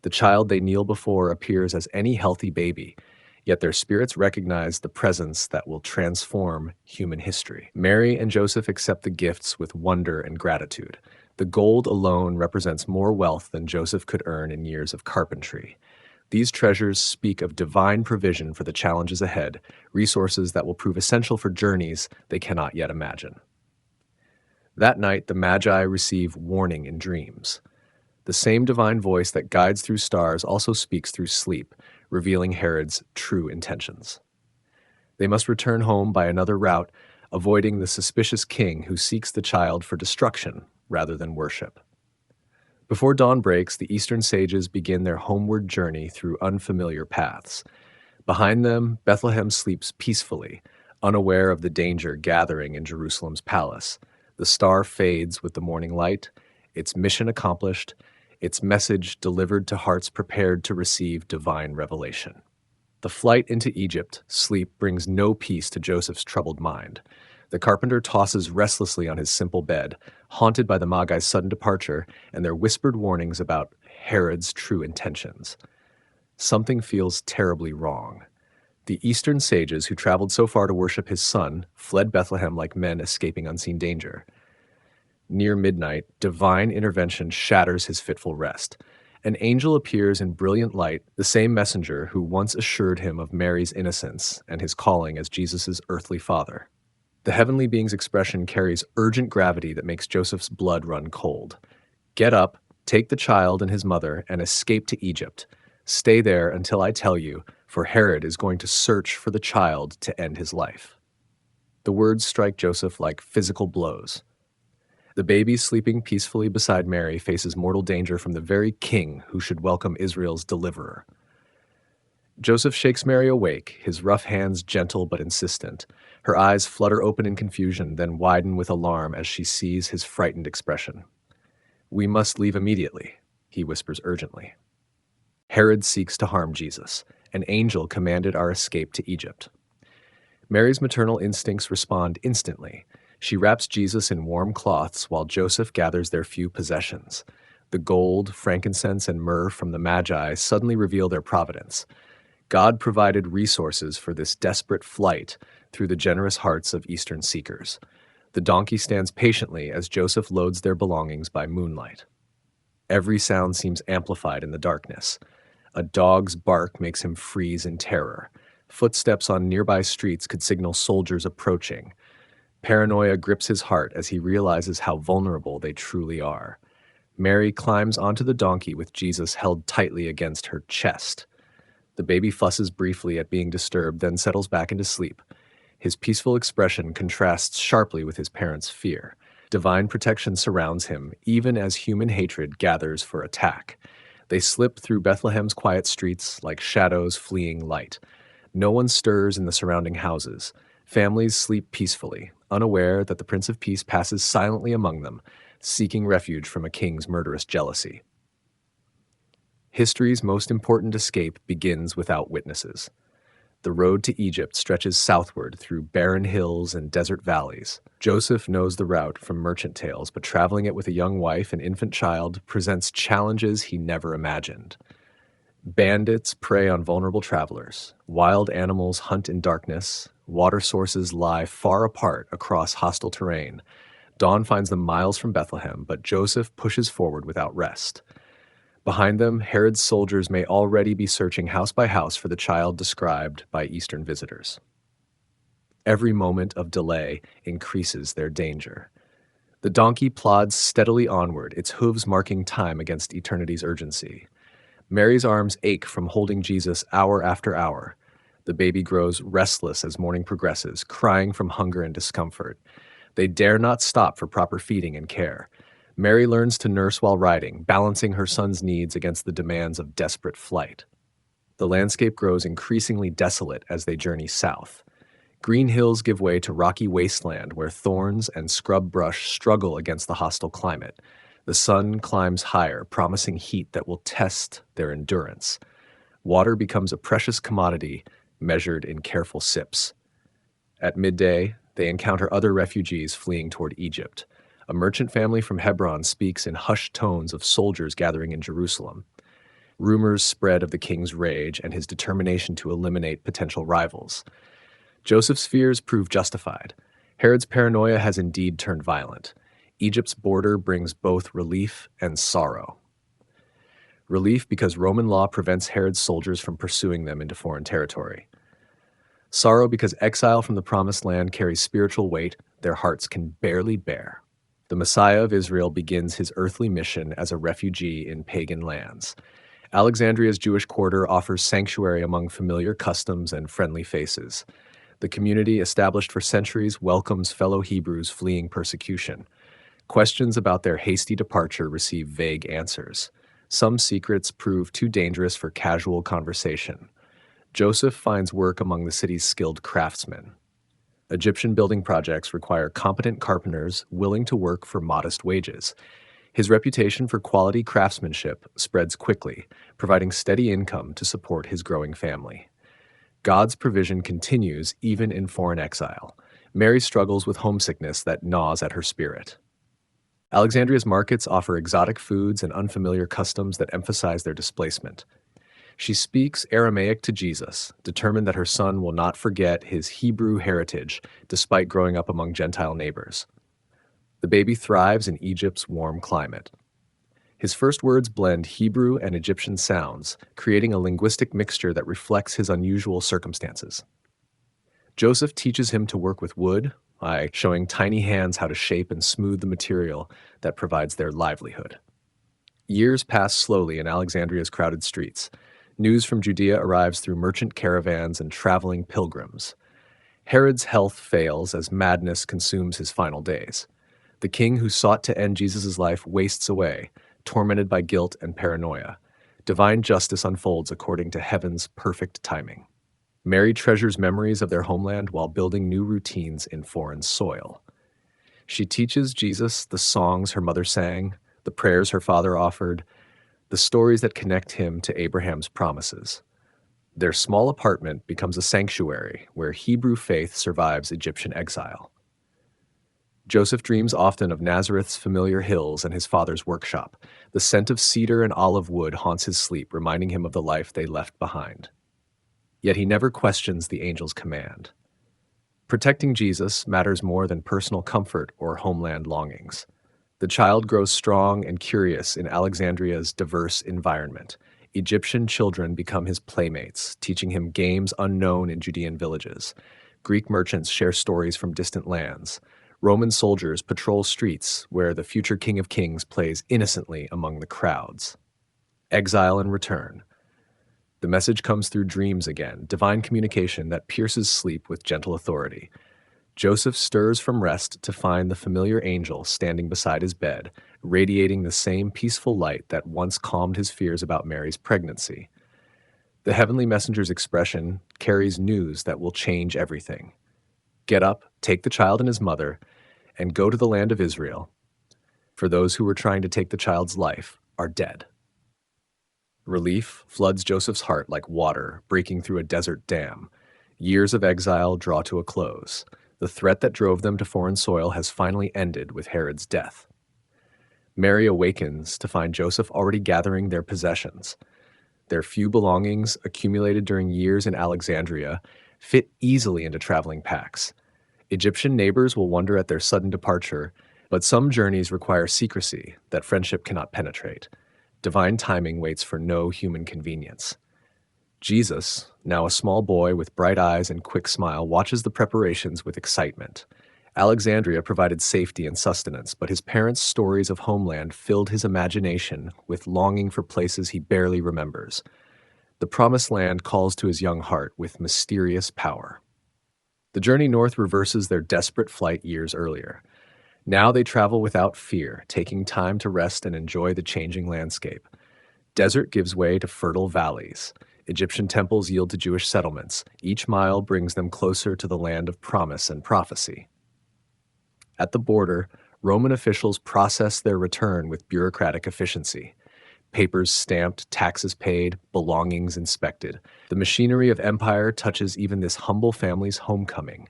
The child they kneel before appears as any healthy baby, yet their spirits recognize the presence that will transform human history. Mary and Joseph accept the gifts with wonder and gratitude. The gold alone represents more wealth than Joseph could earn in years of carpentry. These treasures speak of divine provision for the challenges ahead, resources that will prove essential for journeys they cannot yet imagine. That night, the Magi receive warning in dreams. The same divine voice that guides through stars also speaks through sleep, revealing Herod's true intentions. They must return home by another route, avoiding the suspicious king who seeks the child for destruction rather than worship. Before dawn breaks, the eastern sages begin their homeward journey through unfamiliar paths. Behind them, Bethlehem sleeps peacefully, unaware of the danger gathering in Jerusalem's palace. The star fades with the morning light, its mission accomplished, its message delivered to hearts prepared to receive divine revelation. The flight into Egypt, sleep, brings no peace to Joseph's troubled mind. The carpenter tosses restlessly on his simple bed, haunted by the Magi's sudden departure and their whispered warnings about Herod's true intentions. Something feels terribly wrong. The eastern sages who traveled so far to worship his son fled Bethlehem like men escaping unseen danger. Near midnight, divine intervention shatters his fitful rest. An angel appears in brilliant light, the same messenger who once assured him of Mary's innocence and his calling as Jesus' earthly father. The heavenly being's expression carries urgent gravity that makes Joseph's blood run cold. Get up, take the child and his mother, and escape to Egypt. Stay there until I tell you, for Herod is going to search for the child to end his life. The words strike Joseph like physical blows. The baby sleeping peacefully beside Mary faces mortal danger from the very king who should welcome Israel's deliverer. Joseph shakes Mary awake, his rough hands gentle but insistent. Her eyes flutter open in confusion, then widen with alarm as she sees his frightened expression. "We must leave immediately," he whispers urgently. Herod seeks to harm Jesus. An angel commanded our escape to Egypt. Mary's maternal instincts respond instantly. She wraps Jesus in warm cloths while Joseph gathers their few possessions. The gold, frankincense, and myrrh from the Magi suddenly reveal their providence. God provided resources for this desperate flight through the generous hearts of Eastern seekers. The donkey stands patiently as Joseph loads their belongings by moonlight. Every sound seems amplified in the darkness. A dog's bark makes him freeze in terror. Footsteps on nearby streets could signal soldiers approaching. Paranoia grips his heart as he realizes how vulnerable they truly are. Mary climbs onto the donkey with Jesus held tightly against her chest. The baby fusses briefly at being disturbed, then settles back into sleep. His peaceful expression contrasts sharply with his parents' fear. Divine protection surrounds him, even as human hatred gathers for attack. They slip through Bethlehem's quiet streets like shadows fleeing light. No one stirs in the surrounding houses. Families sleep peacefully, unaware that the Prince of Peace passes silently among them, seeking refuge from a king's murderous jealousy. History's most important escape begins without witnesses. The road to Egypt stretches southward through barren hills and desert valleys. Joseph knows the route from merchant tales, but traveling it with a young wife and infant child presents challenges he never imagined. Bandits prey on vulnerable travelers. Wild animals hunt in darkness. Water sources lie far apart across hostile terrain. Dawn finds them miles from Bethlehem, but Joseph pushes forward without rest. Behind them, Herod's soldiers may already be searching house by house for the child described by Eastern visitors. Every moment of delay increases their danger. The donkey plods steadily onward, its hooves marking time against eternity's urgency. Mary's arms ache from holding Jesus hour after hour. The baby grows restless as morning progresses, crying from hunger and discomfort. They dare not stop for proper feeding and care. Mary learns to nurse while riding, balancing her son's needs against the demands of desperate flight. The landscape grows increasingly desolate as they journey south. Green hills give way to rocky wasteland where thorns and scrub brush struggle against the hostile climate. The sun climbs higher, promising heat that will test their endurance. Water becomes a precious commodity, measured in careful sips. At midday, they encounter other refugees fleeing toward Egypt. A merchant family from Hebron speaks in hushed tones of soldiers gathering in Jerusalem. Rumors spread of the king's rage and his determination to eliminate potential rivals. Joseph's fears prove justified. Herod's paranoia has indeed turned violent. Egypt's border brings both relief and sorrow. Relief because Roman law prevents Herod's soldiers from pursuing them into foreign territory. Sorrow because exile from the promised land carries spiritual weight their hearts can barely bear. The Messiah of Israel begins his earthly mission as a refugee in pagan lands. Alexandria's Jewish quarter offers sanctuary among familiar customs and friendly faces. The community, established for centuries, welcomes fellow Hebrews fleeing persecution. Questions about their hasty departure receive vague answers. Some secrets prove too dangerous for casual conversation. Joseph finds work among the city's skilled craftsmen. Egyptian building projects require competent carpenters willing to work for modest wages. His reputation for quality craftsmanship spreads quickly, providing steady income to support his growing family. God's provision continues even in foreign exile. Mary struggles with homesickness that gnaws at her spirit. Alexandria's markets offer exotic foods and unfamiliar customs that emphasize their displacement. She speaks Aramaic to Jesus, determined that her son will not forget his Hebrew heritage despite growing up among Gentile neighbors. The baby thrives in Egypt's warm climate. His first words blend Hebrew and Egyptian sounds, creating a linguistic mixture that reflects his unusual circumstances. Joseph teaches him to work with wood by showing tiny hands how to shape and smooth the material that provides their livelihood. Years pass slowly in Alexandria's crowded streets. News from Judea arrives through merchant caravans and traveling pilgrims. Herod's health fails as madness consumes his final days. The king who sought to end Jesus' life wastes away, tormented by guilt and paranoia. Divine justice unfolds according to heaven's perfect timing. Mary treasures memories of their homeland while building new routines in foreign soil. She teaches Jesus the songs her mother sang, the prayers her father offered, the stories that connect him to Abraham's promises. Their small apartment becomes a sanctuary where Hebrew faith survives Egyptian exile. Joseph dreams often of Nazareth's familiar hills and his father's workshop. The scent of cedar and olive wood haunts his sleep, reminding him of the life they left behind. Yet he never questions the angel's command. Protecting Jesus matters more than personal comfort or homeland longings. The child grows strong and curious in Alexandria's diverse environment. Egyptian children become his playmates, teaching him games unknown in Judean villages. Greek merchants share stories from distant lands. Roman soldiers patrol streets where the future King of Kings plays innocently among the crowds. Exile and return. The message comes through dreams again, divine communication that pierces sleep with gentle authority. Joseph stirs from rest to find the familiar angel standing beside his bed, radiating the same peaceful light that once calmed his fears about Mary's pregnancy. The heavenly messenger's expression carries news that will change everything. Get up, take the child and his mother, and go to the land of Israel, for those who were trying to take the child's life are dead. Relief floods Joseph's heart like water breaking through a desert dam. Years of exile draw to a close. The threat that drove them to foreign soil has finally ended with Herod's death. Mary awakens to find Joseph already gathering their possessions. Their few belongings, accumulated during years in Alexandria, fit easily into traveling packs. Egyptian neighbors will wonder at their sudden departure, but some journeys require secrecy that friendship cannot penetrate. Divine timing waits for no human convenience. Jesus, now a small boy with bright eyes and quick smile, watches the preparations with excitement. Alexandria provided safety and sustenance, but his parents' stories of homeland filled his imagination with longing for places he barely remembers. The promised land calls to his young heart with mysterious power. The journey north reverses their desperate flight years earlier. Now they travel without fear, taking time to rest and enjoy the changing landscape. Desert gives way to fertile valleys. Egyptian temples yield to Jewish settlements. Each mile brings them closer to the land of promise and prophecy. At the border, Roman officials process their return with bureaucratic efficiency. Papers stamped, taxes paid, belongings inspected. The machinery of empire touches even this humble family's homecoming.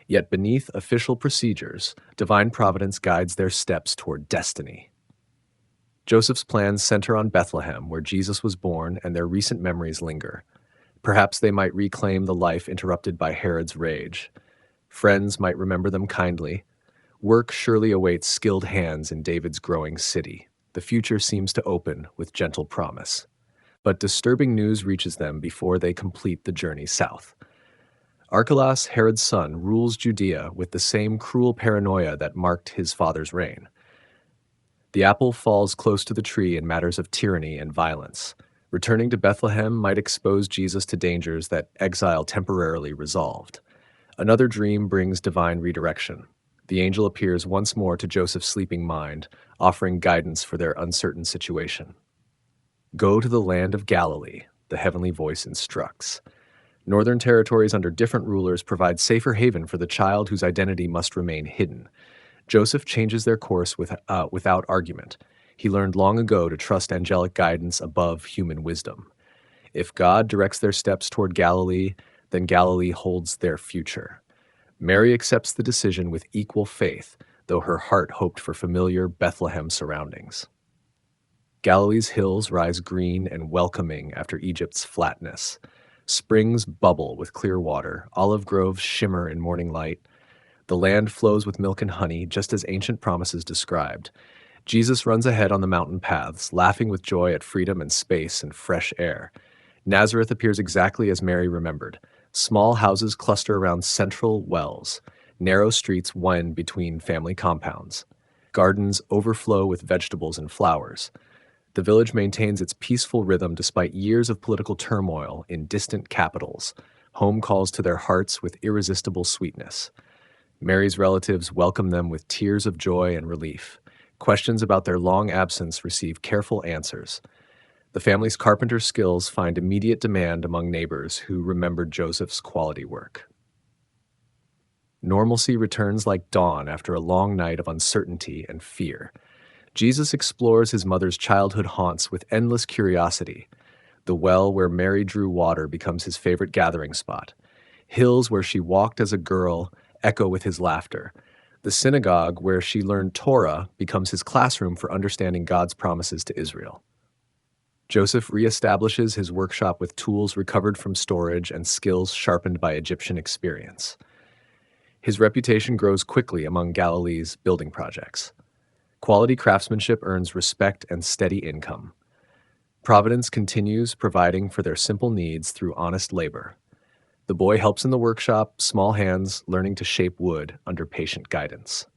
Yet beneath official procedures, divine providence guides their steps toward destiny. Joseph's plans center on Bethlehem, where Jesus was born, and their recent memories linger. Perhaps they might reclaim the life interrupted by Herod's rage. Friends might remember them kindly. Work surely awaits skilled hands in David's growing city. The future seems to open with gentle promise. But disturbing news reaches them before they complete the journey south. Archelaus, Herod's son, rules Judea with the same cruel paranoia that marked his father's reign. The apple falls close to the tree in matters of tyranny and violence. Returning to Bethlehem might expose Jesus to dangers that exile temporarily resolved. Another dream brings divine redirection. The angel appears once more to Joseph's sleeping mind, offering guidance for their uncertain situation. Go to the land of Galilee, the heavenly voice instructs. Northern territories under different rulers provide safer haven for the child whose identity must remain hidden. Joseph changes their course without argument. He learned long ago to trust angelic guidance above human wisdom. If God directs their steps toward Galilee, then Galilee holds their future. Mary accepts the decision with equal faith, though her heart hoped for familiar Bethlehem surroundings. Galilee's hills rise green and welcoming after Egypt's flatness. Springs bubble with clear water, olive groves shimmer in morning light. The land flows with milk and honey, just as ancient promises described. Jesus runs ahead on the mountain paths, laughing with joy at freedom and space and fresh air. Nazareth appears exactly as Mary remembered. Small houses cluster around central wells. Narrow streets wind between family compounds. Gardens overflow with vegetables and flowers. The village maintains its peaceful rhythm despite years of political turmoil in distant capitals. Home calls to their hearts with irresistible sweetness. Mary's relatives welcome them with tears of joy and relief. Questions about their long absence receive careful answers. The family's carpenter skills find immediate demand among neighbors who remembered Joseph's quality work. Normalcy returns like dawn after a long night of uncertainty and fear. Jesus explores his mother's childhood haunts with endless curiosity. The well where Mary drew water becomes his favorite gathering spot. Hills where she walked as a girl echo with his laughter. The synagogue where she learned Torah becomes his classroom for understanding God's promises to Israel. Joseph reestablishes his workshop with tools recovered from storage and skills sharpened by Egyptian experience. His reputation grows quickly among Galilee's building projects. Quality craftsmanship earns respect and steady income. Providence continues providing for their simple needs through honest labor. The boy helps in the workshop, small hands learning to shape wood under patient guidance.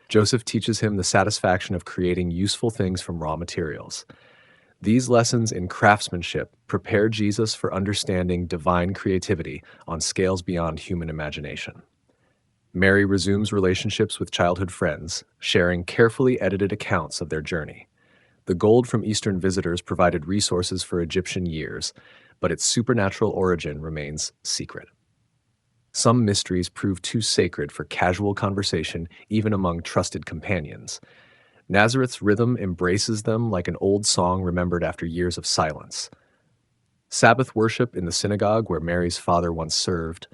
Joseph teaches him the satisfaction of creating useful things from raw materials. These lessons in craftsmanship prepare Jesus for understanding divine creativity on scales beyond human imagination. Mary resumes relationships with childhood friends, sharing carefully edited accounts of their journey. The gold from Eastern visitors provided resources for Egyptian years, but its supernatural origin remains secret. Some mysteries prove too sacred for casual conversation, even among trusted companions. Nazareth's rhythm embraces them like an old song remembered after years of silence. Sabbath worship in the synagogue where Mary's father once served,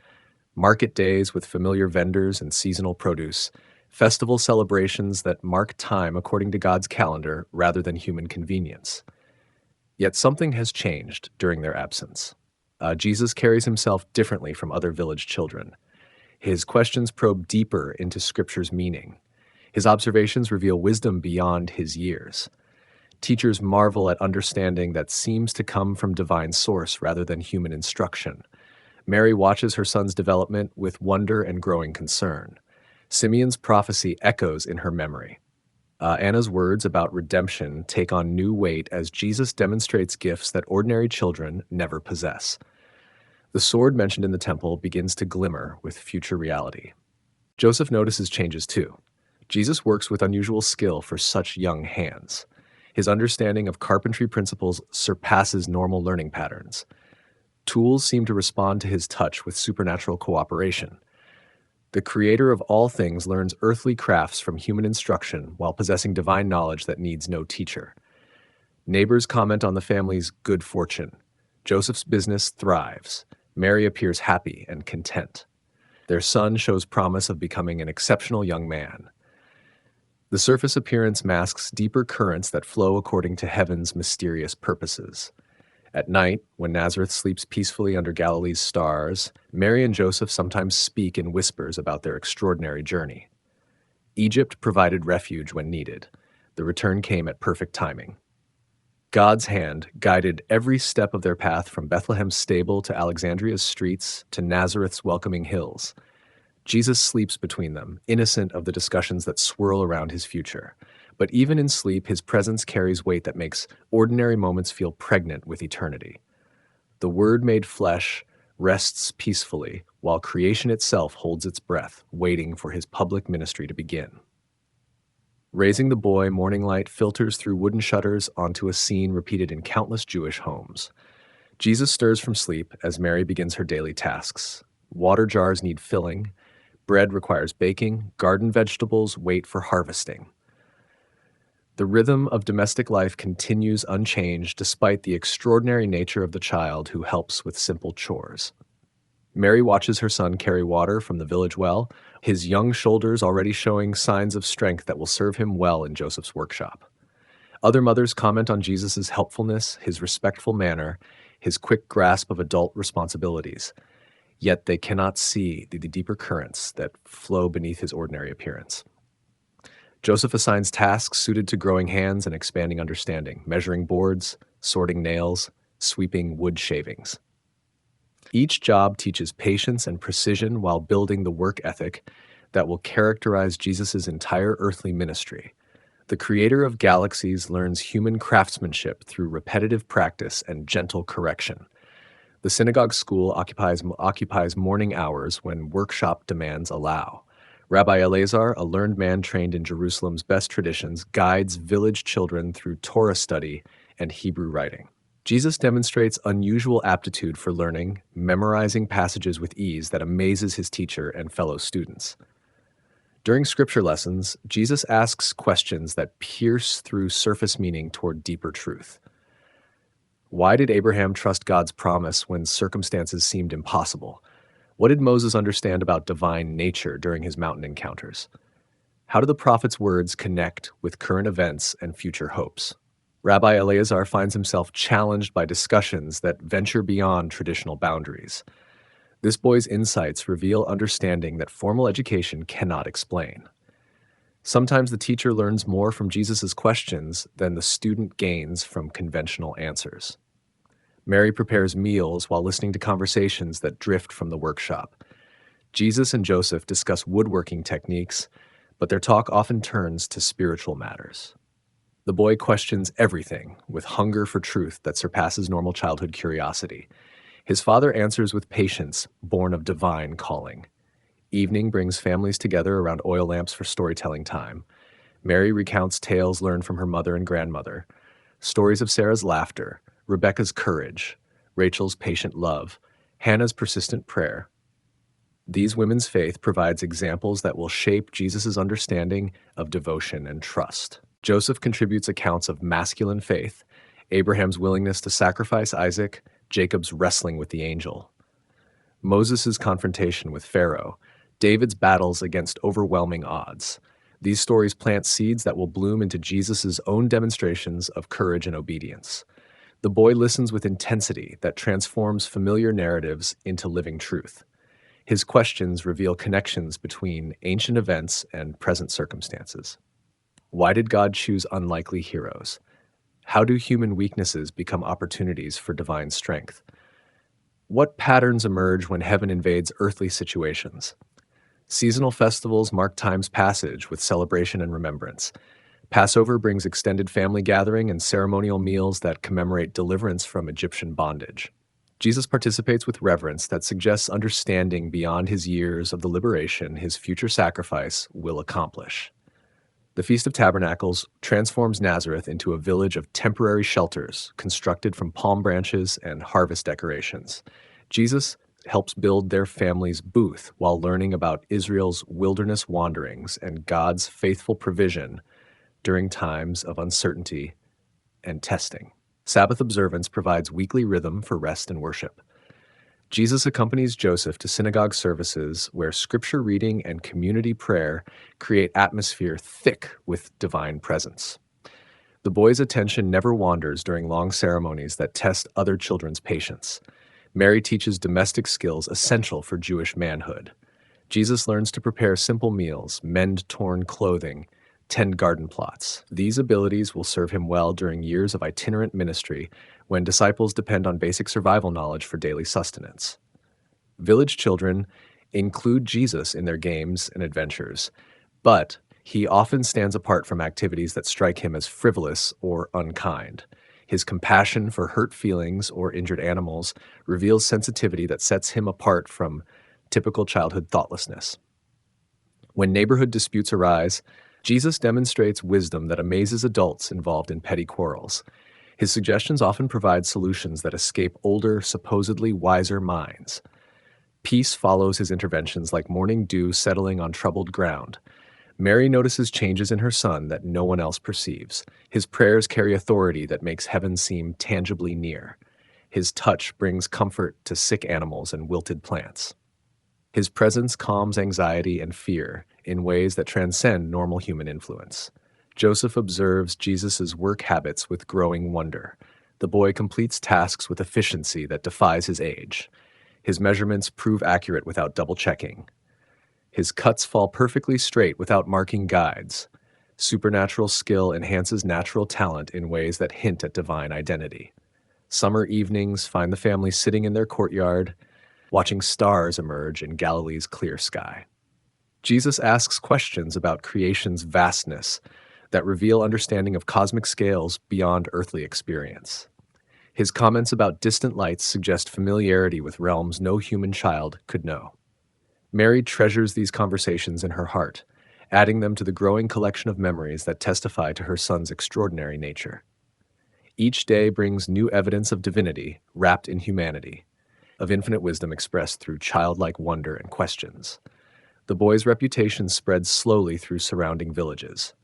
market days with familiar vendors and seasonal produce, festival celebrations that mark time according to God's calendar rather than human convenience. Yet something has changed during their absence. Jesus carries himself differently from other village children. His questions probe deeper into Scripture's meaning. His observations reveal wisdom beyond his years. Teachers marvel at understanding that seems to come from divine source rather than human instruction. Mary watches her son's development with wonder and growing concern. Simeon's prophecy echoes in her memory. Anna's words about redemption take on new weight as Jesus demonstrates gifts that ordinary children never possess. The sword mentioned in the temple begins to glimmer with future reality. Joseph notices changes too. Jesus works with unusual skill for such young hands. His understanding of carpentry principles surpasses normal learning patterns. Tools seem to respond to his touch with supernatural cooperation. The creator of all things learns earthly crafts from human instruction while possessing divine knowledge that needs no teacher. Neighbors comment on the family's good fortune. Joseph's business thrives. Mary appears happy and content. Their son shows promise of becoming an exceptional young man. The surface appearance masks deeper currents that flow according to heaven's mysterious purposes. At night, when Nazareth sleeps peacefully under Galilee's stars, Mary and Joseph sometimes speak in whispers about their extraordinary journey. Egypt provided refuge when needed. The return came at perfect timing. God's hand guided every step of their path from Bethlehem's stable to Alexandria's streets to Nazareth's welcoming hills. Jesus sleeps between them, innocent of the discussions that swirl around his future. But even in sleep, his presence carries weight that makes ordinary moments feel pregnant with eternity. The Word made flesh rests peacefully, while creation itself holds its breath, waiting for his public ministry to begin. Raising the boy, morning light filters through wooden shutters onto a scene repeated in countless Jewish homes. Jesus stirs from sleep as Mary begins her daily tasks. Water jars need filling, bread requires baking, garden vegetables wait for harvesting. The rhythm of domestic life continues unchanged despite the extraordinary nature of the child who helps with simple chores. Mary watches her son carry water from the village well, his young shoulders already showing signs of strength that will serve him well in Joseph's workshop. Other mothers comment on Jesus' helpfulness, his respectful manner, his quick grasp of adult responsibilities, yet they cannot see the deeper currents that flow beneath his ordinary appearance. Joseph assigns tasks suited to growing hands and expanding understanding, measuring boards, sorting nails, sweeping wood shavings. Each job teaches patience and precision while building the work ethic that will characterize Jesus' entire earthly ministry. The creator of galaxies learns human craftsmanship through repetitive practice and gentle correction. The synagogue school occupies morning hours when workshop demands allow. Rabbi Eleazar, a learned man trained in Jerusalem's best traditions, guides village children through Torah study and Hebrew writing. Jesus demonstrates unusual aptitude for learning, memorizing passages with ease that amazes his teacher and fellow students. During scripture lessons, Jesus asks questions that pierce through surface meaning toward deeper truth. Why did Abraham trust God's promise when circumstances seemed impossible? What did Moses understand about divine nature during his mountain encounters? How do the prophet's words connect with current events and future hopes? Rabbi Eleazar finds himself challenged by discussions that venture beyond traditional boundaries. This boy's insights reveal understanding that formal education cannot explain. Sometimes the teacher learns more from Jesus' questions than the student gains from conventional answers. Mary prepares meals while listening to conversations that drift from the workshop. Jesus and Joseph discuss woodworking techniques, but their talk often turns to spiritual matters. The boy questions everything with hunger for truth that surpasses normal childhood curiosity. His father answers with patience, born of divine calling. Evening brings families together around oil lamps for storytelling time. Mary recounts tales learned from her mother and grandmother, stories of Sarah's laughter, Rebecca's courage, Rachel's patient love, Hannah's persistent prayer. These women's faith provides examples that will shape Jesus' understanding of devotion and trust. Joseph contributes accounts of masculine faith, Abraham's willingness to sacrifice Isaac, Jacob's wrestling with the angel, Moses' confrontation with Pharaoh, David's battles against overwhelming odds. These stories plant seeds that will bloom into Jesus' own demonstrations of courage and obedience. The boy listens with intensity that transforms familiar narratives into living truth. His questions reveal connections between ancient events and present circumstances. Why did God choose unlikely heroes? How do human weaknesses become opportunities for divine strength? What patterns emerge when heaven invades earthly situations? Seasonal festivals mark time's passage with celebration and remembrance. Passover brings extended family gathering and ceremonial meals that commemorate deliverance from Egyptian bondage. Jesus participates with reverence that suggests understanding beyond his years of the liberation his future sacrifice will accomplish. The Feast of Tabernacles transforms Nazareth into a village of temporary shelters constructed from palm branches and harvest decorations. Jesus helps build their family's booth while learning about Israel's wilderness wanderings and God's faithful provision during times of uncertainty and testing. Sabbath observance provides weekly rhythm for rest and worship. Jesus accompanies Joseph to synagogue services where scripture reading and community prayer create atmosphere thick with divine presence. The boy's attention never wanders during long ceremonies that test other children's patience. Mary teaches domestic skills essential for Jewish manhood. Jesus learns to prepare simple meals, mend torn clothing, tend garden plots. These abilities will serve him well during years of itinerant ministry when disciples depend on basic survival knowledge for daily sustenance. Village children include Jesus in their games and adventures, but he often stands apart from activities that strike him as frivolous or unkind. His compassion for hurt feelings or injured animals reveals sensitivity that sets him apart from typical childhood thoughtlessness. When neighborhood disputes arise, Jesus demonstrates wisdom that amazes adults involved in petty quarrels. His suggestions often provide solutions that escape older, supposedly wiser minds. Peace follows his interventions like morning dew settling on troubled ground. Mary notices changes in her son that no one else perceives. His prayers carry authority that makes heaven seem tangibly near. His touch brings comfort to sick animals and wilted plants. His presence calms anxiety and fear in ways that transcend normal human influence. Joseph observes Jesus' work habits with growing wonder. The boy completes tasks with efficiency that defies his age. His measurements prove accurate without double-checking. His cuts fall perfectly straight without marking guides. Supernatural skill enhances natural talent in ways that hint at divine identity. Summer evenings find the family sitting in their courtyard, watching stars emerge in Galilee's clear sky. Jesus asks questions about creation's vastness that reveal understanding of cosmic scales beyond earthly experience. His comments about distant lights suggest familiarity with realms no human child could know. Mary treasures these conversations in her heart, adding them to the growing collection of memories that testify to her son's extraordinary nature. Each day brings new evidence of divinity wrapped in humanity, of infinite wisdom expressed through childlike wonder and questions. The boy's reputation spreads slowly through surrounding villages.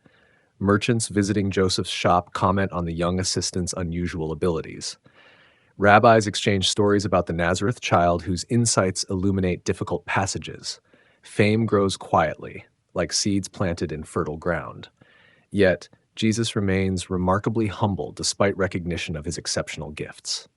Merchants visiting Joseph's shop comment on the young assistant's unusual abilities. Rabbis exchange stories about the Nazareth child whose insights illuminate difficult passages. Fame grows quietly, like seeds planted in fertile ground. Yet, Jesus remains remarkably humble despite recognition of his exceptional gifts.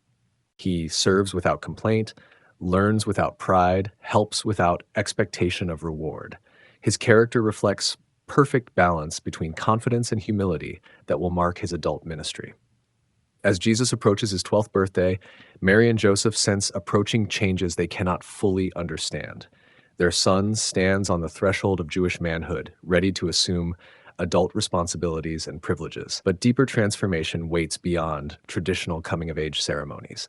He serves without complaint, learns without pride, helps without expectation of reward. His character reflects perfect balance between confidence and humility that will mark his adult ministry. As Jesus approaches his 12th birthday, Mary and Joseph sense approaching changes they cannot fully understand. Their son stands on the threshold of Jewish manhood, ready to assume adult responsibilities and privileges. But deeper transformation waits beyond traditional coming-of-age ceremonies.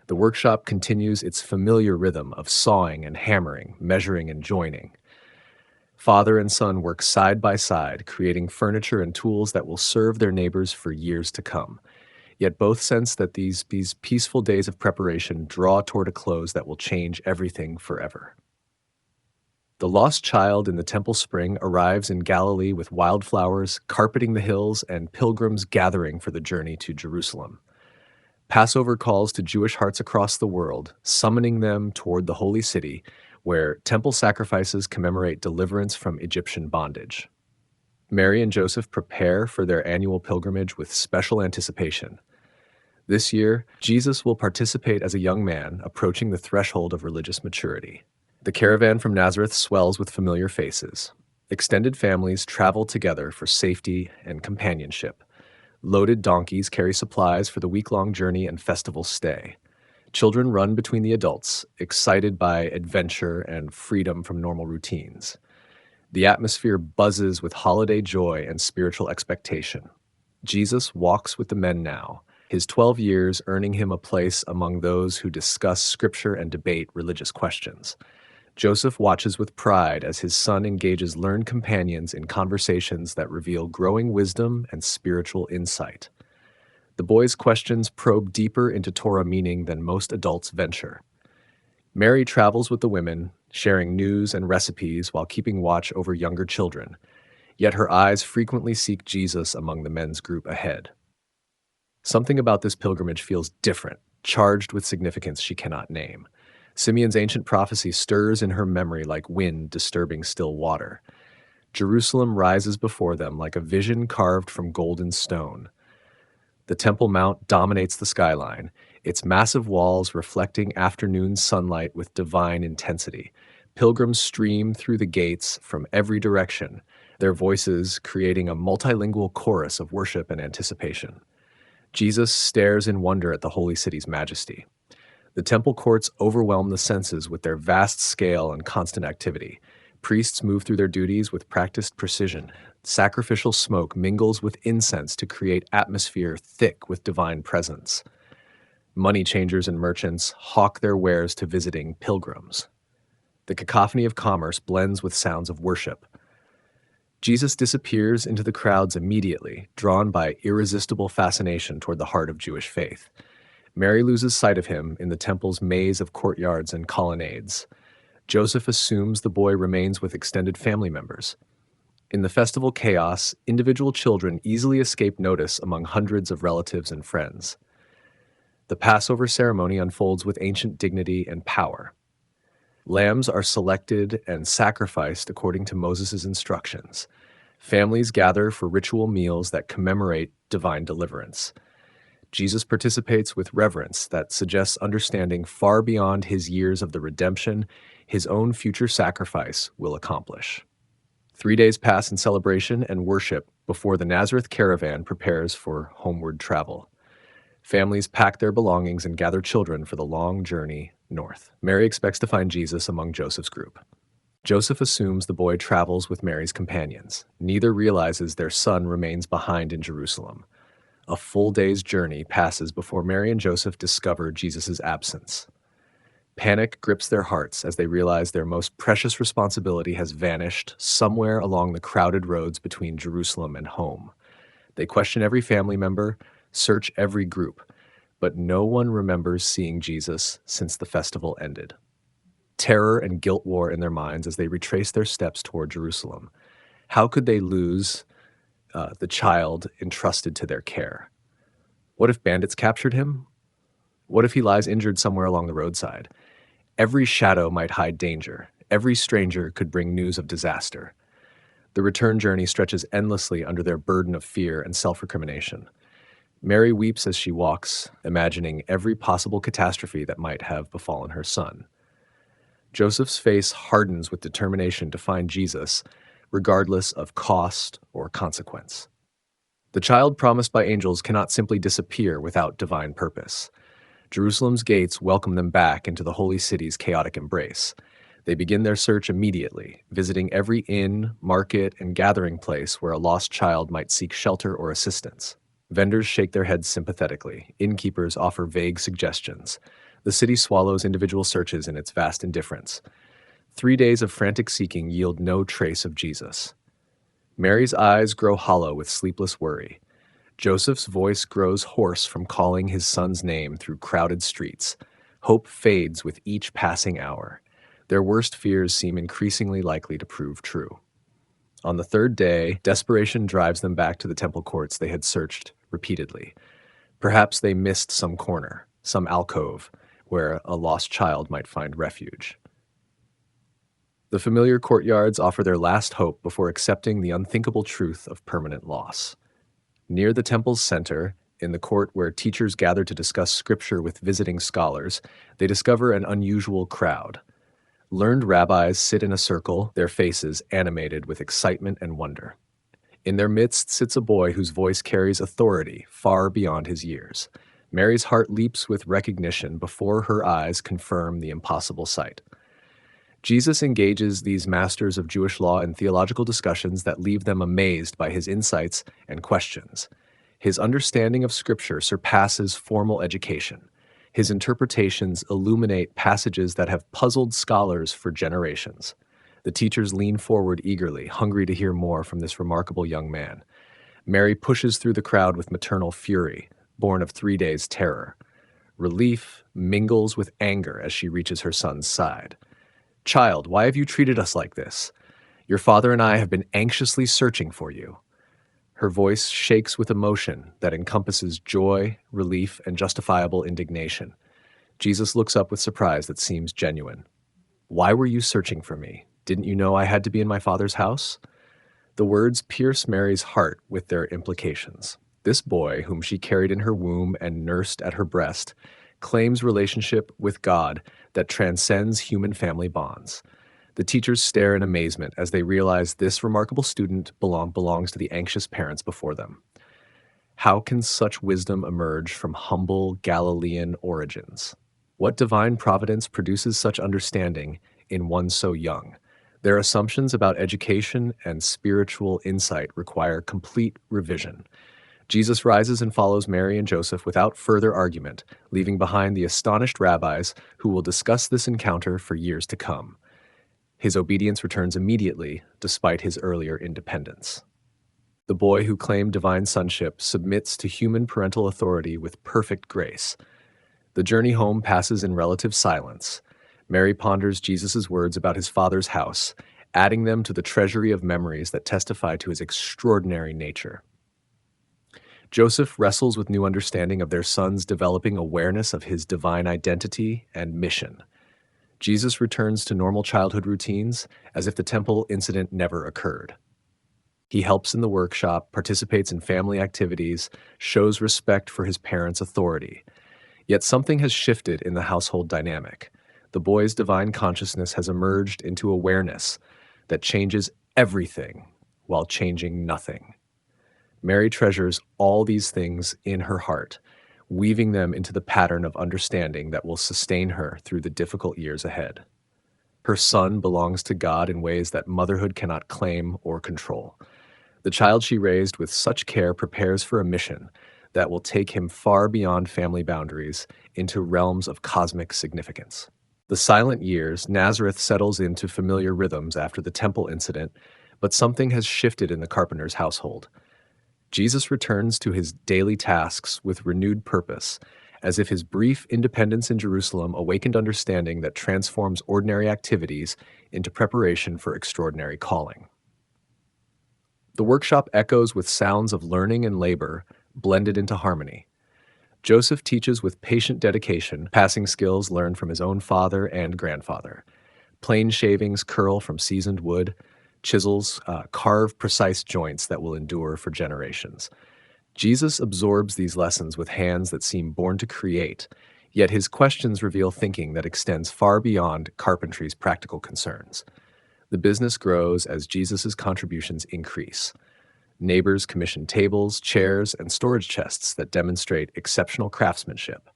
The workshop continues its familiar rhythm of sawing and hammering, measuring and joining. Father and son work side by side, creating furniture and tools that will serve their neighbors for years to come. Yet both sense that these peaceful days of preparation draw toward a close that will change everything forever. The lost child in the temple spring arrives in Galilee with wildflowers carpeting the hills and pilgrims gathering for the journey to Jerusalem. Passover calls to Jewish hearts across the world, summoning them toward the holy city, where temple sacrifices commemorate deliverance from Egyptian bondage. Mary and Joseph prepare for their annual pilgrimage with special anticipation. This year, Jesus will participate as a young man approaching the threshold of religious maturity. The caravan from Nazareth swells with familiar faces. Extended families travel together for safety and companionship. Loaded donkeys carry supplies for the week-long journey and festival stay. Children run between the adults, excited by adventure and freedom from normal routines. The atmosphere buzzes with holiday joy and spiritual expectation. Jesus walks with the men now, his 12 years earning him a place among those who discuss scripture and debate religious questions. Joseph watches with pride as his son engages learned companions in conversations that reveal growing wisdom and spiritual insight. The boy's questions probe deeper into Torah meaning than most adults venture. Mary travels with the women, sharing news and recipes while keeping watch over younger children, yet her eyes frequently seek Jesus among the men's group ahead. Something about this pilgrimage feels different, charged with significance she cannot name. Simeon's ancient prophecy stirs in her memory like wind disturbing still water. Jerusalem rises before them like a vision carved from golden stone. The Temple Mount dominates the skyline, its massive walls reflecting afternoon sunlight with divine intensity. Pilgrims stream through the gates from every direction, their voices creating a multilingual chorus of worship and anticipation. Jesus stares in wonder at the holy city's majesty. The temple courts overwhelm the senses with their vast scale and constant activity. Priests move through their duties with practiced precision. Sacrificial smoke mingles with incense to create atmosphere thick with divine presence. Money changers and merchants hawk their wares to visiting pilgrims. The cacophony of commerce blends with sounds of worship. Jesus disappears into the crowds immediately, drawn by irresistible fascination toward the heart of Jewish faith. Mary loses sight of him in the temple's maze of courtyards and colonnades. Joseph assumes the boy remains with extended family members. In the festival chaos, individual children easily escape notice among hundreds of relatives and friends. The Passover ceremony unfolds with ancient dignity and power. Lambs are selected and sacrificed according to Moses' instructions. Families gather for ritual meals that commemorate divine deliverance. Jesus participates with reverence that suggests understanding far beyond his years of the redemption his own future sacrifice will accomplish. 3 days pass in celebration and worship before the Nazareth caravan prepares for homeward travel. Families pack their belongings and gather children for the long journey north. Mary expects to find Jesus among Joseph's group. Joseph assumes the boy travels with Mary's companions. Neither realizes their son remains behind in Jerusalem. A full day's journey passes before Mary and Joseph discover Jesus' absence. Panic grips their hearts as they realize their most precious responsibility has vanished somewhere along the crowded roads between Jerusalem and home. They question every family member, search every group, but no one remembers seeing Jesus since the festival ended. Terror and guilt war in their minds as they retrace their steps toward Jerusalem. How could they lose the child entrusted to their care? What if bandits captured him? What if he lies injured somewhere along the roadside? Every shadow might hide danger. Every stranger could bring news of disaster. The return journey stretches endlessly under their burden of fear and self-recrimination. Mary weeps as she walks, imagining every possible catastrophe that might have befallen her son. Joseph's face hardens with determination to find Jesus, regardless of cost or consequence. The child promised by angels cannot simply disappear without divine purpose. Jerusalem's gates welcome them back into the holy city's chaotic embrace. They begin their search immediately, visiting every inn, market, and gathering place where a lost child might seek shelter or assistance. Vendors shake their heads sympathetically. Innkeepers offer vague suggestions. The city swallows individual searches in its vast indifference. 3 days of frantic seeking yield no trace of Jesus. Mary's eyes grow hollow with sleepless worry. Joseph's voice grows hoarse from calling his son's name through crowded streets. Hope fades with each passing hour. Their worst fears seem increasingly likely to prove true. On the 3rd day, desperation drives them back to the temple courts they had searched repeatedly. Perhaps they missed some corner, some alcove, where a lost child might find refuge. The familiar courtyards offer their last hope before accepting the unthinkable truth of permanent loss. Near the temple's center, in the court where teachers gather to discuss scripture with visiting scholars, they discover an unusual crowd. Learned rabbis sit in a circle, their faces animated with excitement and wonder. In their midst sits a boy whose voice carries authority far beyond his years. Mary's heart leaps with recognition before her eyes confirm the impossible sight. Jesus engages these masters of Jewish law in theological discussions that leave them amazed by his insights and questions. His understanding of Scripture surpasses formal education. His interpretations illuminate passages that have puzzled scholars for generations. The teachers lean forward eagerly, hungry to hear more from this remarkable young man. Mary pushes through the crowd with maternal fury, born of 3 days' terror. Relief mingles with anger as she reaches her son's side. "Child, why have you treated us like this? Your father and I have been anxiously searching for you." Her voice shakes with emotion that encompasses joy, relief, and justifiable indignation. Jesus looks up with surprise that seems genuine. "Why were you searching for me? Didn't you know I had to be in my Father's house?" The words pierce Mary's heart with their implications. This boy, whom she carried in her womb and nursed at her breast, claims relationship with God that transcends human family bonds. The teachers stare in amazement as they realize this remarkable student belongs to the anxious parents before them. How can such wisdom emerge from humble Galilean origins? What divine providence produces such understanding in one so young? Their assumptions about education and spiritual insight require complete revision. Jesus rises and follows Mary and Joseph without further argument, leaving behind the astonished rabbis who will discuss this encounter for years to come. His obedience returns immediately, despite his earlier independence. The boy who claimed divine sonship submits to human parental authority with perfect grace. The journey home passes in relative silence. Mary ponders Jesus' words about his Father's house, adding them to the treasury of memories that testify to his extraordinary nature. Joseph wrestles with new understanding of their son's developing awareness of his divine identity and mission. Jesus returns to normal childhood routines as if the temple incident never occurred. He helps in the workshop, participates in family activities, shows respect for his parents' authority. Yet something has shifted in the household dynamic. The boy's divine consciousness has emerged into awareness that changes everything while changing nothing. Mary treasures all these things in her heart, weaving them into the pattern of understanding that will sustain her through the difficult years ahead. Her son belongs to God in ways that motherhood cannot claim or control. The child she raised with such care prepares for a mission that will take him far beyond family boundaries into realms of cosmic significance. The silent years, Nazareth settles into familiar rhythms after the temple incident, but something has shifted in the carpenter's household. Jesus returns to his daily tasks with renewed purpose, as if his brief independence in Jerusalem awakened understanding that transforms ordinary activities into preparation for extraordinary calling. The workshop echoes with sounds of learning and labor blended into harmony. Joseph teaches with patient dedication, passing skills learned from his own father and grandfather. Plane shavings curl from seasoned wood, chisels carve precise joints that will endure for generations. Jesus absorbs these lessons with hands that seem born to create, yet his questions reveal thinking that extends far beyond carpentry's practical concerns. The business grows as Jesus' contributions increase. Neighbors commission tables, chairs, and storage chests that demonstrate exceptional craftsmanship.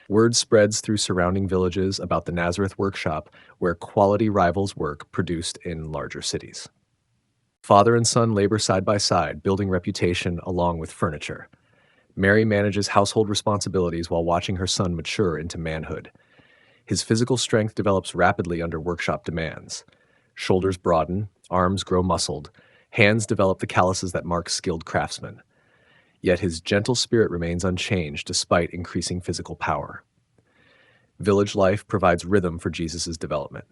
Word spreads through surrounding villages about the Nazareth workshop, where quality rivals work produced in larger cities. Father and son labor side by side, building reputation along with furniture. Mary manages household responsibilities while watching her son mature into manhood. His physical strength develops rapidly under workshop demands. Shoulders broaden, arms grow muscled, hands develop the calluses that mark skilled craftsmen. Yet his gentle spirit remains unchanged despite increasing physical power. Village life provides rhythm for Jesus' development.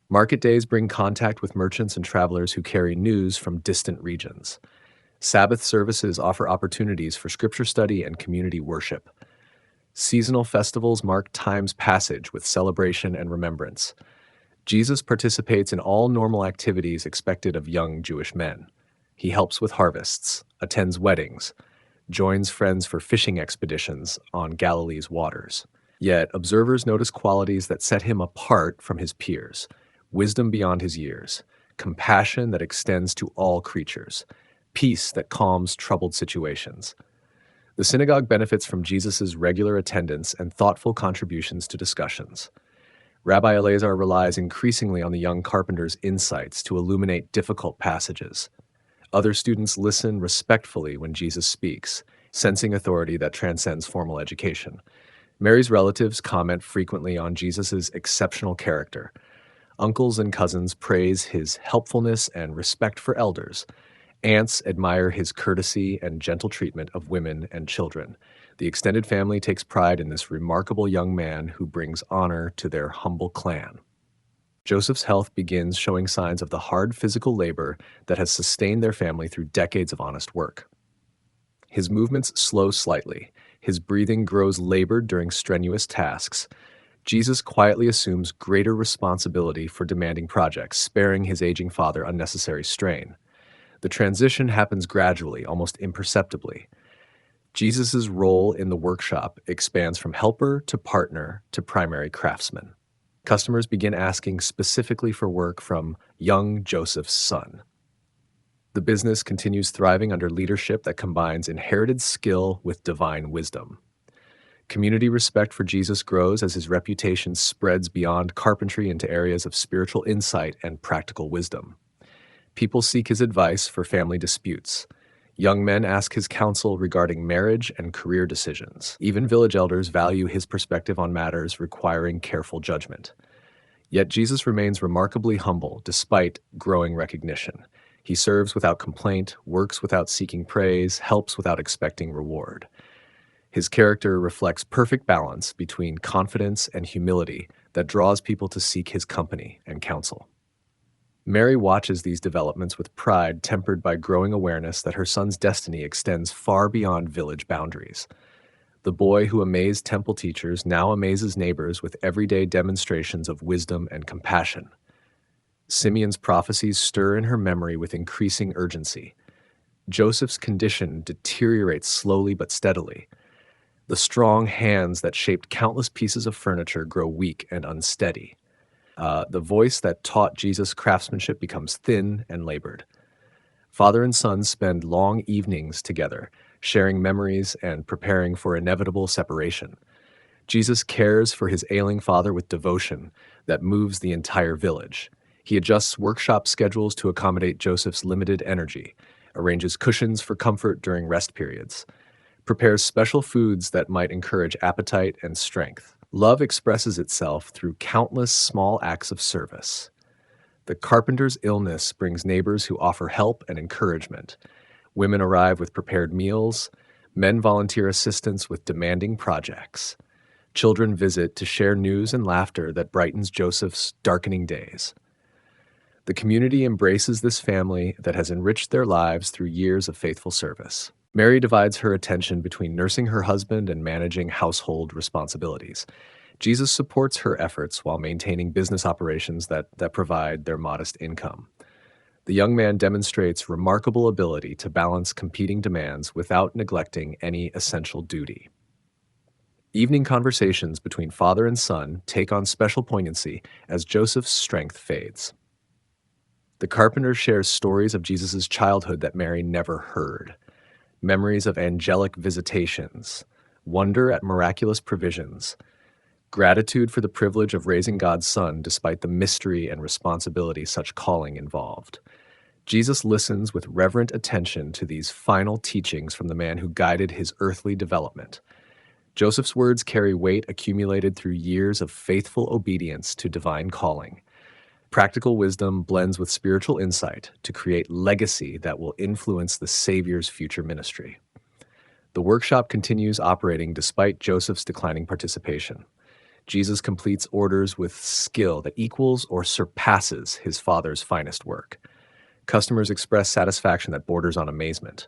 Market days bring contact with merchants and travelers who carry news from distant regions. Sabbath services offer opportunities for scripture study and community worship. Seasonal festivals mark time's passage with celebration and remembrance. Jesus participates in all normal activities expected of young Jewish men. He helps with harvests, attends weddings, joins friends for fishing expeditions on Galilee's waters. Yet observers notice qualities that set him apart from his peers: wisdom beyond his years, compassion that extends to all creatures, peace that calms troubled situations. The synagogue benefits from Jesus' regular attendance and thoughtful contributions to discussions. Rabbi Eleazar relies increasingly on the young carpenter's insights to illuminate difficult passages. Other students listen respectfully when Jesus speaks, sensing authority that transcends formal education. Mary's relatives comment frequently on Jesus' exceptional character. Uncles and cousins praise his helpfulness and respect for elders. Aunts admire his courtesy and gentle treatment of women and children. The extended family takes pride in this remarkable young man who brings honor to their humble clan. Joseph's health begins showing signs of the hard physical labor that has sustained their family through decades of honest work. His movements slow slightly. His breathing grows labored during strenuous tasks. Jesus quietly assumes greater responsibility for demanding projects, sparing his aging father unnecessary strain. The transition happens gradually, almost imperceptibly. Jesus' role in the workshop expands from helper to partner to primary craftsman. Customers begin asking specifically for work from young Joseph's son. The business continues thriving under leadership that combines inherited skill with divine wisdom. Community respect for Jesus grows as his reputation spreads beyond carpentry into areas of spiritual insight and practical wisdom. People seek his advice for family disputes. Young men ask his counsel regarding marriage and career decisions. Even village elders value his perspective on matters requiring careful judgment. Yet Jesus remains remarkably humble despite growing recognition. He serves without complaint, works without seeking praise, helps without expecting reward. His character reflects perfect balance between confidence and humility that draws people to seek his company and counsel. Mary watches these developments with pride tempered by growing awareness that her son's destiny extends far beyond village boundaries. The boy who amazed temple teachers now amazes neighbors with everyday demonstrations of wisdom and compassion. Simeon's prophecies stir in her memory with increasing urgency. Joseph's condition deteriorates slowly but steadily. The strong hands that shaped countless pieces of furniture grow weak and unsteady. The voice that taught Jesus craftsmanship becomes thin and labored. Father and son spend long evenings together, sharing memories and preparing for inevitable separation. Jesus cares for his ailing father with devotion that moves the entire village. He adjusts workshop schedules to accommodate Joseph's limited energy, arranges cushions for comfort during rest periods, prepares special foods that might encourage appetite and strength. Love expresses itself through countless small acts of service. The carpenter's illness brings neighbors who offer help and encouragement. Women arrive with prepared meals. Men volunteer assistance with demanding projects. Children visit to share news and laughter that brightens Joseph's darkening days. The community embraces this family that has enriched their lives through years of faithful service. Mary divides her attention between nursing her husband and managing household responsibilities. Jesus supports her efforts while maintaining business operations that provide their modest income. The young man demonstrates remarkable ability to balance competing demands without neglecting any essential duty. Evening conversations between father and son take on special poignancy as Joseph's strength fades. The carpenter shares stories of Jesus' childhood that Mary never heard. Memories of angelic visitations, wonder at miraculous provisions, gratitude for the privilege of raising God's son despite the mystery and responsibility such calling involved. Jesus listens with reverent attention to these final teachings from the man who guided his earthly development. Joseph's words carry weight accumulated through years of faithful obedience to divine calling. Practical wisdom blends with spiritual insight to create legacy that will influence the Savior's future ministry. The workshop continues operating despite Joseph's declining participation. Jesus completes orders with skill that equals or surpasses his father's finest work. Customers express satisfaction that borders on amazement.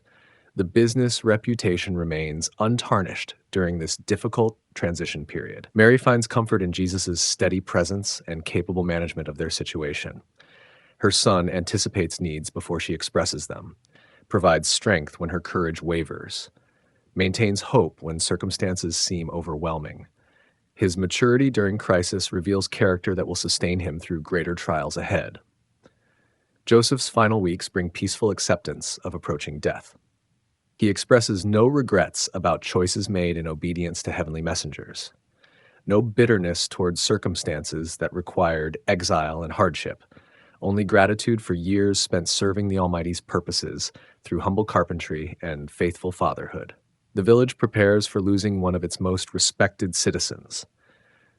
The business reputation remains untarnished during this difficult transition period. Mary finds comfort in Jesus' steady presence and capable management of their situation. Her son anticipates needs before she expresses them, provides strength when her courage wavers, maintains hope when circumstances seem overwhelming. His maturity during crisis reveals character that will sustain him through greater trials ahead. Joseph's final weeks bring peaceful acceptance of approaching death. He expresses no regrets about choices made in obedience to heavenly messengers, no bitterness towards circumstances that required exile and hardship, only gratitude for years spent serving the Almighty's purposes through humble carpentry and faithful fatherhood. The village prepares for losing one of its most respected citizens.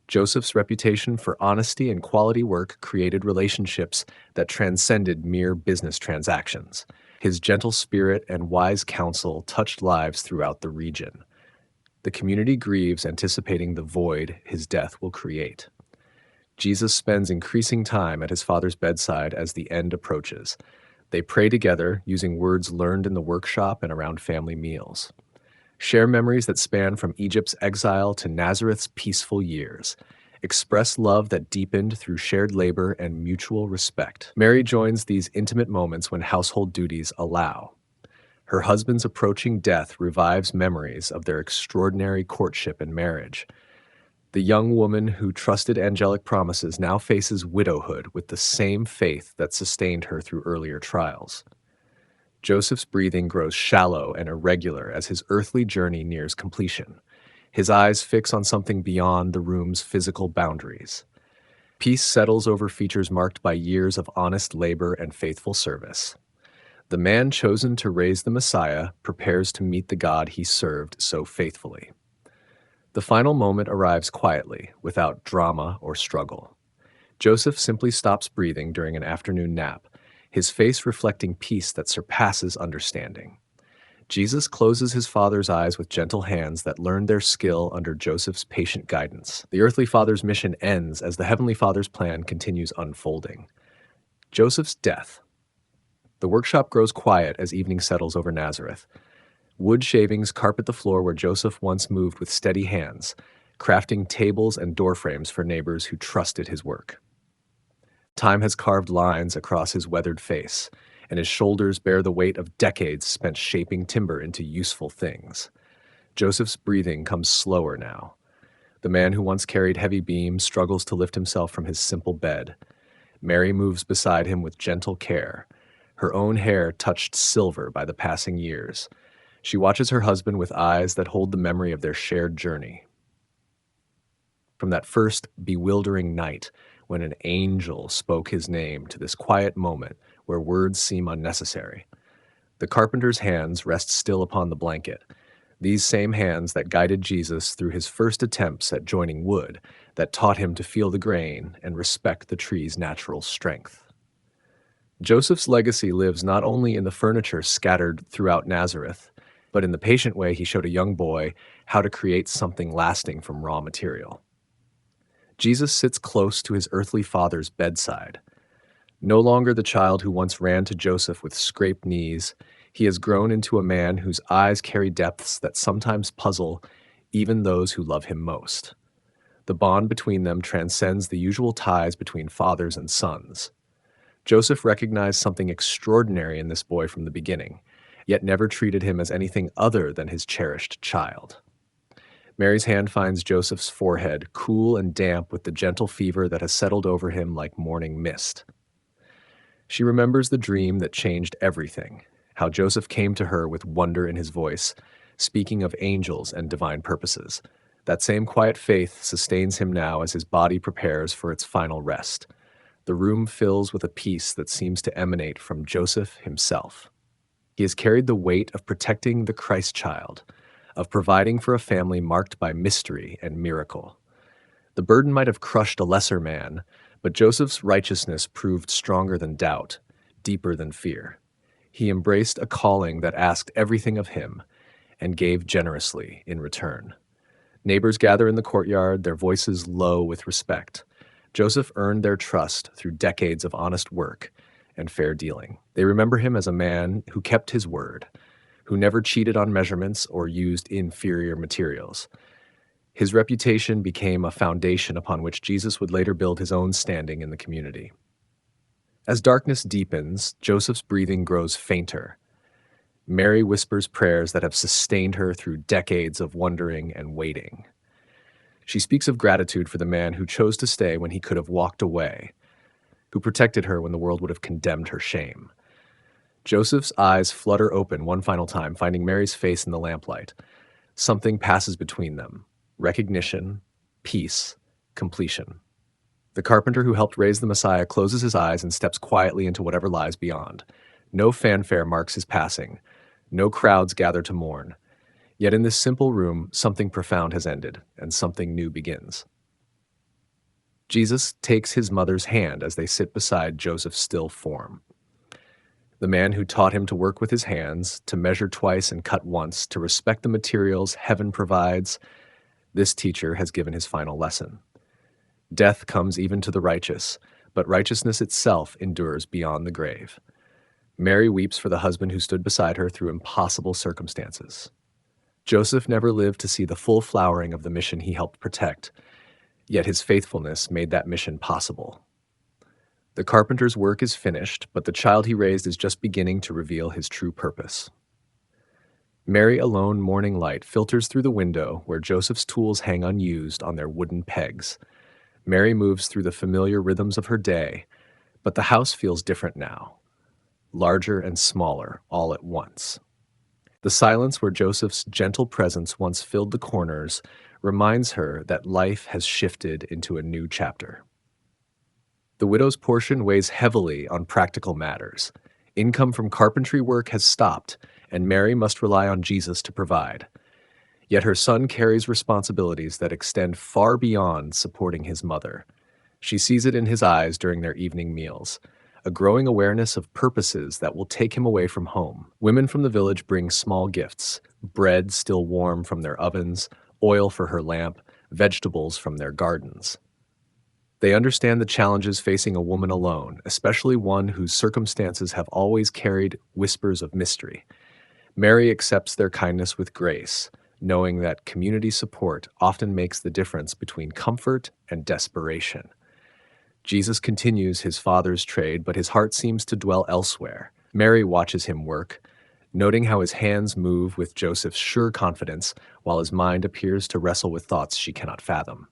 Joseph's reputation for honesty and quality work created relationships that transcended mere business transactions. His gentle spirit and wise counsel touched lives throughout the region. The community grieves, anticipating the void his death will create. Jesus spends increasing time at his father's bedside as the end approaches. They pray together, using words learned in the workshop and around family meals. Share memories that span from Egypt's exile to Nazareth's peaceful years. Express love that deepened through shared labor and mutual respect. Mary joins these intimate moments when household duties allow. Her husband's approaching death revives memories of their extraordinary courtship and marriage. The young woman who trusted angelic promises now faces widowhood with the same faith that sustained her through earlier trials. Joseph's breathing grows shallow and irregular as his earthly journey nears completion. His eyes fix on something beyond the room's physical boundaries. Peace settles over features marked by years of honest labor and faithful service. The man chosen to raise the Messiah prepares to meet the God he served so faithfully. The final moment arrives quietly, without drama or struggle. Joseph simply stops breathing during an afternoon nap, his face reflecting peace that surpasses understanding. Jesus closes his father's eyes with gentle hands that learned their skill under Joseph's patient guidance. The earthly father's mission ends as the heavenly father's plan continues unfolding. Joseph's death. The workshop grows quiet as evening settles over Nazareth. Wood shavings carpet the floor where Joseph once moved with steady hands, crafting tables and doorframes for neighbors who trusted his work. Time has carved lines across his weathered face, and his shoulders bear the weight of decades spent shaping timber into useful things. Joseph's breathing comes slower now. The man who once carried heavy beams struggles to lift himself from his simple bed. Mary moves beside him with gentle care, her own hair touched silver by the passing years. She watches her husband with eyes that hold the memory of their shared journey. From that first bewildering night, when an angel spoke his name, to this quiet moment where words seem unnecessary. The carpenter's hands rest still upon the blanket, these same hands that guided Jesus through his first attempts at joining wood, that taught him to feel the grain and respect the tree's natural strength. Joseph's legacy lives not only in the furniture scattered throughout Nazareth, but in the patient way he showed a young boy how to create something lasting from raw material. Jesus sits close to his earthly father's bedside. No longer the child who once ran to Joseph with scraped knees, he has grown into a man whose eyes carry depths that sometimes puzzle even those who love him most. The bond between them transcends the usual ties between fathers and sons. Joseph recognized something extraordinary in this boy from the beginning, yet never treated him as anything other than his cherished child. Mary's hand finds Joseph's forehead, cool and damp with the gentle fever that has settled over him like morning mist. She remembers the dream that changed everything, how Joseph came to her with wonder in his voice, speaking of angels and divine purposes. That same quiet faith sustains him now as his body prepares for its final rest. The room fills with a peace that seems to emanate from Joseph himself. He has carried the weight of protecting the Christ child, of providing for a family marked by mystery and miracle. The burden might have crushed a lesser man, but Joseph's righteousness proved stronger than doubt, deeper than fear. He embraced a calling that asked everything of him and gave generously in return. Neighbors gather in the courtyard, their voices low with respect. Joseph earned their trust through decades of honest work and fair dealing. They remember him as a man who kept his word, who never cheated on measurements or used inferior materials. His reputation became a foundation upon which Jesus would later build his own standing in the community. As darkness deepens, Joseph's breathing grows fainter. Mary whispers prayers that have sustained her through decades of wondering and waiting. She speaks of gratitude for the man who chose to stay when he could have walked away, who protected her when the world would have condemned her shame. Joseph's eyes flutter open one final time, finding Mary's face in the lamplight. Something passes between them: recognition, peace, completion. The carpenter who helped raise the Messiah closes his eyes and steps quietly into whatever lies beyond. No fanfare marks his passing. No crowds gather to mourn. Yet in this simple room, something profound has ended, and something new begins. Jesus takes his mother's hand as they sit beside Joseph's still form. The man who taught him to work with his hands, to measure twice and cut once, to respect the materials heaven provides, this teacher has given his final lesson. Death comes even to the righteous, but righteousness itself endures beyond the grave. Mary weeps for the husband who stood beside her through impossible circumstances. Joseph never lived to see the full flowering of the mission he helped protect, yet his faithfulness made that mission possible. The carpenter's work is finished, but the child he raised is just beginning to reveal his true purpose. Mary alone morning light filters through the window where Joseph's tools hang unused on their wooden pegs. Mary moves through the familiar rhythms of her day, but the house feels different now, larger and smaller all at once. The silence where Joseph's gentle presence once filled the corners reminds her that life has shifted into a new chapter. The widow's portion weighs heavily on practical matters. Income from carpentry work has stopped, and Mary must rely on Jesus to provide. Yet her son carries responsibilities that extend far beyond supporting his mother. She sees it in his eyes during their evening meals, a growing awareness of purposes that will take him away from home. Women from the village bring small gifts: bread still warm from their ovens, oil for her lamp, vegetables from their gardens. They understand the challenges facing a woman alone, especially one whose circumstances have always carried whispers of mystery. Mary accepts their kindness with grace, knowing that community support often makes the difference between comfort and desperation. Jesus continues his Father's trade, but his heart seems to dwell elsewhere. Mary watches him work, noting how his hands move with Joseph's sure confidence, while his mind appears to wrestle with thoughts she cannot fathom.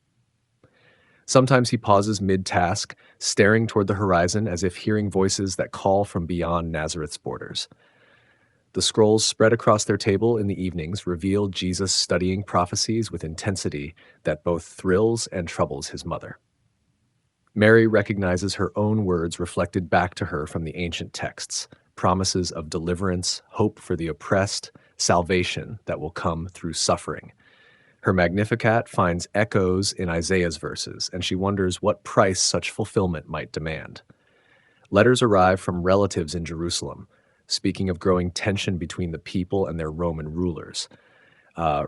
Sometimes he pauses mid-task, staring toward the horizon as if hearing voices that call from beyond Nazareth's borders. The scrolls spread across their table in the evenings reveal Jesus studying prophecies with intensity that both thrills and troubles his mother. Mary recognizes her own words reflected back to her from the ancient texts, promises of deliverance, hope for the oppressed, salvation that will come through suffering. Her Magnificat finds echoes in Isaiah's verses, and she wonders what price such fulfillment might demand. Letters arrive from relatives in Jerusalem, speaking of growing tension between the people and their Roman rulers.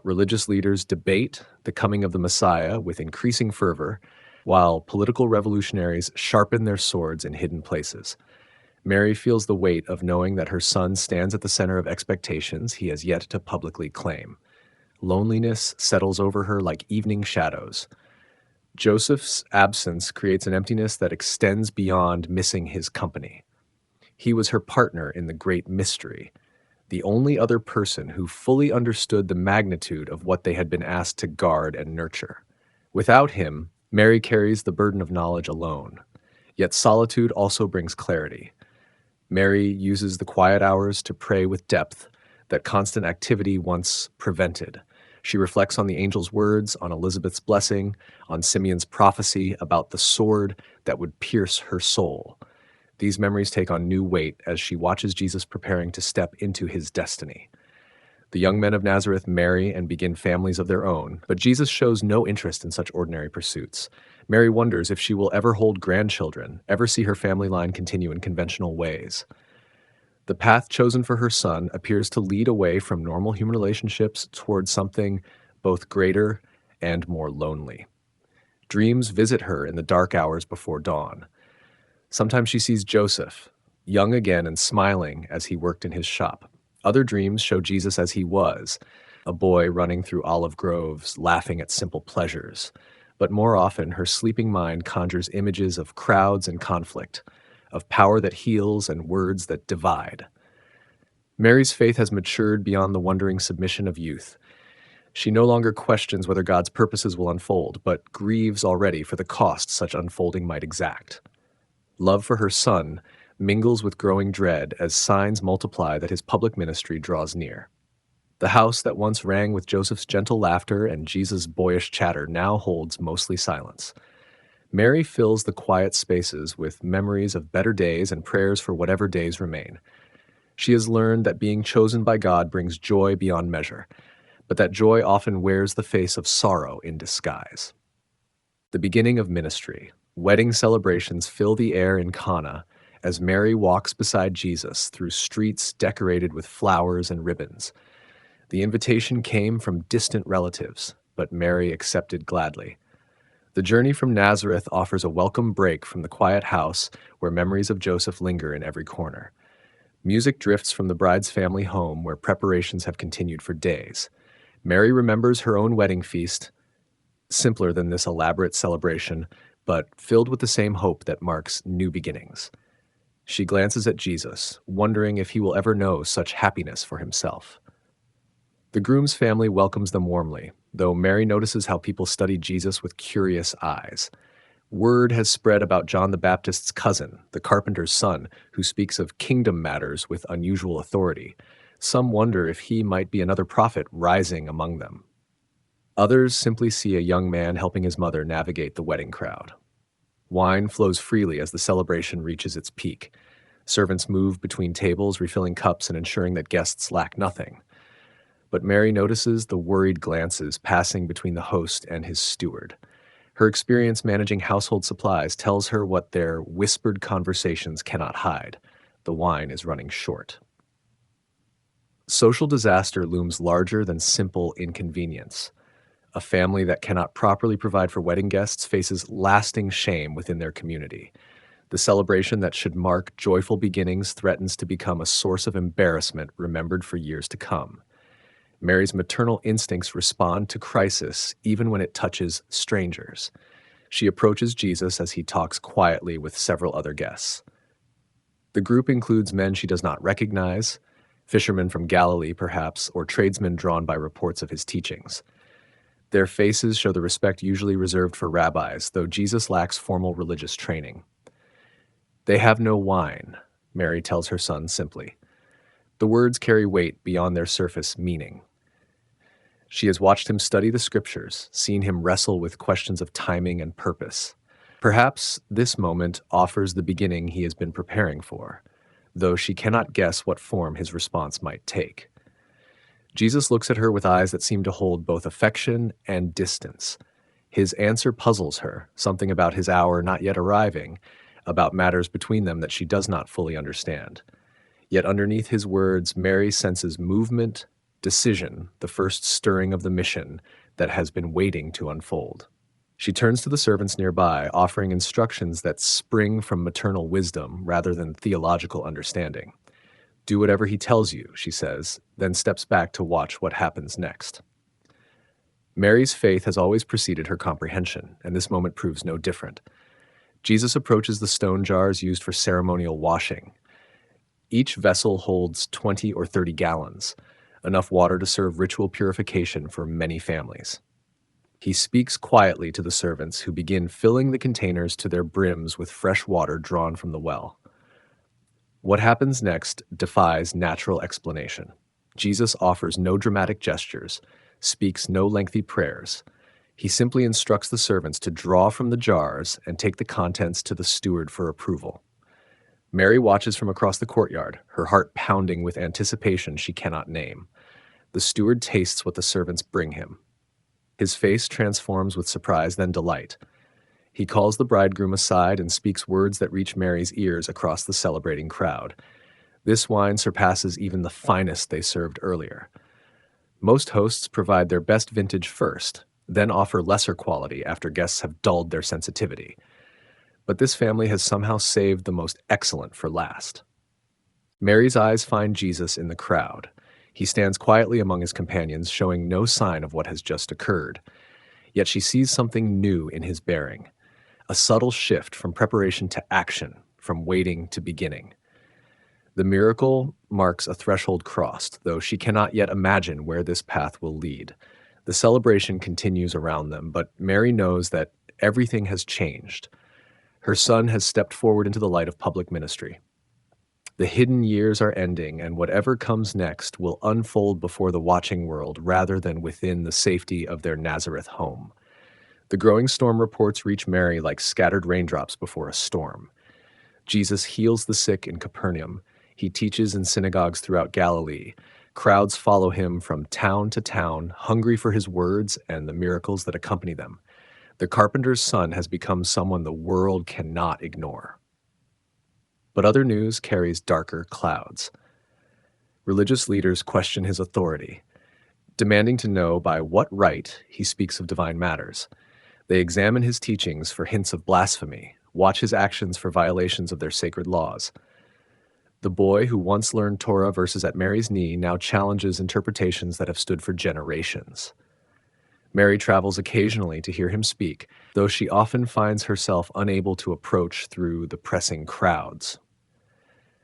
Religious leaders debate the coming of the Messiah with increasing fervor, while political revolutionaries sharpen their swords in hidden places. Mary feels the weight of knowing that her son stands at the center of expectations he has yet to publicly claim. Loneliness settles over her like evening shadows. Joseph's absence creates an emptiness that extends beyond missing his company. He was her partner in the great mystery, the only other person who fully understood the magnitude of what they had been asked to guard and nurture. Without him, Mary carries the burden of knowledge alone. Yet solitude also brings clarity. Mary uses the quiet hours to pray with depth that constant activity once prevented. She reflects on the angel's words, on Elizabeth's blessing, on Simeon's prophecy about the sword that would pierce her soul. These memories take on new weight as she watches Jesus preparing to step into his destiny. The young men of Nazareth marry and begin families of their own, but Jesus shows no interest in such ordinary pursuits. Mary wonders if she will ever hold grandchildren, ever see her family line continue in conventional ways. The path chosen for her son appears to lead away from normal human relationships towards something both greater and more lonely. Dreams visit her in the dark hours before dawn. Sometimes she sees Joseph, young again and smiling as he worked in his shop. Other dreams show Jesus as he was, a boy running through olive groves, laughing at simple pleasures. But more often, her sleeping mind conjures images of crowds and conflict, of power that heals and words that divide. Mary's faith has matured beyond the wondering submission of youth. She no longer questions whether God's purposes will unfold, but grieves already for the cost such unfolding might exact. Love for her son mingles with growing dread as signs multiply that his public ministry draws near. The house that once rang with Joseph's gentle laughter and Jesus' boyish chatter now holds mostly silence. Mary fills the quiet spaces with memories of better days and prayers for whatever days remain. She has learned that being chosen by God brings joy beyond measure, but that joy often wears the face of sorrow in disguise. The beginning of ministry. Wedding celebrations fill the air in Cana as Mary walks beside Jesus through streets decorated with flowers and ribbons. The invitation came from distant relatives, but Mary accepted gladly. The journey from Nazareth offers a welcome break from the quiet house where memories of Joseph linger in every corner. Music drifts from the bride's family home where preparations have continued for days. Mary remembers her own wedding feast, simpler than this elaborate celebration, but filled with the same hope that marks new beginnings. She glances at Jesus, wondering if he will ever know such happiness for himself. The groom's family welcomes them warmly, though Mary notices how people study Jesus with curious eyes. Word has spread about John the Baptist's cousin, the carpenter's son, who speaks of kingdom matters with unusual authority. Some wonder if he might be another prophet rising among them. Others simply see a young man helping his mother navigate the wedding crowd. Wine flows freely as the celebration reaches its peak. Servants move between tables, refilling cups and ensuring that guests lack nothing. But Mary notices the worried glances passing between the host and his steward. Her experience managing household supplies tells her what their whispered conversations cannot hide. The wine is running short. Social disaster looms larger than simple inconvenience. A family that cannot properly provide for wedding guests faces lasting shame within their community. The celebration that should mark joyful beginnings threatens to become a source of embarrassment remembered for years to come. Mary's maternal instincts respond to crisis even when it touches strangers. She approaches Jesus as he talks quietly with several other guests. The group includes men she does not recognize, fishermen from Galilee perhaps, or tradesmen drawn by reports of his teachings. Their faces show the respect usually reserved for rabbis, though Jesus lacks formal religious training. "They have no wine," Mary tells her son simply. The words carry weight beyond their surface meaning. She has watched him study the scriptures, seen him wrestle with questions of timing and purpose. Perhaps this moment offers the beginning he has been preparing for, though she cannot guess what form his response might take. Jesus looks at her with eyes that seem to hold both affection and distance. His answer puzzles her, something about his hour not yet arriving, about matters between them that she does not fully understand. Yet underneath his words, Mary senses movement, decision, the first stirring of the mission that has been waiting to unfold. She turns to the servants nearby, offering instructions that spring from maternal wisdom rather than theological understanding. "Do whatever he tells you," she says, then steps back to watch what happens next. Mary's faith has always preceded her comprehension, and this moment proves no different. Jesus approaches the stone jars used for ceremonial washing. Each vessel holds 20 or 30 gallons, enough water to serve ritual purification for many families. He speaks quietly to the servants, who begin filling the containers to their brims with fresh water drawn from the well. What happens next defies natural explanation. Jesus offers no dramatic gestures, speaks no lengthy prayers. He simply instructs the servants to draw from the jars and take the contents to the steward for approval. Mary watches from across the courtyard, her heart pounding with anticipation she cannot name. The steward tastes what the servants bring him. His face transforms with surprise, then delight. He calls the bridegroom aside and speaks words that reach Mary's ears across the celebrating crowd. This wine surpasses even the finest they served earlier. Most hosts provide their best vintage first, then offer lesser quality after guests have dulled their sensitivity. But this family has somehow saved the most excellent for last. Mary's eyes find Jesus in the crowd. He stands quietly among his companions, showing no sign of what has just occurred. Yet she sees something new in his bearing, a subtle shift from preparation to action, from waiting to beginning. The miracle marks a threshold crossed, though she cannot yet imagine where this path will lead. The celebration continues around them, but Mary knows that everything has changed. Her son has stepped forward into the light of public ministry. The hidden years are ending, and whatever comes next will unfold before the watching world rather than within the safety of their Nazareth home. The growing storm reports reach Mary like scattered raindrops before a storm. Jesus heals the sick in Capernaum. He teaches in synagogues throughout Galilee. Crowds follow him from town to town, hungry for his words and the miracles that accompany them. The carpenter's son has become someone the world cannot ignore. But other news carries darker clouds. Religious leaders question his authority, demanding to know by what right he speaks of divine matters. They examine his teachings for hints of blasphemy, watch his actions for violations of their sacred laws. The boy who once learned Torah verses at Mary's knee now challenges interpretations that have stood for generations. Mary travels occasionally to hear him speak, though she often finds herself unable to approach through the pressing crowds.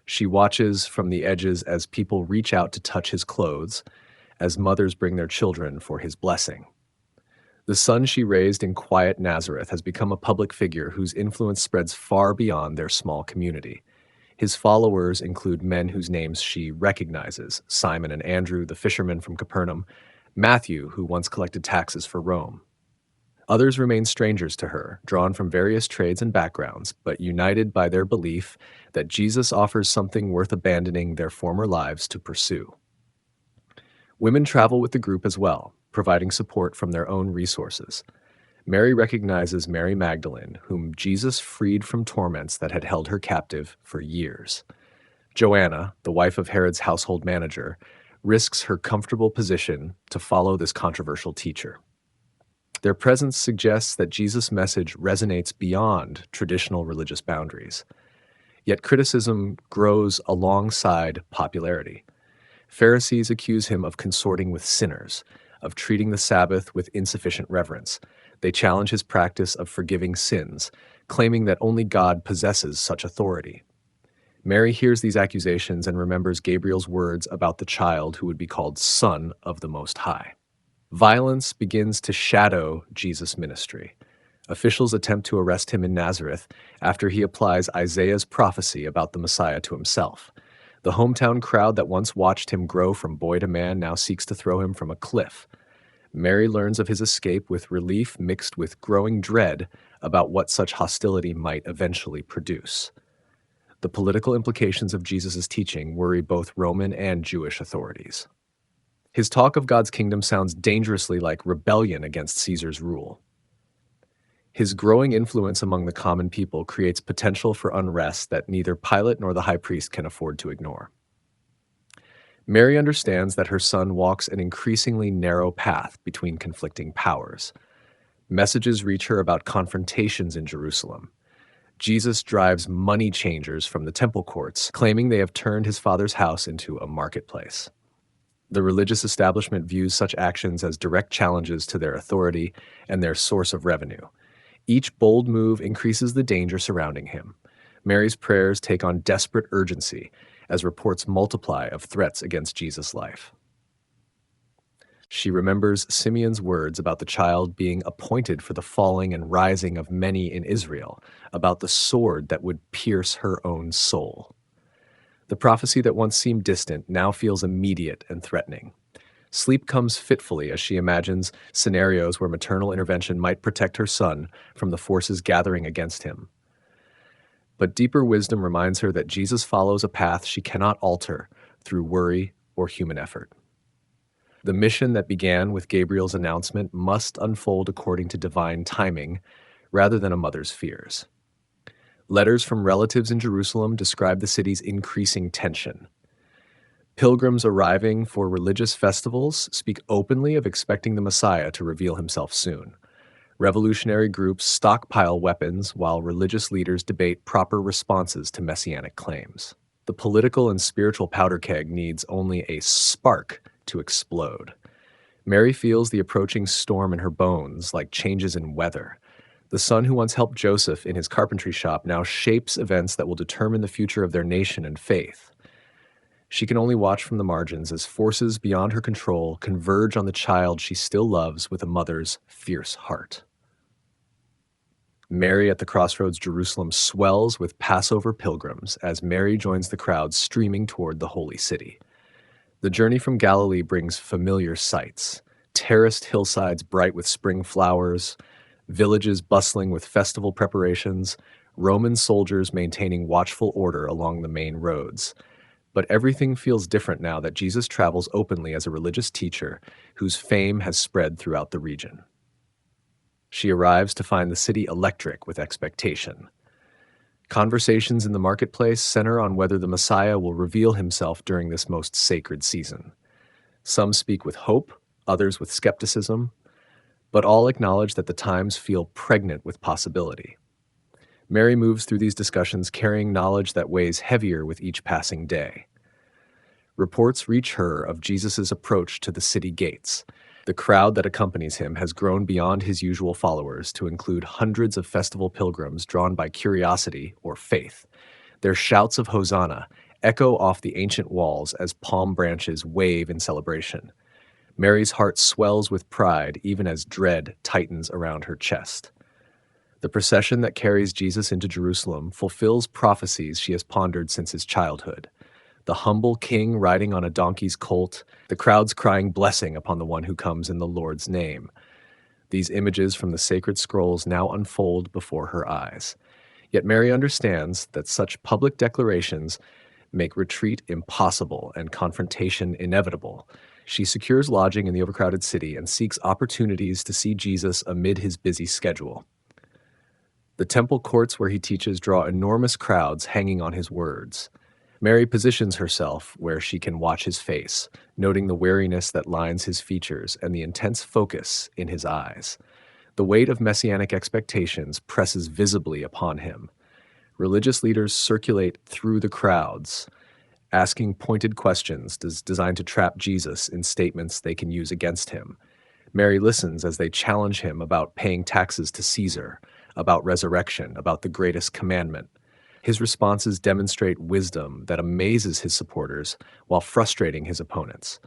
She watches from the edges as people reach out to touch his clothes, as mothers bring their children for his blessing. The son she raised in quiet Nazareth has become a public figure whose influence spreads far beyond their small community. His followers include men whose names she recognizes: Simon and Andrew, the fishermen from Capernaum, Matthew, who once collected taxes for Rome. Others remain strangers to her, drawn from various trades and backgrounds, but united by their belief that Jesus offers something worth abandoning their former lives to pursue. Women travel with the group as well, providing support from their own resources. Mary recognizes Mary Magdalene, whom Jesus freed from torments that had held her captive for years. Joanna, the wife of Herod's household manager, risks her comfortable position to follow this controversial teacher. Their presence suggests that Jesus' message resonates beyond traditional religious boundaries. Yet criticism grows alongside popularity. Pharisees accuse him of consorting with sinners, of treating the Sabbath with insufficient reverence. They challenge his practice of forgiving sins, claiming that only God possesses such authority. Mary hears these accusations and remembers Gabriel's words about the child who would be called Son of the Most High. Violence begins to shadow Jesus' ministry. Officials attempt to arrest him in Nazareth after he applies Isaiah's prophecy about the Messiah to himself. The hometown crowd that once watched him grow from boy to man now seeks to throw him from a cliff. Mary learns of his escape with relief mixed with growing dread about what such hostility might eventually produce. The political implications of Jesus' teaching worry both Roman and Jewish authorities. His talk of God's kingdom sounds dangerously like rebellion against Caesar's rule. His growing influence among the common people creates potential for unrest that neither Pilate nor the high priest can afford to ignore. Mary understands that her son walks an increasingly narrow path between conflicting powers. Messages reach her about confrontations in Jerusalem. Jesus drives money changers from the temple courts, claiming they have turned his father's house into a marketplace. The religious establishment views such actions as direct challenges to their authority and their source of revenue. Each bold move increases the danger surrounding him. Mary's prayers take on desperate urgency as reports multiply of threats against Jesus' life. She remembers Simeon's words about the child being appointed for the falling and rising of many in Israel, about the sword that would pierce her own soul. The prophecy that once seemed distant now feels immediate and threatening. Sleep comes fitfully as she imagines scenarios where maternal intervention might protect her son from the forces gathering against him. But deeper wisdom reminds her that Jesus follows a path she cannot alter through worry or human effort. The mission that began with Gabriel's announcement must unfold according to divine timing rather than a mother's fears. Letters from relatives in Jerusalem describe the city's increasing tension. Pilgrims arriving for religious festivals speak openly of expecting the Messiah to reveal himself soon. Revolutionary groups stockpile weapons while religious leaders debate proper responses to messianic claims. The political and spiritual powder keg needs only a spark to explode. Mary feels the approaching storm in her bones, like changes in weather. The son who once helped Joseph in his carpentry shop now shapes events that will determine the future of their nation and faith. She can only watch from the margins as forces beyond her control converge on the child she still loves with a mother's fierce heart. Mary at the crossroads Jerusalem swells with Passover pilgrims as Mary joins the crowd streaming toward the holy city. The journey from Galilee brings familiar sights: terraced hillsides bright with spring flowers, villages bustling with festival preparations, Roman soldiers maintaining watchful order along the main roads. But everything feels different now that Jesus travels openly as a religious teacher whose fame has spread throughout the region. She arrives to find the city electric with expectation. Conversations in the marketplace center on whether the Messiah will reveal himself during this most sacred season. Some speak with hope, others with skepticism, but all acknowledge that the times feel pregnant with possibility. Mary moves through these discussions carrying knowledge that weighs heavier with each passing day. Reports reach her of Jesus' approach to the city gates. The crowd that accompanies him has grown beyond his usual followers to include hundreds of festival pilgrims drawn by curiosity or faith. Their shouts of Hosanna echo off the ancient walls as palm branches wave in celebration. Mary's heart swells with pride even as dread tightens around her chest. The procession that carries Jesus into Jerusalem fulfills prophecies she has pondered since his childhood. The humble king riding on a donkey's colt, the crowds crying blessing upon the one who comes in the Lord's name. These images from the sacred scrolls now unfold before her eyes. Yet Mary understands that such public declarations make retreat impossible and confrontation inevitable. She secures lodging in the overcrowded city and seeks opportunities to see Jesus amid his busy schedule. The temple courts where he teaches draw enormous crowds hanging on his words. Mary positions herself where she can watch his face, noting the weariness that lines his features and the intense focus in his eyes. The weight of messianic expectations presses visibly upon him. Religious leaders circulate through the crowds, asking pointed questions designed to trap Jesus in statements they can use against him. Mary listens as they challenge him about paying taxes to Caesar, about resurrection, about the greatest commandment. His responses demonstrate wisdom that amazes his supporters while frustrating his opponents.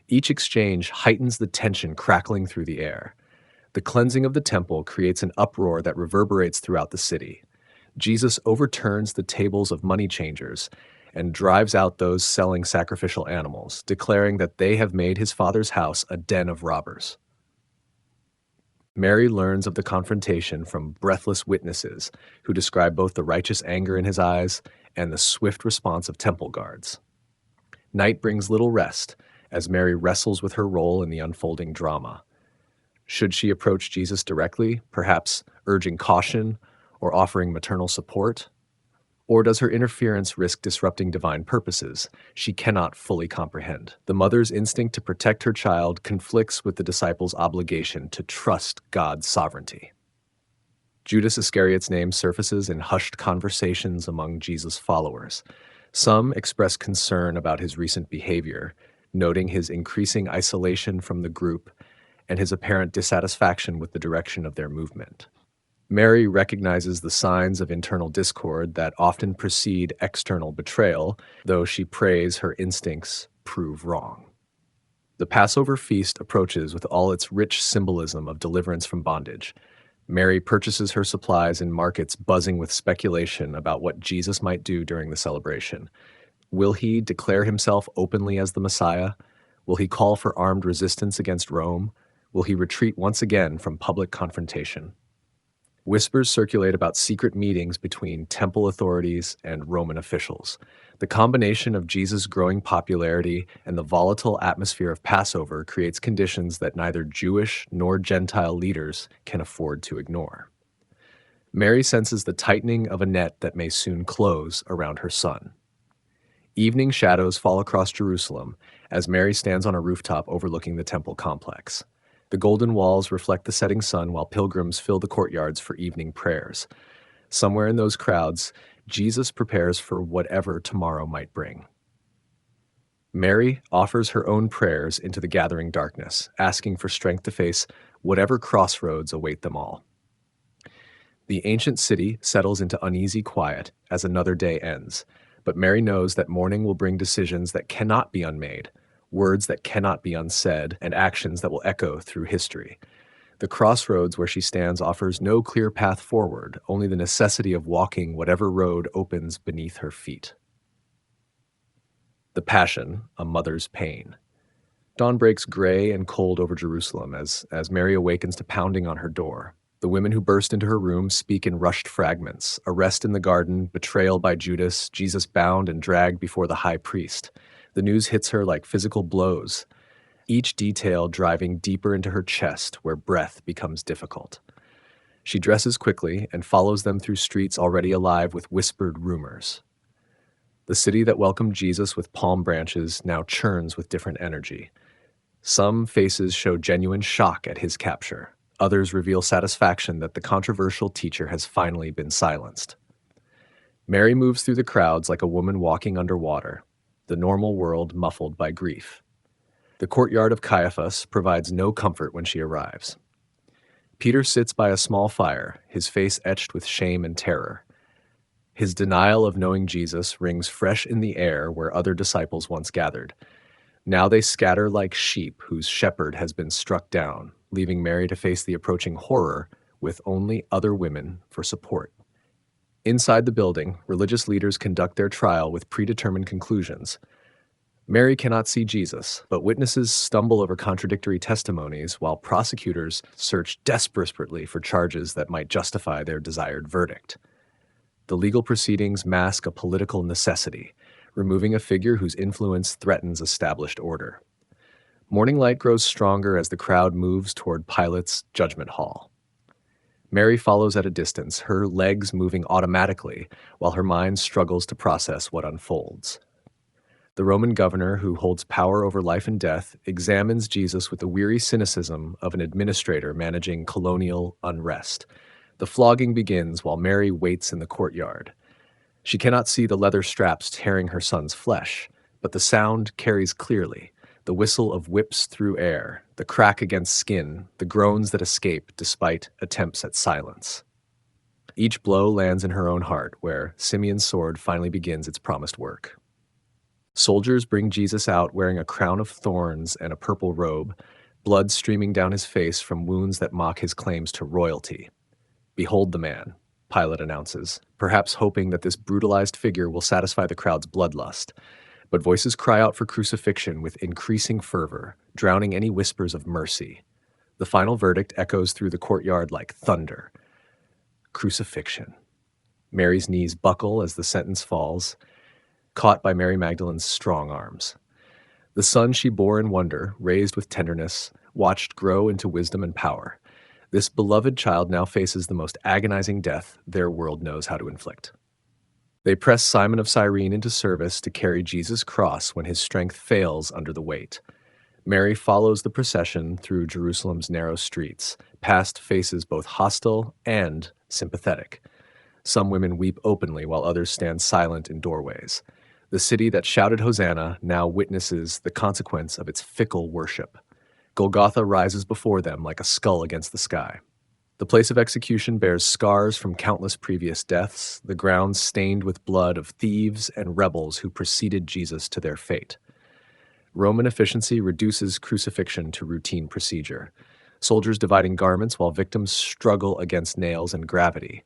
Each exchange heightens the tension crackling through the air. The cleansing of the temple creates an uproar that reverberates throughout the city. Jesus overturns the tables of money changers and drives out those selling sacrificial animals, declaring that they have made his father's house a den of robbers. Mary learns of the confrontation from breathless witnesses who describe both the righteous anger in his eyes and the swift response of temple guards. Night brings little rest as Mary wrestles with her role in the unfolding drama. Should she approach Jesus directly, perhaps urging caution or offering maternal support? Or does her interference risk disrupting divine purposes she cannot fully comprehend? The mother's instinct to protect her child conflicts with the disciples' obligation to trust God's sovereignty. Judas Iscariot's name surfaces in hushed conversations among Jesus' followers. Some express concern about his recent behavior, noting his increasing isolation from the group and his apparent dissatisfaction with the direction of their movement. Mary recognizes the signs of internal discord that often precede external betrayal, though she prays her instincts prove wrong. The Passover feast approaches with all its rich symbolism of deliverance from bondage. Mary purchases her supplies in markets buzzing with speculation about what Jesus might do during the celebration. Will he declare himself openly as the Messiah? Will he call for armed resistance against Rome? Will he retreat once again from public confrontation? Whispers circulate about secret meetings between temple authorities and Roman officials. The combination of Jesus' growing popularity and the volatile atmosphere of Passover creates conditions that neither Jewish nor Gentile leaders can afford to ignore. Mary senses the tightening of a net that may soon close around her son. Evening shadows fall across Jerusalem as Mary stands on a rooftop overlooking the temple complex. The golden walls reflect the setting sun while pilgrims fill the courtyards for evening prayers. Somewhere in those crowds, Jesus prepares for whatever tomorrow might bring. Mary offers her own prayers into the gathering darkness, asking for strength to face whatever crossroads await them all. The ancient city settles into uneasy quiet as another day ends, but Mary knows that morning will bring decisions that cannot be unmade, words that cannot be unsaid, and actions that will echo through history. The crossroads where she stands offers no clear path forward, only the necessity of walking whatever road opens beneath her feet. The Passion, a mother's pain. Dawn breaks gray and cold over Jerusalem as Mary awakens to pounding on her door. The women who burst into her room speak in rushed fragments: arrest in the garden, betrayal by Judas, Jesus bound and dragged before the high priest. The news hits her like physical blows, each detail driving deeper into her chest where breath becomes difficult. She dresses quickly and follows them through streets already alive with whispered rumors. The city that welcomed Jesus with palm branches now churns with different energy. Some faces show genuine shock at his capture. Others reveal satisfaction that the controversial teacher has finally been silenced. Mary moves through the crowds like a woman walking underwater, the normal world muffled by grief. The courtyard of Caiaphas provides no comfort when she arrives. Peter sits by a small fire, his face etched with shame and terror. His denial of knowing Jesus rings fresh in the air where other disciples once gathered. Now they scatter like sheep whose shepherd has been struck down, leaving Mary to face the approaching horror with only other women for support. Inside the building, religious leaders conduct their trial with predetermined conclusions. Mary cannot see Jesus, but witnesses stumble over contradictory testimonies while prosecutors search desperately for charges that might justify their desired verdict. The legal proceedings mask a political necessity, removing a figure whose influence threatens established order. Morning light grows stronger as the crowd moves toward Pilate's judgment hall. Mary follows at a distance, her legs moving automatically while her mind struggles to process what unfolds. The Roman governor, who holds power over life and death, examines Jesus with the weary cynicism of an administrator managing colonial unrest. The flogging begins while Mary waits in the courtyard. She cannot see the leather straps tearing her son's flesh, but the sound carries clearly. The whistle of whips through air, the crack against skin, the groans that escape despite attempts at silence. Each blow lands in her own heart, where Simeon's sword finally begins its promised work. Soldiers bring Jesus out wearing a crown of thorns and a purple robe, blood streaming down his face from wounds that mock his claims to royalty. "Behold the man," Pilate announces, perhaps hoping that this brutalized figure will satisfy the crowd's bloodlust. But voices cry out for crucifixion with increasing fervor, drowning any whispers of mercy. The final verdict echoes through the courtyard like thunder. Crucifixion. Mary's knees buckle as the sentence falls, caught by Mary Magdalene's strong arms. The son she bore in wonder, raised with tenderness, watched grow into wisdom and power. This beloved child now faces the most agonizing death their world knows how to inflict. They press Simon of Cyrene into service to carry Jesus' cross when his strength fails under the weight. Mary follows the procession through Jerusalem's narrow streets, past faces both hostile and sympathetic. Some women weep openly while others stand silent in doorways. The city that shouted Hosanna now witnesses the consequence of its fickle worship. Golgotha rises before them like a skull against the sky. The place of execution bears scars from countless previous deaths, the ground stained with blood of thieves and rebels who preceded Jesus to their fate. Roman efficiency reduces crucifixion to routine procedure, soldiers dividing garments while victims struggle against nails and gravity.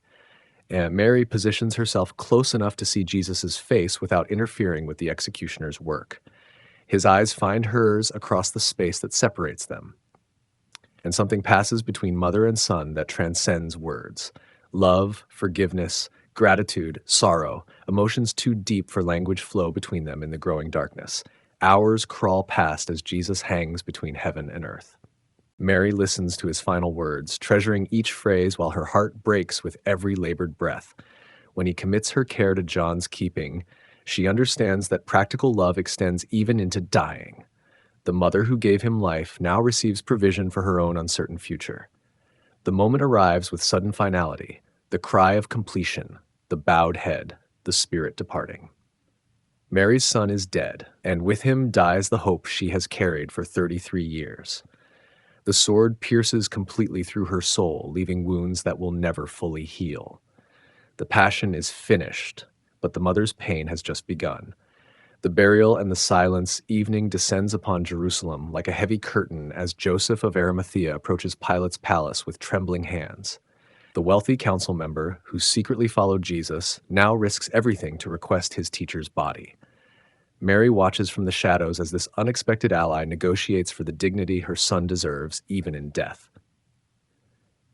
And Mary positions herself close enough to see Jesus' face without interfering with the executioner's work. His eyes find hers across the space that separates them. And something passes between mother and son that transcends words. Love, forgiveness, gratitude, sorrow, emotions too deep for language flow between them in the growing darkness. Hours crawl past as Jesus hangs between heaven and earth. Mary listens to his final words, treasuring each phrase while her heart breaks with every labored breath. When he commits her care to John's keeping, she understands that practical love extends even into dying. The mother who gave him life now receives provision for her own uncertain future. The moment arrives with sudden finality, the cry of completion, the bowed head, the spirit departing. Mary's son is dead, and with him dies the hope she has carried for 33 years. The sword pierces completely through her soul, leaving wounds that will never fully heal. The passion is finished, but the mother's pain has just begun. The burial and the silence, evening descends upon Jerusalem like a heavy curtain as Joseph of Arimathea approaches Pilate's palace with trembling hands. The wealthy council member, who secretly followed Jesus, now risks everything to request his teacher's body. Mary watches from the shadows as this unexpected ally negotiates for the dignity her son deserves, even in death.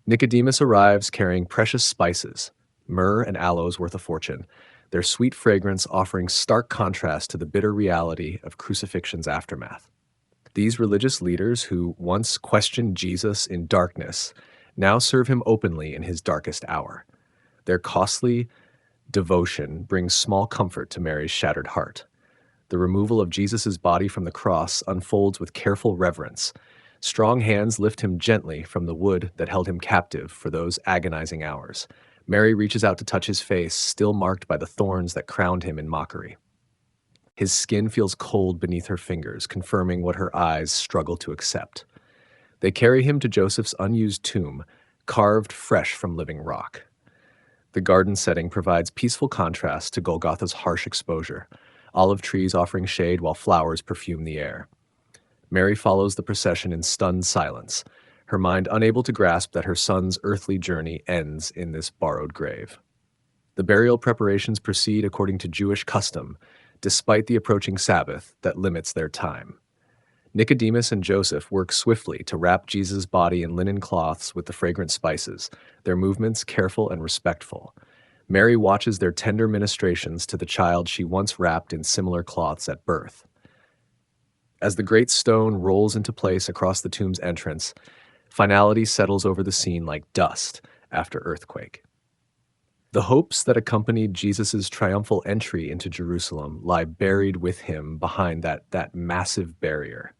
Nicodemus arrives carrying precious spices, myrrh and aloes worth a fortune, their sweet fragrance offering stark contrast to the bitter reality of crucifixion's aftermath. These religious leaders who once questioned Jesus in darkness now serve him openly in his darkest hour. Their costly devotion brings small comfort to Mary's shattered heart. The removal of Jesus' body from the cross unfolds with careful reverence. Strong hands lift him gently from the wood that held him captive for those agonizing hours. Mary reaches out to touch his face, still marked by the thorns that crowned him in mockery. His skin feels cold beneath her fingers, confirming what her eyes struggle to accept. They carry him to Joseph's unused tomb, carved fresh from living rock. The garden setting provides peaceful contrast to Golgotha's harsh exposure, olive trees offering shade while flowers perfume the air. Mary follows the procession in stunned silence, her mind unable to grasp that her son's earthly journey ends in this borrowed grave. The burial preparations proceed according to Jewish custom, despite the approaching Sabbath that limits their time. Nicodemus and Joseph work swiftly to wrap Jesus' body in linen cloths with the fragrant spices, their movements careful and respectful. Mary watches their tender ministrations to the child she once wrapped in similar cloths at birth. As the great stone rolls into place across the tomb's entrance, finality settles over the scene like dust after earthquake. The hopes that accompanied Jesus' triumphal entry into Jerusalem lie buried with him behind that massive barrier.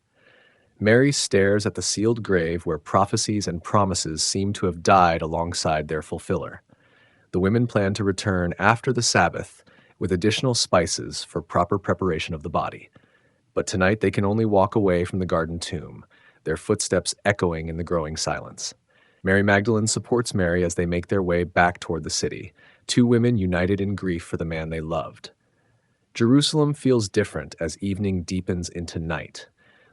Mary stares at the sealed grave where prophecies and promises seem to have died alongside their fulfiller. The women plan to return after the Sabbath with additional spices for proper preparation of the body. But tonight they can only walk away from the garden tomb, their footsteps echoing in the growing silence. Mary Magdalene supports Mary as they make their way back toward the city, two women united in grief for the man they loved. Jerusalem feels different as evening deepens into night.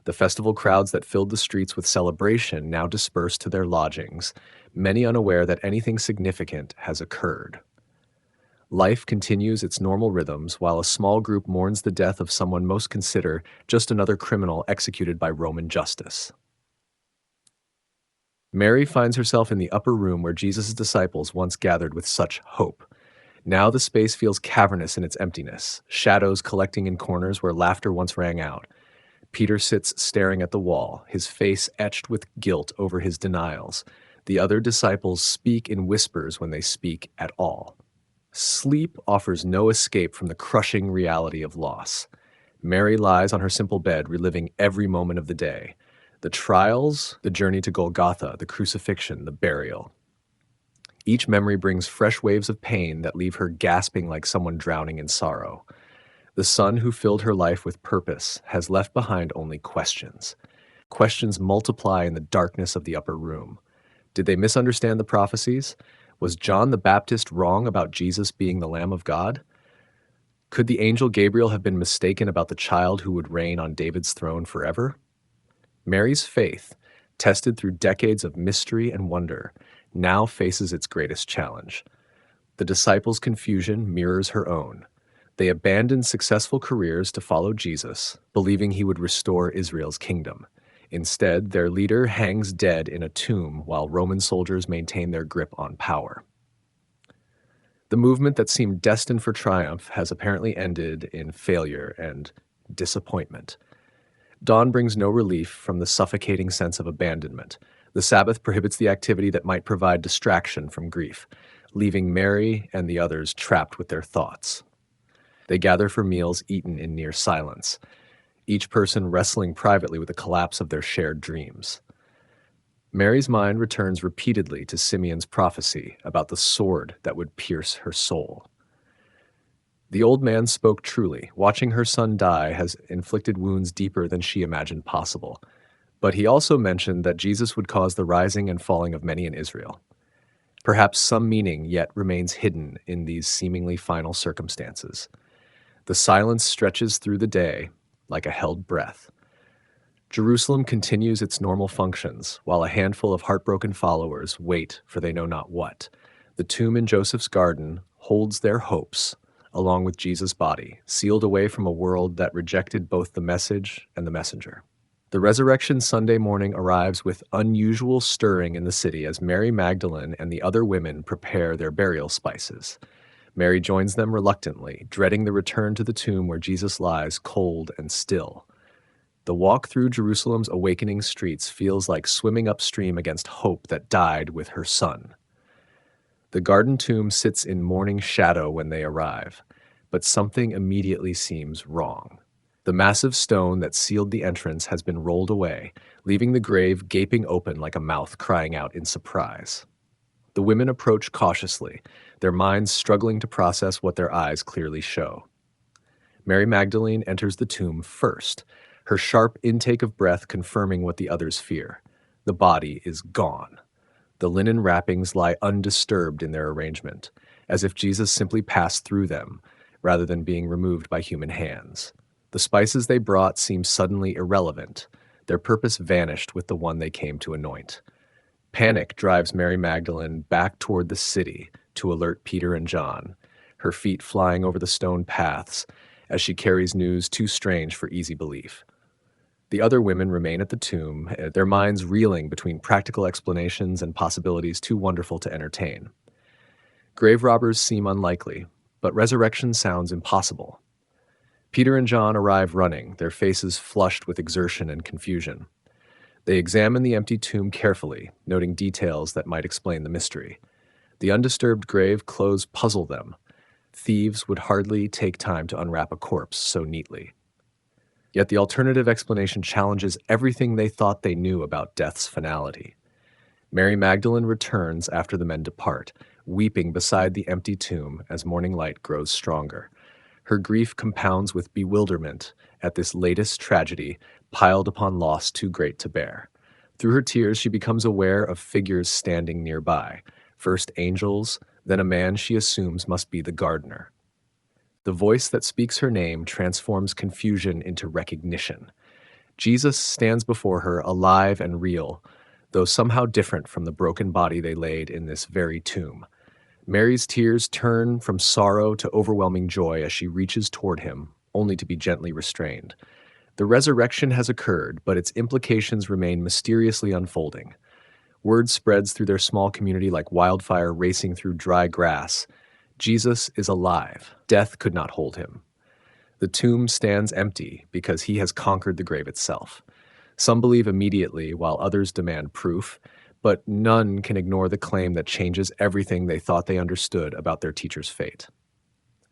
The festival crowds that filled the streets with celebration now disperse to their lodgings, many unaware that anything significant has occurred. Life continues its normal rhythms while a small group mourns the death of someone most consider just another criminal executed by Roman justice. Mary finds herself in the upper room where Jesus' disciples once gathered with such hope. Now the space feels cavernous in its emptiness, shadows collecting in corners where laughter once rang out. Peter sits staring at the wall, his face etched with guilt over his denials. The other disciples speak in whispers when they speak at all. Sleep offers no escape from the crushing reality of loss. Mary lies on her simple bed, reliving every moment of the day. The trials, the journey to Golgotha, the crucifixion, the burial. Each memory brings fresh waves of pain that leave her gasping like someone drowning in sorrow. The son who filled her life with purpose has left behind only questions. Questions multiply in the darkness of the upper room. Did they misunderstand the prophecies? Was John the Baptist wrong about Jesus being the Lamb of God? Could the angel Gabriel have been mistaken about the child who would reign on David's throne forever? Mary's faith, tested through decades of mystery and wonder, now faces its greatest challenge. The disciples' confusion mirrors her own. They abandoned successful careers to follow Jesus, believing he would restore Israel's kingdom. Instead, their leader hangs dead in a tomb while Roman soldiers maintain their grip on power. The movement that seemed destined for triumph has apparently ended in failure and disappointment. Dawn brings no relief from the suffocating sense of abandonment. The Sabbath prohibits the activity that might provide distraction from grief, leaving Mary and the others trapped with their thoughts. They gather for meals eaten in near silence, each person wrestling privately with the collapse of their shared dreams. Mary's mind returns repeatedly to Simeon's prophecy about the sword that would pierce her soul. The old man spoke truly. Watching her son die has inflicted wounds deeper than she imagined possible. But he also mentioned that Jesus would cause the rising and falling of many in Israel. Perhaps some meaning yet remains hidden in these seemingly final circumstances. The silence stretches through the day like a held breath. Jerusalem continues its normal functions, while a handful of heartbroken followers wait for they know not what. The tomb in Joseph's garden holds their hopes, along with Jesus' body, sealed away from a world that rejected both the message and the messenger. The resurrection Sunday morning arrives with unusual stirring in the city as Mary Magdalene and the other women prepare their burial spices. Mary joins them reluctantly, dreading the return to the tomb where Jesus lies cold and still. The walk through Jerusalem's awakening streets feels like swimming upstream against hope that died with her son. The garden tomb sits in morning shadow when they arrive, but something immediately seems wrong. The massive stone that sealed the entrance has been rolled away, leaving the grave gaping open like a mouth crying out in surprise. The women approach cautiously, their minds struggling to process what their eyes clearly show. Mary Magdalene enters the tomb first, her sharp intake of breath confirming what the others fear. The body is gone. The linen wrappings lie undisturbed in their arrangement, as if Jesus simply passed through them, rather than being removed by human hands. The spices they brought seem suddenly irrelevant. Their purpose vanished with the one they came to anoint. Panic drives Mary Magdalene back toward the city to alert Peter and John, her feet flying over the stone paths as she carries news too strange for easy belief. The other women remain at the tomb, their minds reeling between practical explanations and possibilities too wonderful to entertain. Grave robbers seem unlikely, but resurrection sounds impossible. Peter and John arrive running, their faces flushed with exertion and confusion. They examine the empty tomb carefully, noting details that might explain the mystery. The undisturbed grave clothes puzzle them. Thieves would hardly take time to unwrap a corpse so neatly. Yet the alternative explanation challenges everything they thought they knew about death's finality. Mary Magdalene returns after the men depart, weeping beside the empty tomb as morning light grows stronger. Her grief compounds with bewilderment at this latest tragedy piled upon loss too great to bear. Through her tears, she becomes aware of figures standing nearby, first angels, then a man she assumes must be the gardener. The voice that speaks her name transforms confusion into recognition. Jesus stands before her, alive and real, though somehow different from the broken body they laid in this very tomb. Mary's tears turn from sorrow to overwhelming joy as she reaches toward him, only to be gently restrained. The resurrection has occurred, but its implications remain mysteriously unfolding. Word spreads through their small community like wildfire racing through dry grass. Jesus is alive. Death could not hold him. The tomb stands empty because he has conquered the grave itself. Some believe immediately, while others demand proof, but none can ignore the claim that changes everything they thought they understood about their teacher's fate.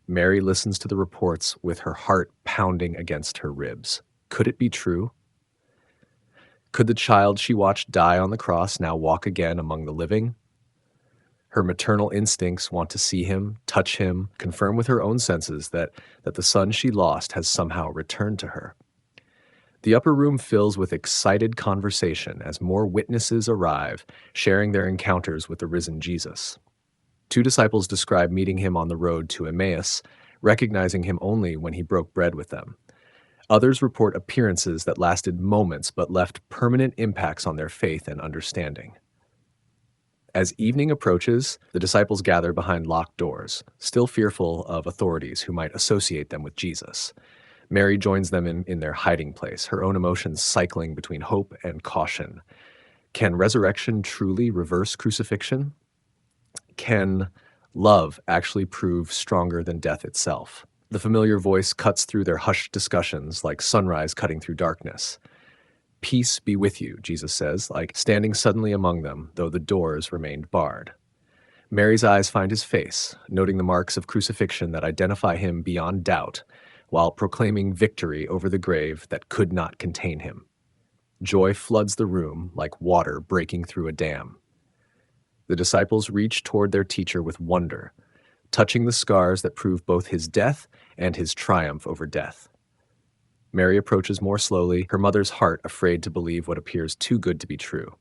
Mary listens to the reports with her heart pounding against her ribs. Could it be true? Could the child she watched die on the cross now walk again among the living? Her maternal instincts want to see him, touch him, confirm with her own senses that the son she lost has somehow returned to her. The upper room fills with excited conversation as more witnesses arrive, sharing their encounters with the risen Jesus. 2 disciples describe meeting him on the road to Emmaus, recognizing him only when he broke bread with them. Others report appearances that lasted moments but left permanent impacts on their faith and understanding. As evening approaches, the disciples gather behind locked doors, still fearful of authorities who might associate them with Jesus. Mary joins them in their hiding place, her own emotions cycling between hope and caution. Can resurrection truly reverse crucifixion? Can love actually prove stronger than death itself? The familiar voice cuts through their hushed discussions like sunrise cutting through darkness. Peace be with you, Jesus says, like standing suddenly among them, though the doors remained barred. Mary's eyes find his face, noting the marks of crucifixion that identify him beyond doubt, while proclaiming victory over the grave that could not contain him. Joy floods the room like water breaking through a dam. The disciples reach toward their teacher with wonder, touching the scars that prove both his death and his triumph over death. Mary approaches more slowly, her mother's heart afraid to believe what appears too good to be true.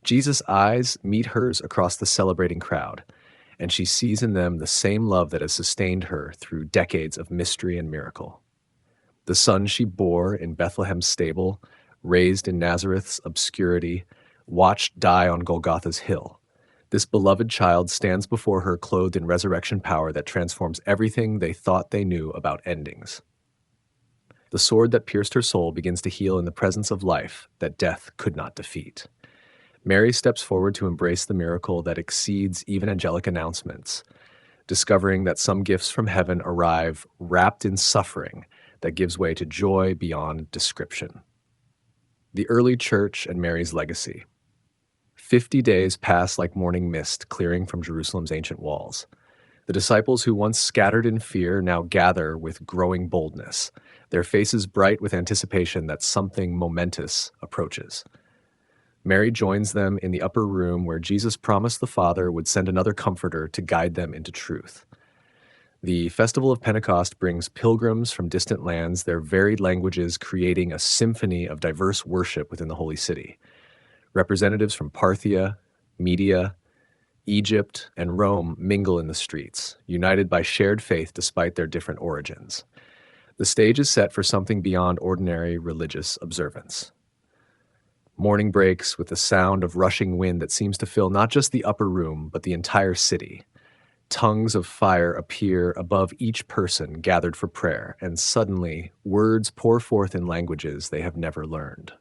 Jesus' eyes meet hers across the celebrating crowd, and she sees in them the same love that has sustained her through decades of mystery and miracle. The son she bore in Bethlehem's stable, raised in Nazareth's obscurity, watched die on Golgotha's hill. This beloved child stands before her clothed in resurrection power that transforms everything they thought they knew about endings. The sword that pierced her soul begins to heal in the presence of life that death could not defeat. Mary steps forward to embrace the miracle that exceeds even angelic announcements, discovering that some gifts from heaven arrive wrapped in suffering that gives way to joy beyond description. The early church and Mary's legacy. 50 days pass like morning mist clearing from Jerusalem's ancient walls. The disciples who once scattered in fear now gather with growing boldness, their faces bright with anticipation that something momentous approaches. Mary joins them in the upper room where Jesus promised the Father would send another comforter to guide them into truth. The Festival of Pentecost brings pilgrims from distant lands, their varied languages creating a symphony of diverse worship within the Holy City. Representatives from Parthia, Media, Egypt, and Rome mingle in the streets, united by shared faith despite their different origins. The stage is set for something beyond ordinary religious observance. Morning breaks with the sound of rushing wind that seems to fill not just the upper room, but the entire city. Tongues of fire appear above each person gathered for prayer, and suddenly words pour forth in languages they have never learned.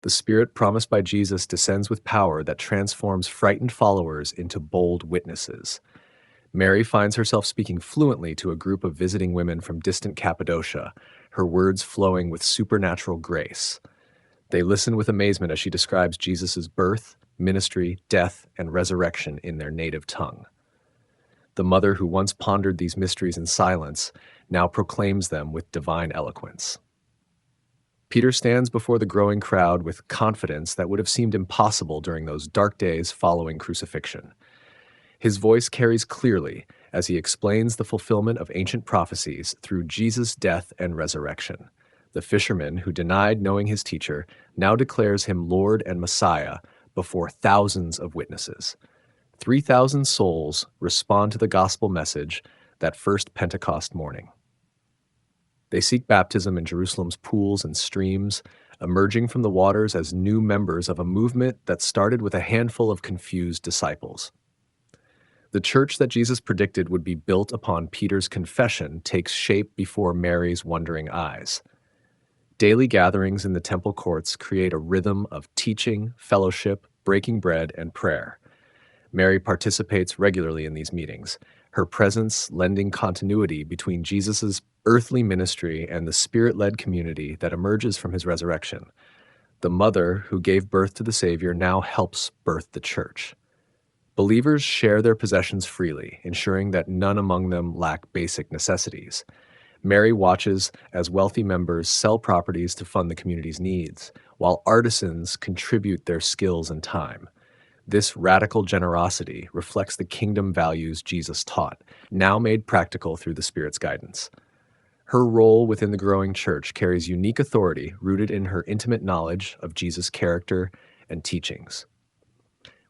The Spirit promised by Jesus descends with power that transforms frightened followers into bold witnesses. Mary finds herself speaking fluently to a group of visiting women from distant Cappadocia, her words flowing with supernatural grace. They listen with amazement as she describes Jesus' birth, ministry, death, and resurrection in their native tongue. The mother who once pondered these mysteries in silence now proclaims them with divine eloquence. Peter stands before the growing crowd with confidence that would have seemed impossible during those dark days following crucifixion. His voice carries clearly as he explains the fulfillment of ancient prophecies through Jesus' death and resurrection. The fisherman who denied knowing his teacher now declares him Lord and Messiah before thousands of witnesses. 3,000 souls respond to the gospel message that first Pentecost morning. They seek baptism in Jerusalem's pools and streams, emerging from the waters as new members of a movement that started with a handful of confused disciples. The church that Jesus predicted would be built upon Peter's confession takes shape before Mary's wondering eyes. Daily gatherings in the temple courts create a rhythm of teaching, fellowship, breaking bread, and prayer. Mary participates regularly in these meetings, her presence lending continuity between Jesus' earthly ministry and the Spirit-led community that emerges from his resurrection. The mother who gave birth to the Savior now helps birth the church. Believers share their possessions freely, ensuring that none among them lack basic necessities. Mary watches as wealthy members sell properties to fund the community's needs, while artisans contribute their skills and time. This radical generosity reflects the kingdom values Jesus taught, now made practical through the Spirit's guidance. Her role within the growing church carries unique authority rooted in her intimate knowledge of Jesus' character and teachings.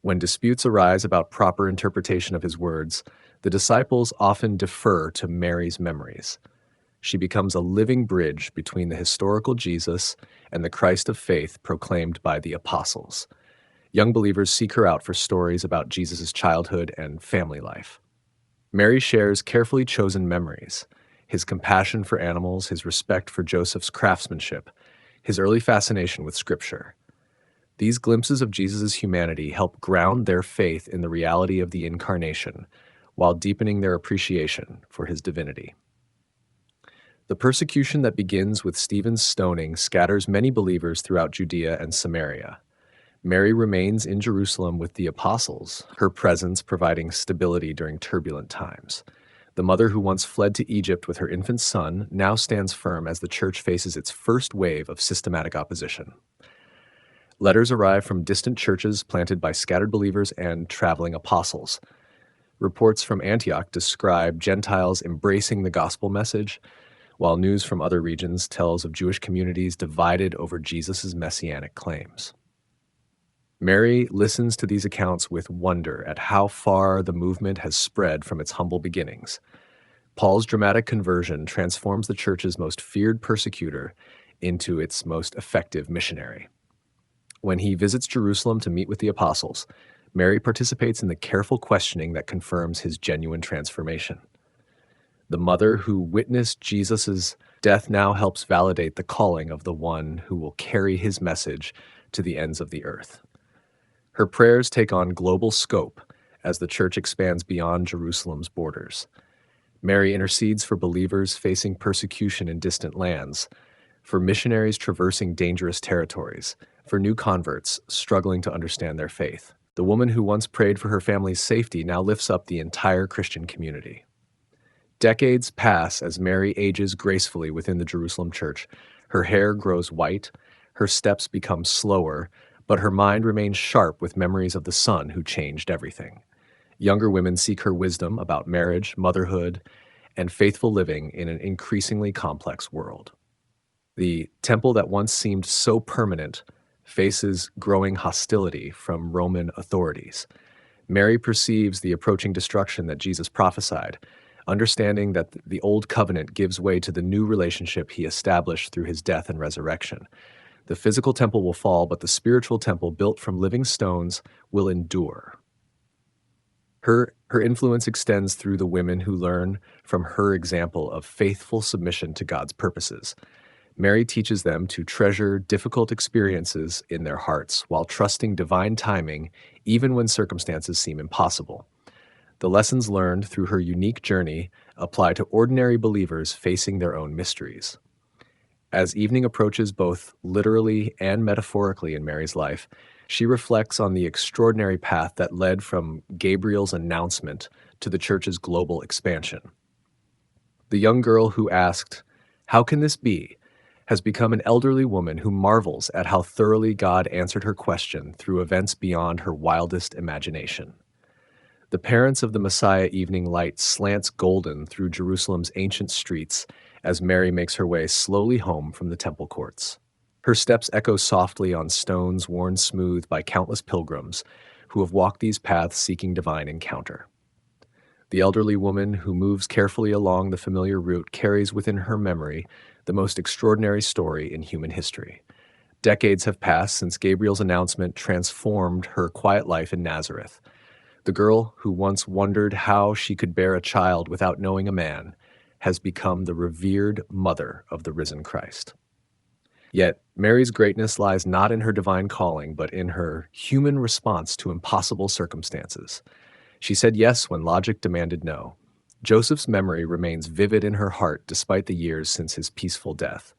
When disputes arise about proper interpretation of his words, the disciples often defer to Mary's memories. She becomes a living bridge between the historical Jesus and the Christ of faith proclaimed by the apostles. Young believers seek her out for stories about Jesus' childhood and family life. Mary shares carefully chosen memories, his compassion for animals, his respect for Joseph's craftsmanship, his early fascination with Scripture. These glimpses of Jesus' humanity help ground their faith in the reality of the Incarnation, while deepening their appreciation for his divinity. The persecution that begins with Stephen's stoning scatters many believers throughout Judea and Samaria. Mary remains in Jerusalem with the apostles, her presence providing stability during turbulent times. The mother who once fled to Egypt with her infant son now stands firm as the church faces its first wave of systematic opposition. Letters arrive from distant churches planted by scattered believers and traveling apostles. Reports from Antioch describe Gentiles embracing the gospel message, while news from other regions tells of Jewish communities divided over Jesus' messianic claims. Mary listens to these accounts with wonder at how far the movement has spread from its humble beginnings. Paul's dramatic conversion transforms the church's most feared persecutor into its most effective missionary. When he visits Jerusalem to meet with the apostles, Mary participates in the careful questioning that confirms his genuine transformation. The mother who witnessed Jesus' death now helps validate the calling of the one who will carry his message to the ends of the earth. Her prayers take on global scope as the church expands beyond Jerusalem's borders. Mary intercedes for believers facing persecution in distant lands, for missionaries traversing dangerous territories, for new converts struggling to understand their faith. The woman who once prayed for her family's safety now lifts up the entire Christian community. Decades pass as Mary ages gracefully within the Jerusalem church. Her hair grows white, her steps become slower, but her mind remains sharp with memories of the Son who changed everything. Younger women seek her wisdom about marriage, motherhood, and faithful living in an increasingly complex world. The temple that once seemed so permanent faces growing hostility from Roman authorities. Mary perceives the approaching destruction that Jesus prophesied, understanding that the old covenant gives way to the new relationship he established through his death and resurrection. The physical temple will fall, but the spiritual temple built from living stones will endure. Her influence extends through the women who learn from her example of faithful submission to God's purposes. Mary teaches them to treasure difficult experiences in their hearts while trusting divine timing even when circumstances seem impossible. The lessons learned through her unique journey apply to ordinary believers facing their own mysteries. As evening approaches both literally and metaphorically in Mary's life, she reflects on the extraordinary path that led from Gabriel's announcement to the church's global expansion. The young girl who asked, "How can this be?" has become an elderly woman who marvels at how thoroughly God answered her question through events beyond her wildest imagination. The parents of the Messiah evening light slants golden through Jerusalem's ancient streets as Mary makes her way slowly home from the temple courts. Her steps echo softly on stones worn smooth by countless pilgrims who have walked these paths seeking divine encounter. The elderly woman who moves carefully along the familiar route carries within her memory the most extraordinary story in human history. Decades have passed since Gabriel's announcement transformed her quiet life in Nazareth. The girl who once wondered how she could bear a child without knowing a man has become the revered mother of the risen Christ. Yet, Mary's greatness lies not in her divine calling, but in her human response to impossible circumstances. She said yes when logic demanded no. Joseph's memory remains vivid in her heart despite the years since his peaceful death.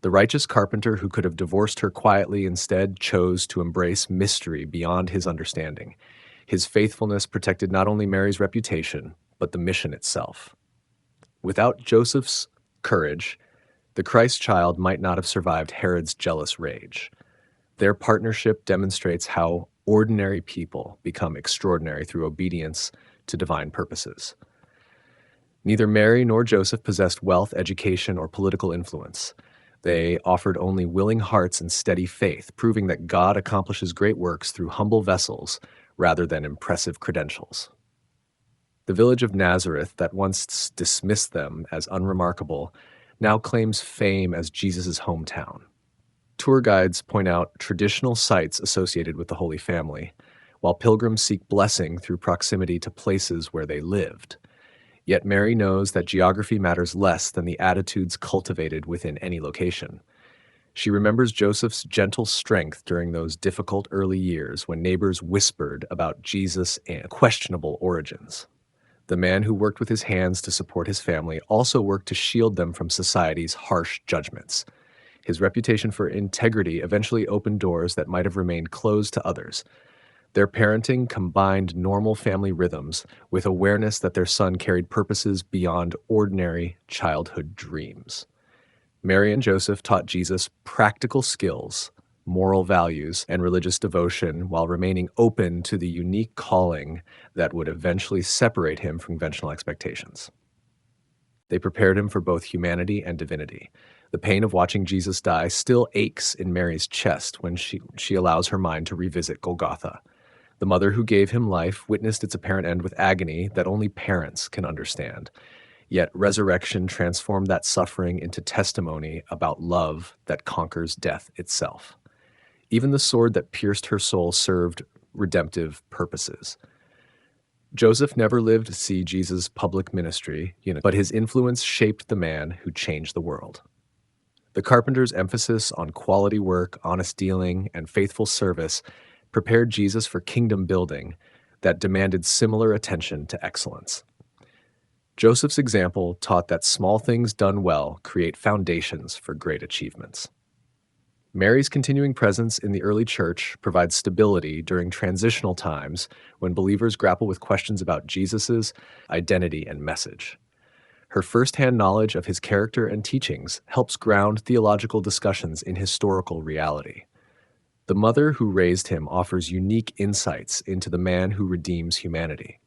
The righteous carpenter who could have divorced her quietly instead chose to embrace mystery beyond his understanding. His faithfulness protected not only Mary's reputation, but the mission itself. Without Joseph's courage, the Christ child might not have survived Herod's jealous rage. Their partnership demonstrates how ordinary people become extraordinary through obedience to divine purposes. Neither Mary nor Joseph possessed wealth, education, or political influence. They offered only willing hearts and steady faith, proving that God accomplishes great works through humble vessels rather than impressive credentials. The village of Nazareth, that once dismissed them as unremarkable, now claims fame as Jesus' hometown. Tour guides point out traditional sites associated with the Holy Family, while pilgrims seek blessing through proximity to places where they lived. Yet Mary knows that geography matters less than the attitudes cultivated within any location. She remembers Joseph's gentle strength during those difficult early years when neighbors whispered about Jesus' and questionable origins. The man who worked with his hands to support his family also worked to shield them from society's harsh judgments. His reputation for integrity eventually opened doors that might have remained closed to others. Their parenting combined normal family rhythms with awareness that their son carried purposes beyond ordinary childhood dreams. Mary and Joseph taught Jesus practical skills, moral values, and religious devotion while remaining open to the unique calling that would eventually separate him from conventional expectations. They prepared him for both humanity and divinity. The pain of watching Jesus die still aches in Mary's chest when she allows her mind to revisit Golgotha. The mother who gave him life witnessed its apparent end with agony that only parents can understand. Yet resurrection transformed that suffering into testimony about love that conquers death itself. Even the sword that pierced her soul served redemptive purposes. Joseph never lived to see Jesus' public ministry, but his influence shaped the man who changed the world. The carpenter's emphasis on quality work, honest dealing, and faithful service prepared Jesus for kingdom building that demanded similar attention to excellence. Joseph's example taught that small things done well create foundations for great achievements. Mary's continuing presence in the early church provides stability during transitional times when believers grapple with questions about Jesus' identity and message. Her firsthand knowledge of his character and teachings helps ground theological discussions in historical reality. The mother who raised him offers unique insights into the man who redeems humanity.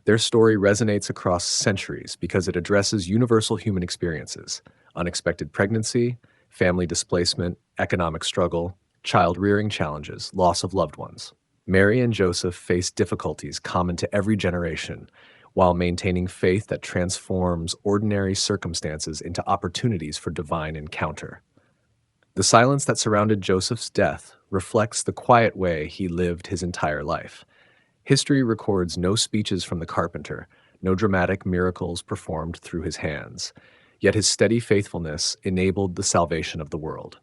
Their story resonates across centuries because it addresses universal human experiences: unexpected pregnancy, family displacement, economic struggle, child-rearing challenges, loss of loved ones. Mary and Joseph faced difficulties common to every generation, while maintaining faith that transforms ordinary circumstances into opportunities for divine encounter. The silence that surrounded Joseph's death reflects the quiet way he lived his entire life. History records no speeches from the carpenter, no dramatic miracles performed through his hands. Yet his steady faithfulness enabled the salvation of the world.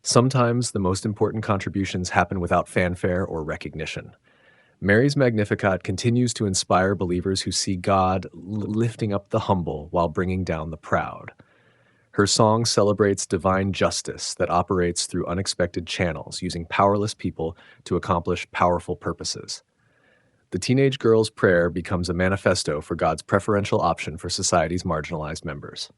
Sometimes the most important contributions happen without fanfare or recognition. Mary's Magnificat continues to inspire believers who see God lifting up the humble while bringing down the proud. Her song celebrates divine justice that operates through unexpected channels, using powerless people to accomplish powerful purposes. The teenage girl's prayer becomes a manifesto for God's preferential option for society's marginalized members.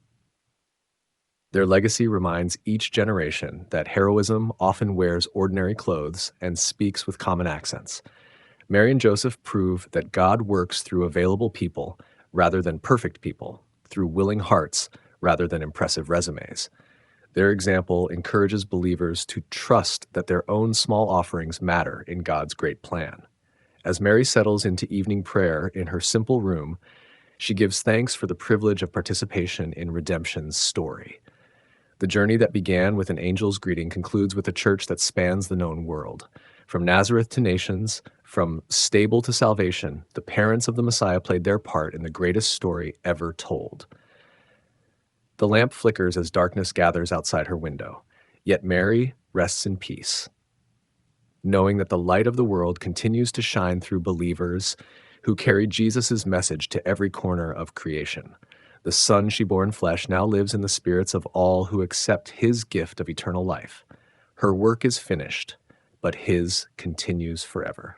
Their legacy reminds each generation that heroism often wears ordinary clothes and speaks with common accents. Mary and Joseph prove that God works through available people rather than perfect people, through willing hearts rather than impressive resumes. Their example encourages believers to trust that their own small offerings matter in God's great plan. As Mary settles into evening prayer in her simple room, she gives thanks for the privilege of participation in redemption's story. The journey that began with an angel's greeting concludes with a church that spans the known world. From Nazareth to nations, from stable to salvation, the parents of the Messiah played their part in the greatest story ever told. The lamp flickers as darkness gathers outside her window, yet Mary rests in peace, knowing that the light of the world continues to shine through believers who carry Jesus' message to every corner of creation. The Son she bore in flesh now lives in the spirits of all who accept his gift of eternal life. Her work is finished, but his continues forever.